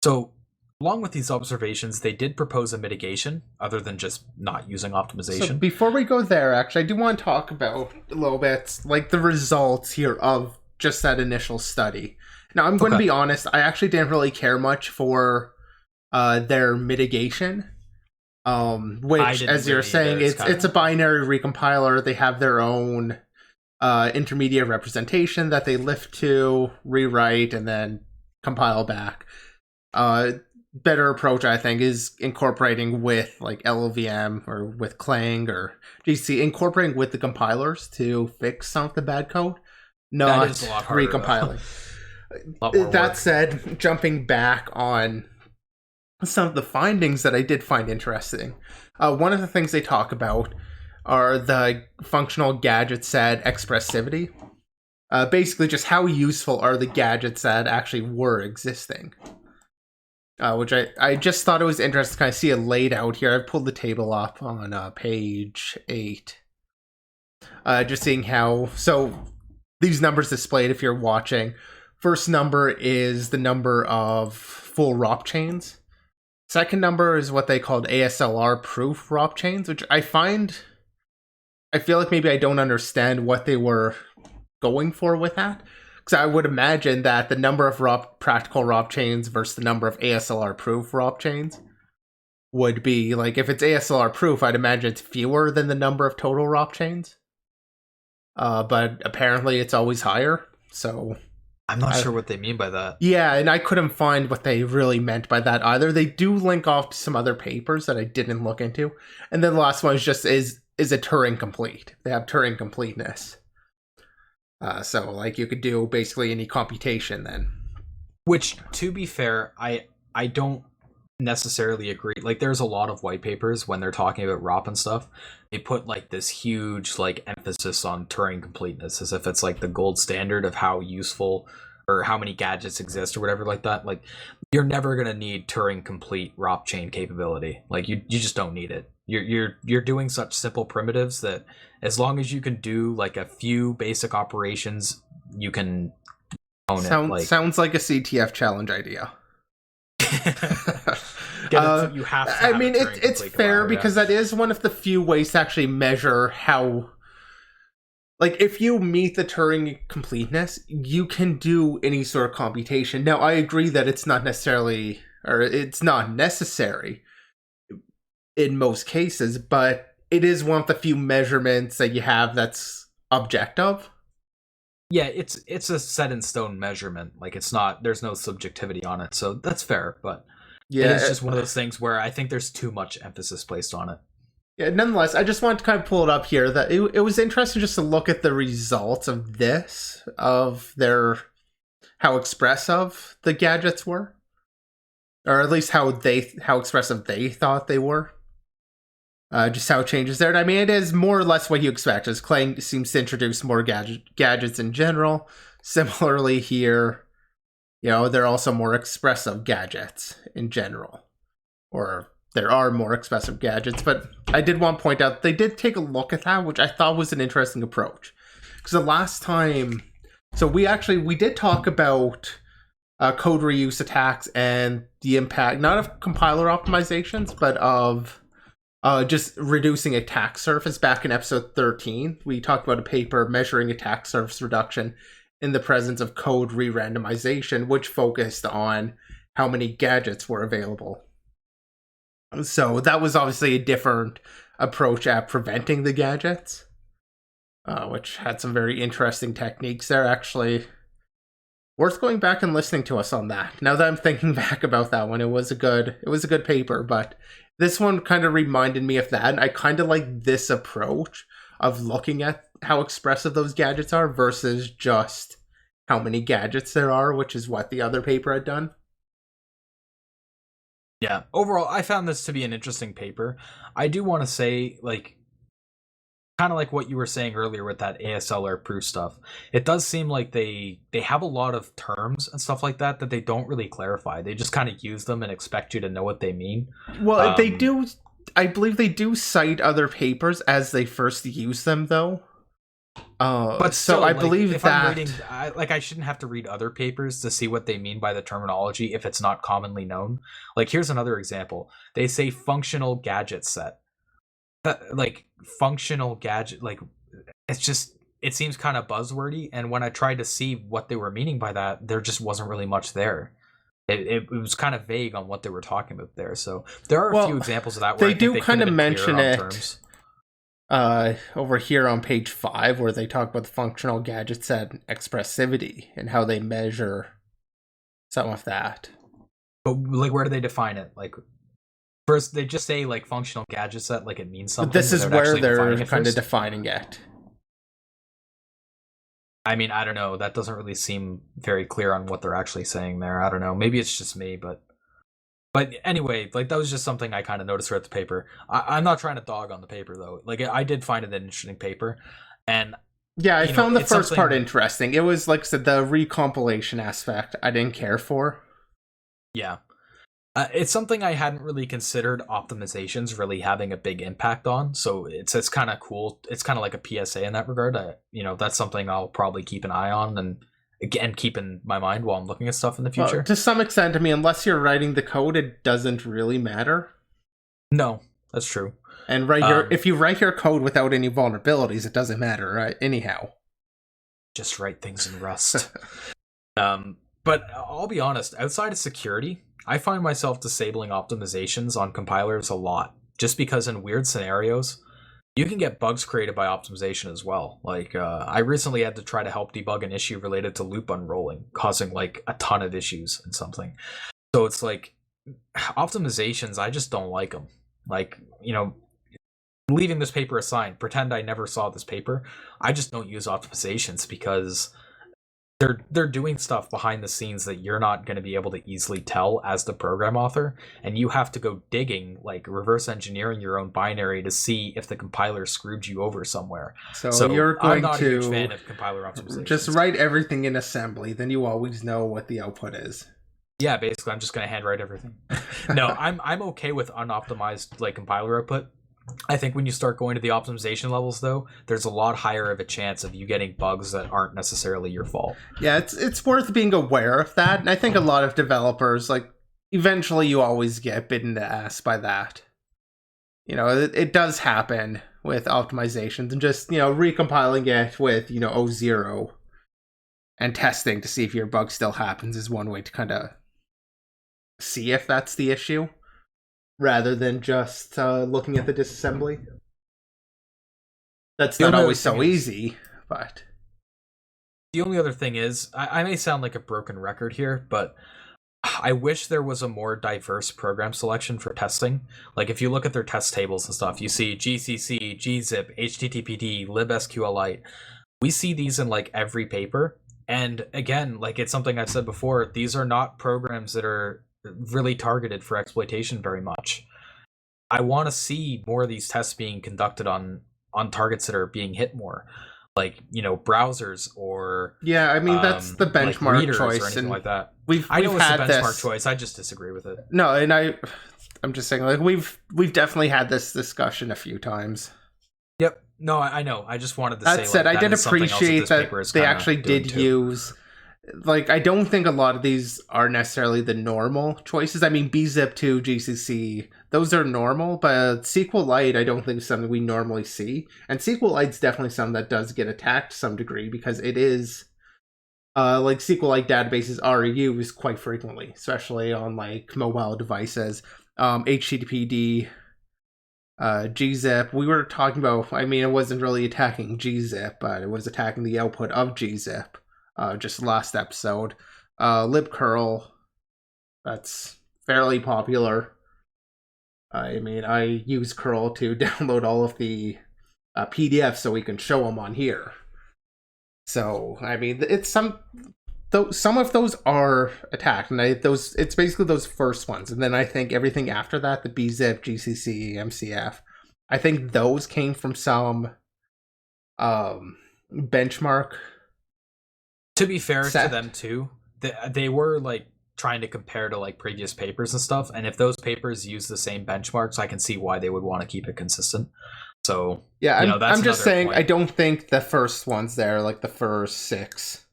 A: So, along with these observations, they did propose a mitigation, other than just not using optimization.
B: So before we go there, actually, I do want to talk about a little bit, like, the results here of just that initial study. Now, I'm going to be honest, I actually didn't really care much for their mitigation. Which, as you're saying, it's a binary recompiler. They have their own intermediate representation that they lift to, rewrite, and then compile back. Better approach, I think, is incorporating with like LLVM or with Clang or GC, incorporating with the compilers to fix some of the bad code, not recompiling. That said, jumping back on some of the findings that I did find interesting. One of the things they talk about are the functional gadget set expressivity. Basically, just how useful are the gadgets that actually were existing. Which I just thought it was interesting to kind of see it laid out here. I've pulled the table up on page 8. Just seeing how... So, these numbers displayed if you're watching. First number is the number of full ROP chains. Second number is what they called ASLR proof ROP chains, which I feel like maybe I don't understand what they were going for with that. Because I would imagine that the number of practical ROP chains versus the number of ASLR proof ROP chains would be, like, if it's ASLR proof, I'd imagine it's fewer than the number of total ROP chains. But apparently it's always higher, so...
A: I'm not sure what they mean by that.
B: Yeah, and I couldn't find what they really meant by that either. They do link off to some other papers that I didn't look into. And then the last one is just, is it Turing complete? They have Turing completeness. So, like, you could do basically any computation then.
A: Which, to be fair, I don't necessarily agree. Like, there's a lot of white papers when they're talking about ROP and stuff. They put, like, this huge, like, emphasis on Turing completeness as if it's, like, the gold standard of how useful or how many gadgets exist or whatever like that. Like, you're never going to need Turing complete ROP chain capability. Like, you just don't need it. You're doing such simple primitives that as long as you can do, like, a few basic operations, you can own it. Like,
B: sounds like a CTF challenge idea.
A: You have to have
B: it's fair because that is one of the few ways to actually measure how, like, if you meet the Turing completeness, you can do any sort of computation. Now, I agree that it's not necessarily, or it's not necessary in most cases, but it is one of the few measurements that you have that's objective.
A: Yeah, it's a set in stone measurement. Like, it's not, there's no subjectivity on it, so that's fair, but yeah, it's just one of those things where I think there's too much emphasis placed on it.
B: Yeah, nonetheless, I just wanted to kind of pull it up here that it was interesting just to look at the results of this, of how expressive the gadgets were, or at least how expressive they thought they were. Just how it changes there. And I mean, it is more or less what you expect, as Clang seems to introduce more gadgets in general. Similarly here, there are also more expressive gadgets in general. Or there are more expressive gadgets, but I did want to point out they did take a look at that, which I thought was an interesting approach. Because the last time, so we did talk about code reuse attacks and the impact, not of compiler optimizations, but of just reducing attack surface. Back in episode 13, we talked about a paper measuring attack surface reduction in the presence of code re-randomization, which focused on how many gadgets were available. So that was obviously a different approach at preventing the gadgets, which had some very interesting techniques there. Actually, worth going back and listening to us on that. Now that I'm thinking back about that one, it was a good paper, but this one kind of reminded me of that. And I kind of like this approach of looking at how expressive those gadgets are versus just how many gadgets there are, which is what the other paper had done.
A: Yeah, overall, I found this to be an interesting paper. I do want to say, like, kind of like what you were saying earlier with that ASLR proof stuff. It does seem like they have a lot of terms and stuff like that they don't really clarify. They just kind of use them and expect you to know what they mean.
B: Well, they do. I believe they do cite other papers as they first use them, though.
A: But still,
B: so I believe
A: if
B: that
A: I'm reading, I shouldn't have to read other papers to see what they mean by the terminology if it's not commonly known. Like, here's another example. They say functional gadget set. Like, functional gadget, like, it seems kind of buzzwordy, and when I tried to see what they were meaning by that, there just wasn't really much there. It was kind of vague on what they were talking about there. So there are a few examples of that where
B: they do kind of mention it terms. Over here on page 5, where they talk about the functional gadget set expressivity and how they measure some of that.
A: But, like, where do they define it? Like, first they just say, like, functional gadget set, like it means something.
B: But this is where they're kind of defining it.
A: I mean, I don't know. That doesn't really seem very clear on what they're actually saying there. I don't know. Maybe it's just me, but anyway, like, that was just something I kind of noticed throughout the paper. I'm not trying to dog on the paper, though. Like, I did find it an interesting paper, and
B: yeah, I found the first part interesting. It was, like I said, the recompilation aspect I didn't care for.
A: Yeah. It's something I hadn't really considered optimizations really having a big impact on, so it's kind of cool. It's kind of like a PSA in that regard. That's something I'll probably keep an eye on and again keep in my mind while I'm looking at stuff in the future.
B: To some extent, I mean, unless you're writing the code, it doesn't really matter.
A: No, that's true.
B: And if you write your code without any vulnerabilities, it doesn't matter, right? Anyhow,
A: just write things in Rust. But I'll be honest, outside of security, I find myself disabling optimizations on compilers a lot, just because in weird scenarios, you can get bugs created by optimization as well. Like, I recently had to try to help debug an issue related to loop unrolling, causing, like, a ton of issues and something. So it's like, optimizations, I just don't like them. Like, leaving this paper aside, pretend I never saw this paper, I just don't use optimizations because they're doing stuff behind the scenes that you're not going to be able to easily tell as the program author, and you have to go digging, like reverse engineering your own binary to see if the compiler screwed you over somewhere.
B: So you're going
A: I'm not
B: to
A: a huge fan of compiler optimization.
B: Just write everything in assembly, then you always know what the output is.
A: Yeah, basically, I'm just going to handwrite everything. No, I'm okay with unoptimized, like, compiler output. I think when you start going to the optimization levels, though, there's a lot higher of a chance of you getting bugs that aren't necessarily your fault.
B: Yeah, it's worth being aware of that, and I think a lot of developers, like, eventually you always get bitten in the ass by that. It does happen with optimizations, and just, recompiling it with, O0 and testing to see if your bug still happens is one way to kind of see if that's the issue, rather than just looking at the disassembly. That's not always so easy, but...
A: The only other thing is, I may sound like a broken record here, but I wish there was a more diverse program selection for testing. Like, if you look at their test tables and stuff, you see GCC, gzip, HTTPD, libsqlite. We see these in, like, every paper. And again, like, it's something I've said before, these are not programs that are really targeted for exploitation very much. I want to see more of these tests being conducted on targets that are being hit more, like, browsers or
B: that's the benchmark
A: like
B: choice
A: or anything like that.
B: I know
A: it's the benchmark choice. I just disagree with it.
B: No, and I'm just saying, like, we've definitely had this discussion a few times.
A: Yep. No, I know. I just wanted to
B: say.
A: That said,
B: I did appreciate that they actually did use. Like, I don't think a lot of these are necessarily the normal choices. I mean, bzip2, GCC, those are normal, but SQLite I don't think is something we normally see. And SQLite's definitely something that does get attacked to some degree, because it is, like, SQLite databases are used quite frequently, especially on, like, mobile devices. HTTPD, gzip. We were talking about, I mean, it wasn't really attacking gzip, but it was attacking the output of gzip, just last episode. libcurl, that's fairly popular. I mean, I use curl to download all of the PDFs so we can show them on here. So, I mean, it's some of those are attacked, and it's basically those first ones, and then I think everything after that, the bzip, GCC, MCF, I think those came from some benchmark.
A: To be fair to them too, they were like trying to compare to like previous papers and stuff, and if those papers use the same benchmarks, I can see why they would want to keep it consistent. So
B: yeah, I'm just saying, point. I don't think the first ones there, like the first 6,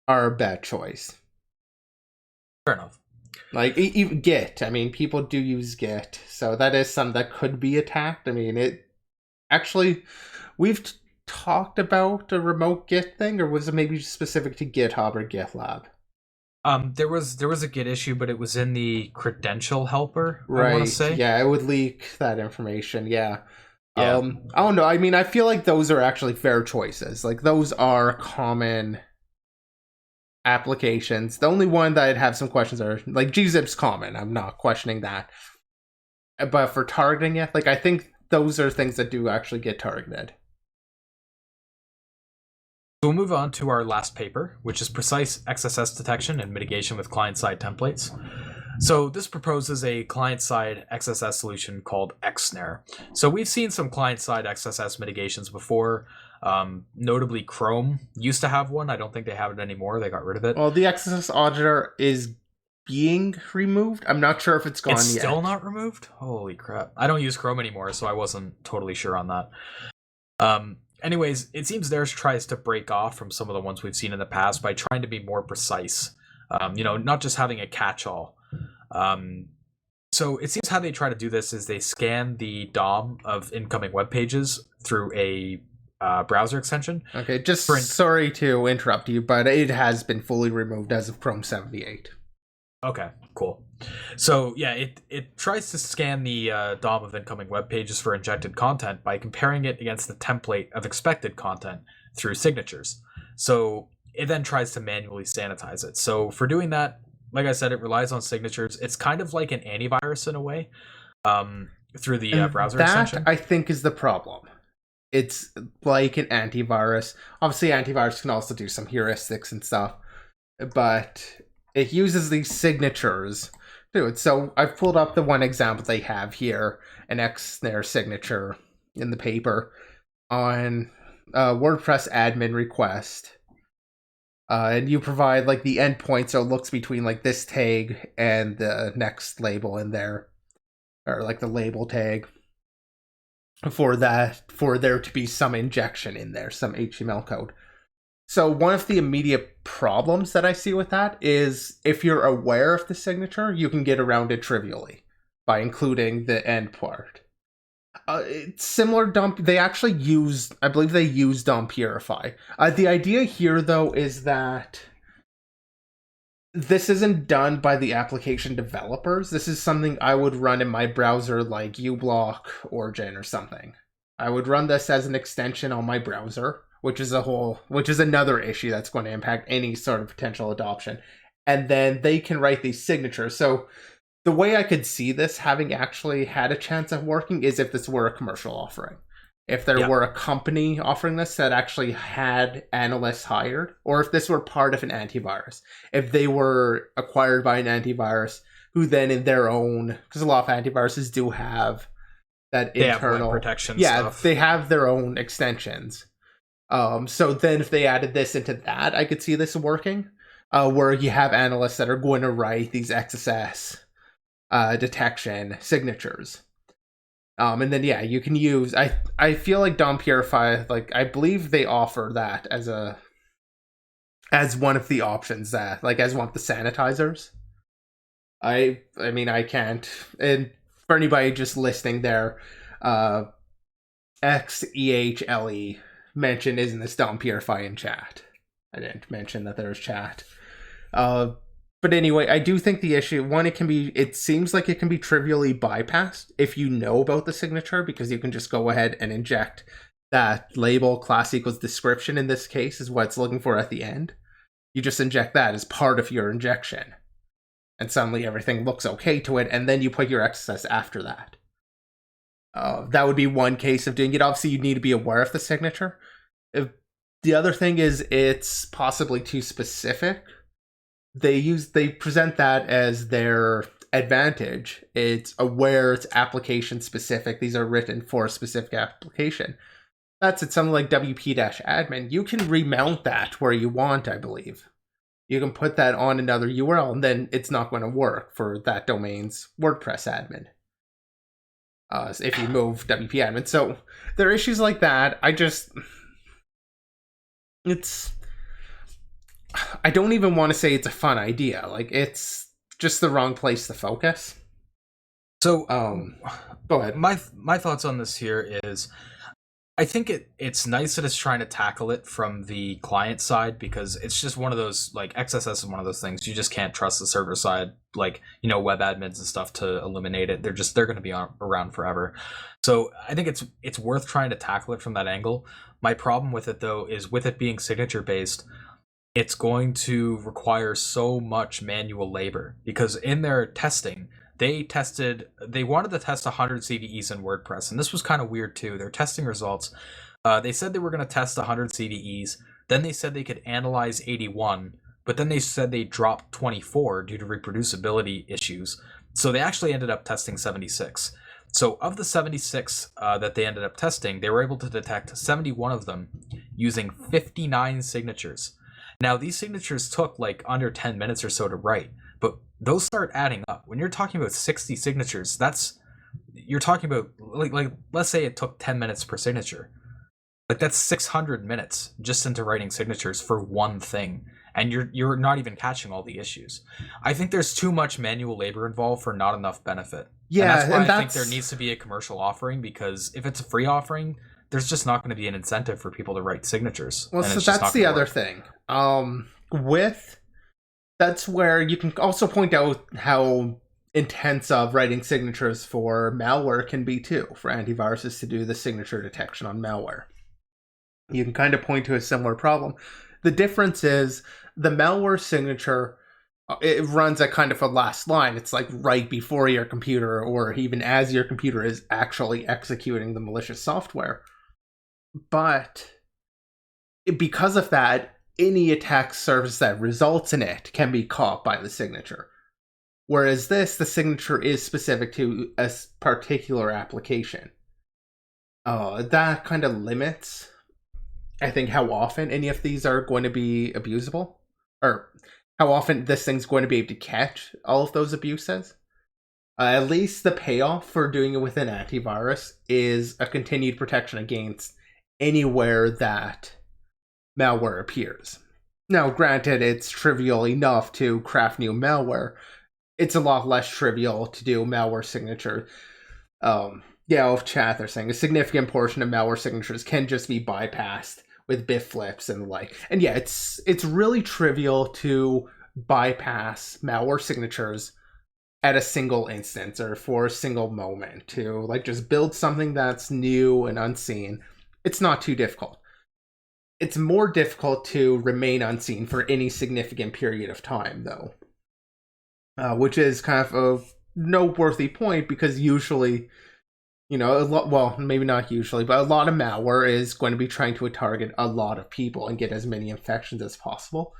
B: are a bad choice.
A: Fair enough.
B: Like even Git, I mean, people do use Git, so that is something that could be attacked. I mean, it actually, we've talked about a remote Git thing, or was it maybe specific to GitHub or GitLab?
A: There was a Git issue, but it was in the credential helper.
B: Right.
A: I want to say.
B: Yeah, it would leak that information. Yeah. I don't know. I mean, I feel like those are actually fair choices. Like those are common applications. The only one that I'd have some questions are like gzip's common. I'm not questioning that. But for targeting it, like I think those are things that do actually get targeted.
A: We'll move on to our last paper, which is precise XSS detection and mitigation with client-side templates. So this proposes a client-side XSS solution called Xsnare. So we've seen some client-side XSS mitigations before. Notably, Chrome used to have one. I don't think they have it anymore. They got rid of it.
B: Well, the XSS auditor is being removed. I'm not sure if it's gone yet.
A: It's still not removed? Holy crap. I don't use Chrome anymore, so I wasn't totally sure on that. Anyways, it seems theirs tries to break off from some of the ones we've seen in the past by trying to be more precise. Not just having a catch-all. So it seems how they try to do this is they scan the DOM of incoming web pages through a browser extension.
B: Okay, just sorry to interrupt you, but it has been fully removed as of Chrome 78.
A: Okay, cool. So yeah, it tries to scan the DOM of incoming web pages for injected content by comparing it against the template of expected content through signatures. So it then tries to manually sanitize it. So for doing that, like I said, it relies on signatures. It's kind of like an antivirus in a way, through the browser extension.
B: That, I think, is the problem. It's like an antivirus. Obviously, antivirus can also do some heuristics and stuff, but it uses these signatures to do it. So I've pulled up the one example they have here, an Xsnare signature in the paper on WordPress admin request. And you provide like the endpoint, so it looks between like this tag and the next label in there, or like the label tag, for there to be some injection in there, some HTML code. So one of the immediate problems that I see with that is if you're aware of the signature, you can get around it trivially by including the end part. It's similar dump. They actually use, I believe they use dump purify. The idea here, though, is that this isn't done by the application developers. This is something I would run in my browser, like uBlock, Origin, or something. I would run this as an extension on my browser, which is another issue that's going to impact any sort of potential adoption. And then they can write these signatures. So the way I could see this having actually had a chance of working is if this were a commercial offering. If there were a company offering this that actually had analysts hired, or if this were part of an antivirus. If they were acquired by an antivirus who then in their own, because a lot of antiviruses do have that internal
A: protection
B: stuff. They have their own extensions. So then if they added this into that, I could see this working, where you have analysts that are going to write these XSS detection signatures. And then you can use, I feel like DOM Purify, like I believe they offer that as one of the options, that like as one of the sanitizers. I mean, I can't, and for anybody just listening there, XEHLE mentioned isn't this DOM Purify in chat. I didn't mention that there's chat. But anyway, I do think the issue, one, it seems like it can be trivially bypassed if you know about the signature, because you can just go ahead and inject that label class equals description, in this case, is what it's looking for at the end. You just inject that as part of your injection. And suddenly everything looks okay to it, and then you put your XSS after that. That would be one case of doing it. Obviously, you need to be aware of the signature. The other thing is it's possibly too specific. They present that as their advantage. It's aware, it's application specific. These are written for a specific application. That's at something like wp-admin. You can remount that where you want, I believe. You can put that on another URL, and then it's not going to work for that domain's WordPress admin. If you move wp-admin. So there are issues like that. I don't even want to say it's a fun idea. Like, it's just the wrong place to focus.
A: So,
B: go ahead.
A: My thoughts on this here is, I think it's nice that it's trying to tackle it from the client side, because it's just one of those, like, XSS is one of those things you just can't trust the server side, like, web admins and stuff, to eliminate it. They're going to be around forever. So I think it's worth trying to tackle it from that angle. My problem with it, though, is with it being signature based, it's going to require so much manual labor, because in their testing, they wanted to test 100 CVEs in WordPress, and this was kind of weird too. Their testing results, they said they were going to test 100 CVEs, then they said they could analyze 81, but then they said they dropped 24 due to reproducibility issues. So they actually ended up testing 76. So of the 76 that they ended up testing, they were able to detect 71 of them using 59 signatures. Now, these signatures took like under 10 minutes or so to write, but those start adding up. When you're talking about 60 signatures, you're talking about like let's say it took 10 minutes per signature. Like, that's 600 minutes just into writing signatures for one thing, and you're not even catching all the issues. I think there's too much manual labor involved for not enough benefit.
B: Yeah,
A: and that's why I think there needs to be a commercial offering, because if it's a free offering, there's just not going to be an incentive for people to write signatures.
B: Well, so that's the other thing. That's where you can also point out how intense of writing signatures for malware can be too, for antiviruses to do the signature detection on malware. You can kind of point to a similar problem. The difference is the malware signature, it runs at kind of a last line. It's like right before your computer, or even as your computer is actually executing the malicious software. But because of that, any attack surface that results in it can be caught by the signature. Whereas the signature is specific to a particular application. That kind of limits, I think, how often any of these are going to be abusable, or how often this thing's going to be able to catch all of those abuses. At least the payoff for doing it with an antivirus is a continued protection against anywhere that malware appears. Now, granted, it's trivial enough to craft new malware. It's a lot less trivial to do malware signature. Off chat, they're saying a significant portion of malware signatures can just be bypassed with bit flips and the like. And yeah, it's really trivial to bypass malware signatures at a single instance or for a single moment, to like just build something that's new and unseen. It's not too difficult. It's more difficult to remain unseen for any significant period of time, though. Which is kind of a noteworthy point, because usually, maybe not usually, but a lot of malware is going to be trying to target a lot of people and get as many infections as possible.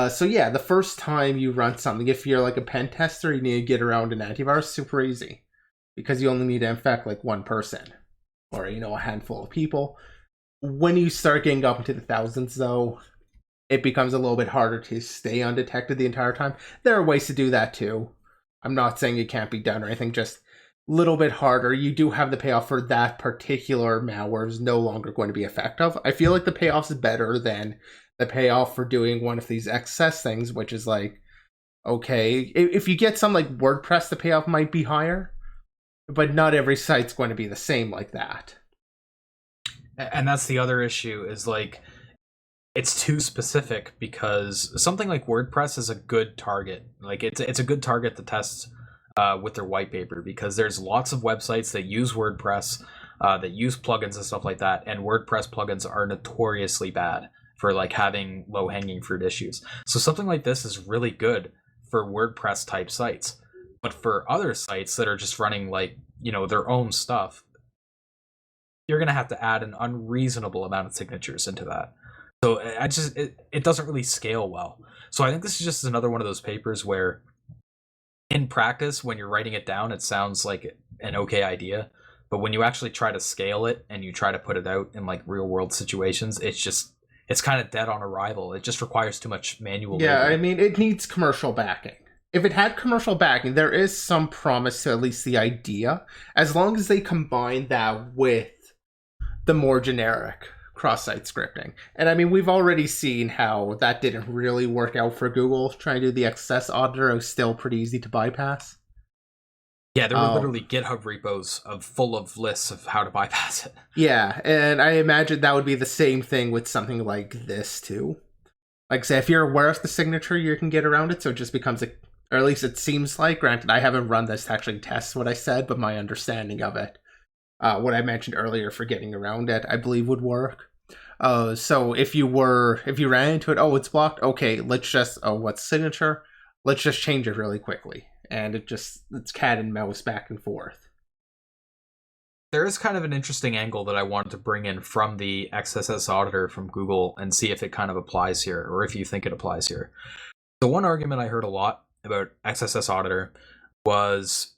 B: So yeah, the first time you run something, if you're like a pen tester, you need to get around an antivirus, super easy, because you only need to infect like one person or, a handful of people. When you start getting up into the thousands, though, it becomes a little bit harder to stay undetected the entire time. There are ways to do that too. I'm not saying it can't be done or anything, just a little bit harder. You do have the payoff for that particular malware is no longer going to be effective. I feel like the payoff is better than the payoff for doing one of these XSS things, which is like, okay, if you get some like WordPress, the payoff might be higher, but not every site's going to be the same like that.
A: And that's the other issue, is like, it's too specific, because something like WordPress is a good target. Like it's a good target to test with their white paper, because there's lots of websites that use WordPress, that use plugins and stuff like that, and WordPress plugins are notoriously bad for like having low hanging fruit issues. So something like this is really good for WordPress type sites, but for other sites that are just running like, you know, their own stuff, you're going to have to add an unreasonable amount of signatures into that. So it doesn't really scale well. So I think this is just another one of those papers where in practice, when you're writing it down, it sounds like an okay idea, but when you actually try to scale it and you try to put it out in like real world situations, it's kind of dead on arrival. It just requires too much manual labor.
B: I mean, it needs commercial backing. If it had commercial backing, there is some promise to at least the idea, as long as they combine that with the more generic cross-site scripting. And I mean, we've already seen how that didn't really work out for Google. Trying to do the XSS auditor was still pretty easy to bypass.
A: Yeah, there were literally GitHub repos full of lists of how to bypass it.
B: Yeah, and I imagine that would be the same thing with something like this too. Like, say, if you're aware of the signature, you can get around it, so it just becomes or at least it seems like. Granted, I haven't run this to actually test what I said, but my understanding of it, what I mentioned earlier for getting around it, I believe would work. So if you ran into it, it's blocked. Okay, let's just what's signature? Let's just change it really quickly. And it's cat and mouse back and forth.
A: There is kind of an interesting angle that I wanted to bring in from the XSS auditor from Google and see if it kind of applies here, or if you think it applies here. So one argument I heard a lot about XSS auditor was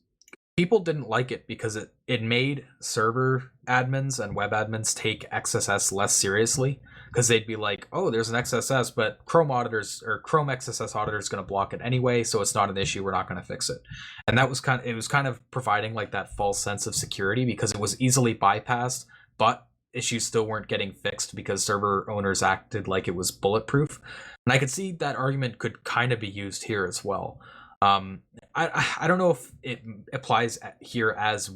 A: people didn't like it because it made server admins and web admins take XSS less seriously, because they'd be like, oh, there's an XSS, but Chrome XSS auditor is going to block it anyway, so it's not an issue, we're not going to fix it. And that was kind of providing like that false sense of security, because it was easily bypassed, but issues still weren't getting fixed because server owners acted like it was bulletproof. And I could see that argument could kind of be used here as well. I don't know if it applies here as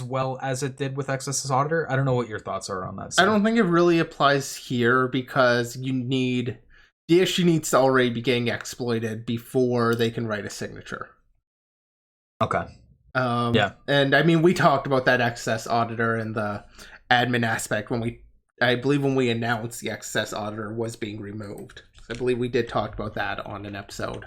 A: well as it did with XSS Auditor. I don't know what your thoughts are on that.
B: I don't think it really applies here, because the issue needs to already be getting exploited before they can write a signature.
A: Okay.
B: Yeah. And I mean, we talked about that XSS Auditor and the admin aspect I believe when we announced the XSS Auditor was being removed. I believe we did talk about that on an episode.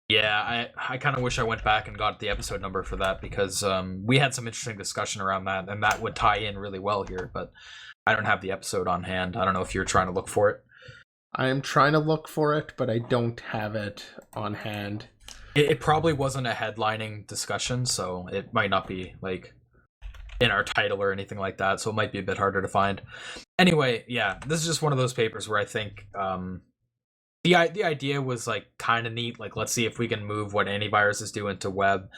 A: Yeah, I kind of wish I went back and got the episode number for that, because we had some interesting discussion around that, and that would tie in really well here, but I don't have the episode on hand. I don't know if you're trying to look for it.
B: I am trying to look for it, but I don't have it on hand.
A: It probably wasn't a headlining discussion, so it might not be like in our title or anything like that, so it might be a bit harder to find. Anyway, yeah, this is just one of those papers where I think the idea was like kind of neat. Like, let's see if we can move what antiviruses do into web,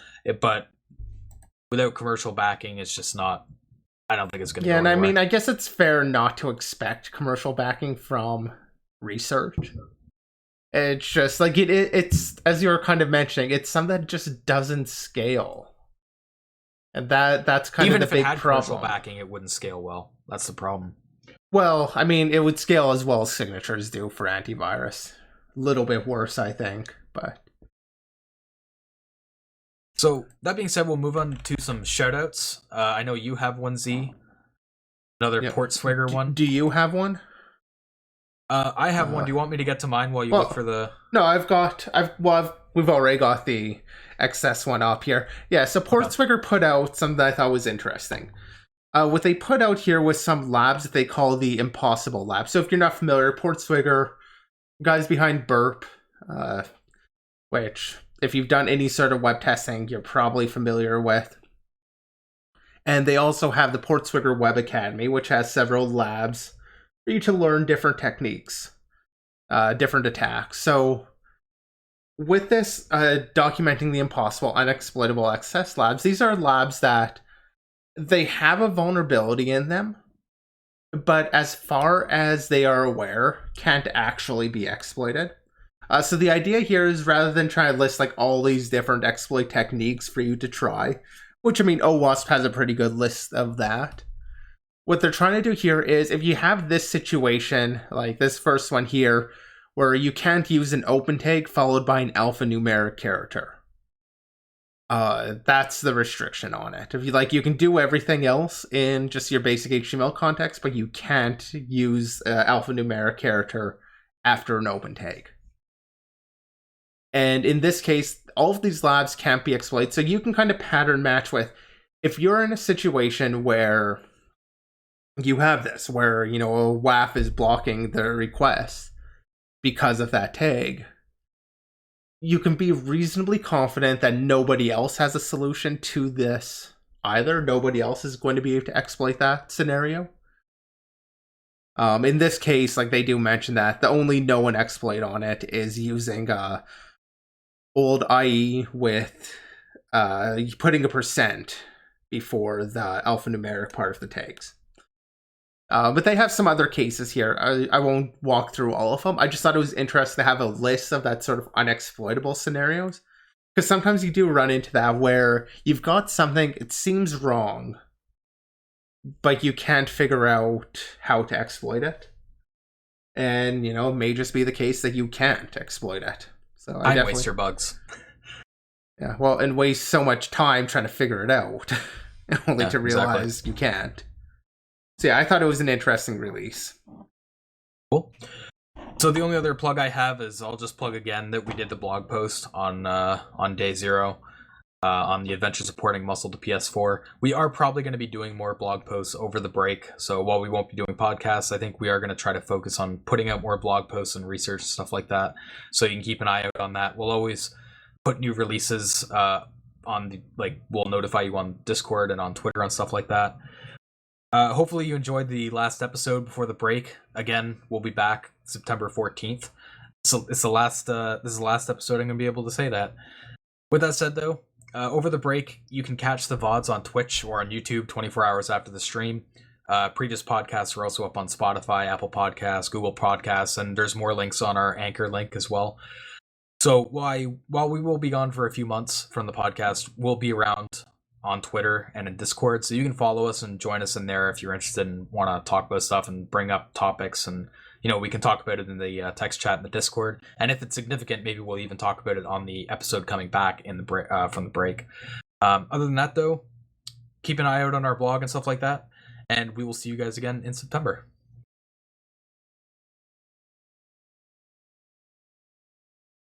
A: but without commercial backing, it's just not. I don't think it's going to.
B: Yeah, and anywhere. I mean, I guess it's fair not to expect commercial backing from research. It's just like it's as you were kind of mentioning, it's something that just doesn't scale, and that's kind
A: even
B: of the big problem. Even if it had commercial
A: backing, it wouldn't scale well. That's the problem.
B: Well, I mean, it would scale as well as signatures do for antivirus. A little bit worse, I think, but...
A: So, that being said, we'll move on to some shoutouts. I know you have one, Z. Another Port Swigger one.
B: Do you have one?
A: I have one. Do you want me to get to mine while you look for the...
B: No, we've already got the XS one up here. Yeah, so Port Swigger put out something that I thought was interesting. What they put out here was some labs that they call the Impossible Lab. So if you're not familiar, Port Swigger, guys behind Burp, which if you've done any sort of web testing, you're probably familiar with. And they also have the Port Swigger Web Academy, which has several labs for you to learn different techniques, different attacks. So with this, documenting the Impossible Unexploitable XSS labs, these are labs that they have a vulnerability in them, but as far as they are aware, can't actually be exploited. So the idea here is, rather than trying to list like all these different exploit techniques for you to try, which I mean, OWASP has a pretty good list of that, what they're trying to do here is, if you have this situation, like this first one here, where you can't use an open tag followed by an alphanumeric character. That's the restriction on it. If you can do everything else in just your basic HTML context, but you can't use an alphanumeric character after an open tag. And in this case, all of these labs can't be exploited. So you can kind of pattern match with, if you're in a situation where you have this, where, a WAF is blocking the request because of that tag, you can be reasonably confident that nobody else has a solution to this either. Nobody else is going to be able to exploit that scenario. In this case, they do mention that the only known exploit on it is using old IE with putting a % before the alphanumeric part of the tags. But they have some other cases here. I won't walk through all of them. I just thought it was interesting to have a list of that sort of unexploitable scenarios. Because sometimes you do run into that where you've got something, it seems wrong, but you can't figure out how to exploit it. And, it may just be the case that you can't exploit it. So I definitely
A: waste your bugs.
B: Yeah, well, and waste so much time trying to figure it out, only to realize you can't. So yeah, I thought it was an interesting release.
A: Cool. So the only other plug I have is, I'll just plug again that we did the blog post on day 0 on the adventure supporting MUSL to PS4. We are probably going to be doing more blog posts over the break. So while we won't be doing podcasts, I think we are going to try to focus on putting out more blog posts and research and stuff like that. So you can keep an eye out on that. We'll always put new releases we'll notify you on Discord and on Twitter and stuff like that. Hopefully you enjoyed the last episode before the break. Again, we'll be back September 14th. So this is the last episode I'm going to be able to say that. With that said, though, over the break, you can catch the VODs on Twitch or on YouTube 24 hours after the stream. Previous podcasts are also up on Spotify, Apple Podcasts, Google Podcasts, and there's more links on our Anchor link as well. So while we will be gone for a few months from the podcast, we'll be around on Twitter and in Discord, so you can follow us and join us in there if you're interested and want to talk about stuff and bring up topics, and we can talk about it in the text chat in the Discord. And if it's significant, maybe we'll even talk about it on the episode coming back in the from the break. Other than that, though, keep an eye out on our blog and stuff like that, and we will see you guys again in September.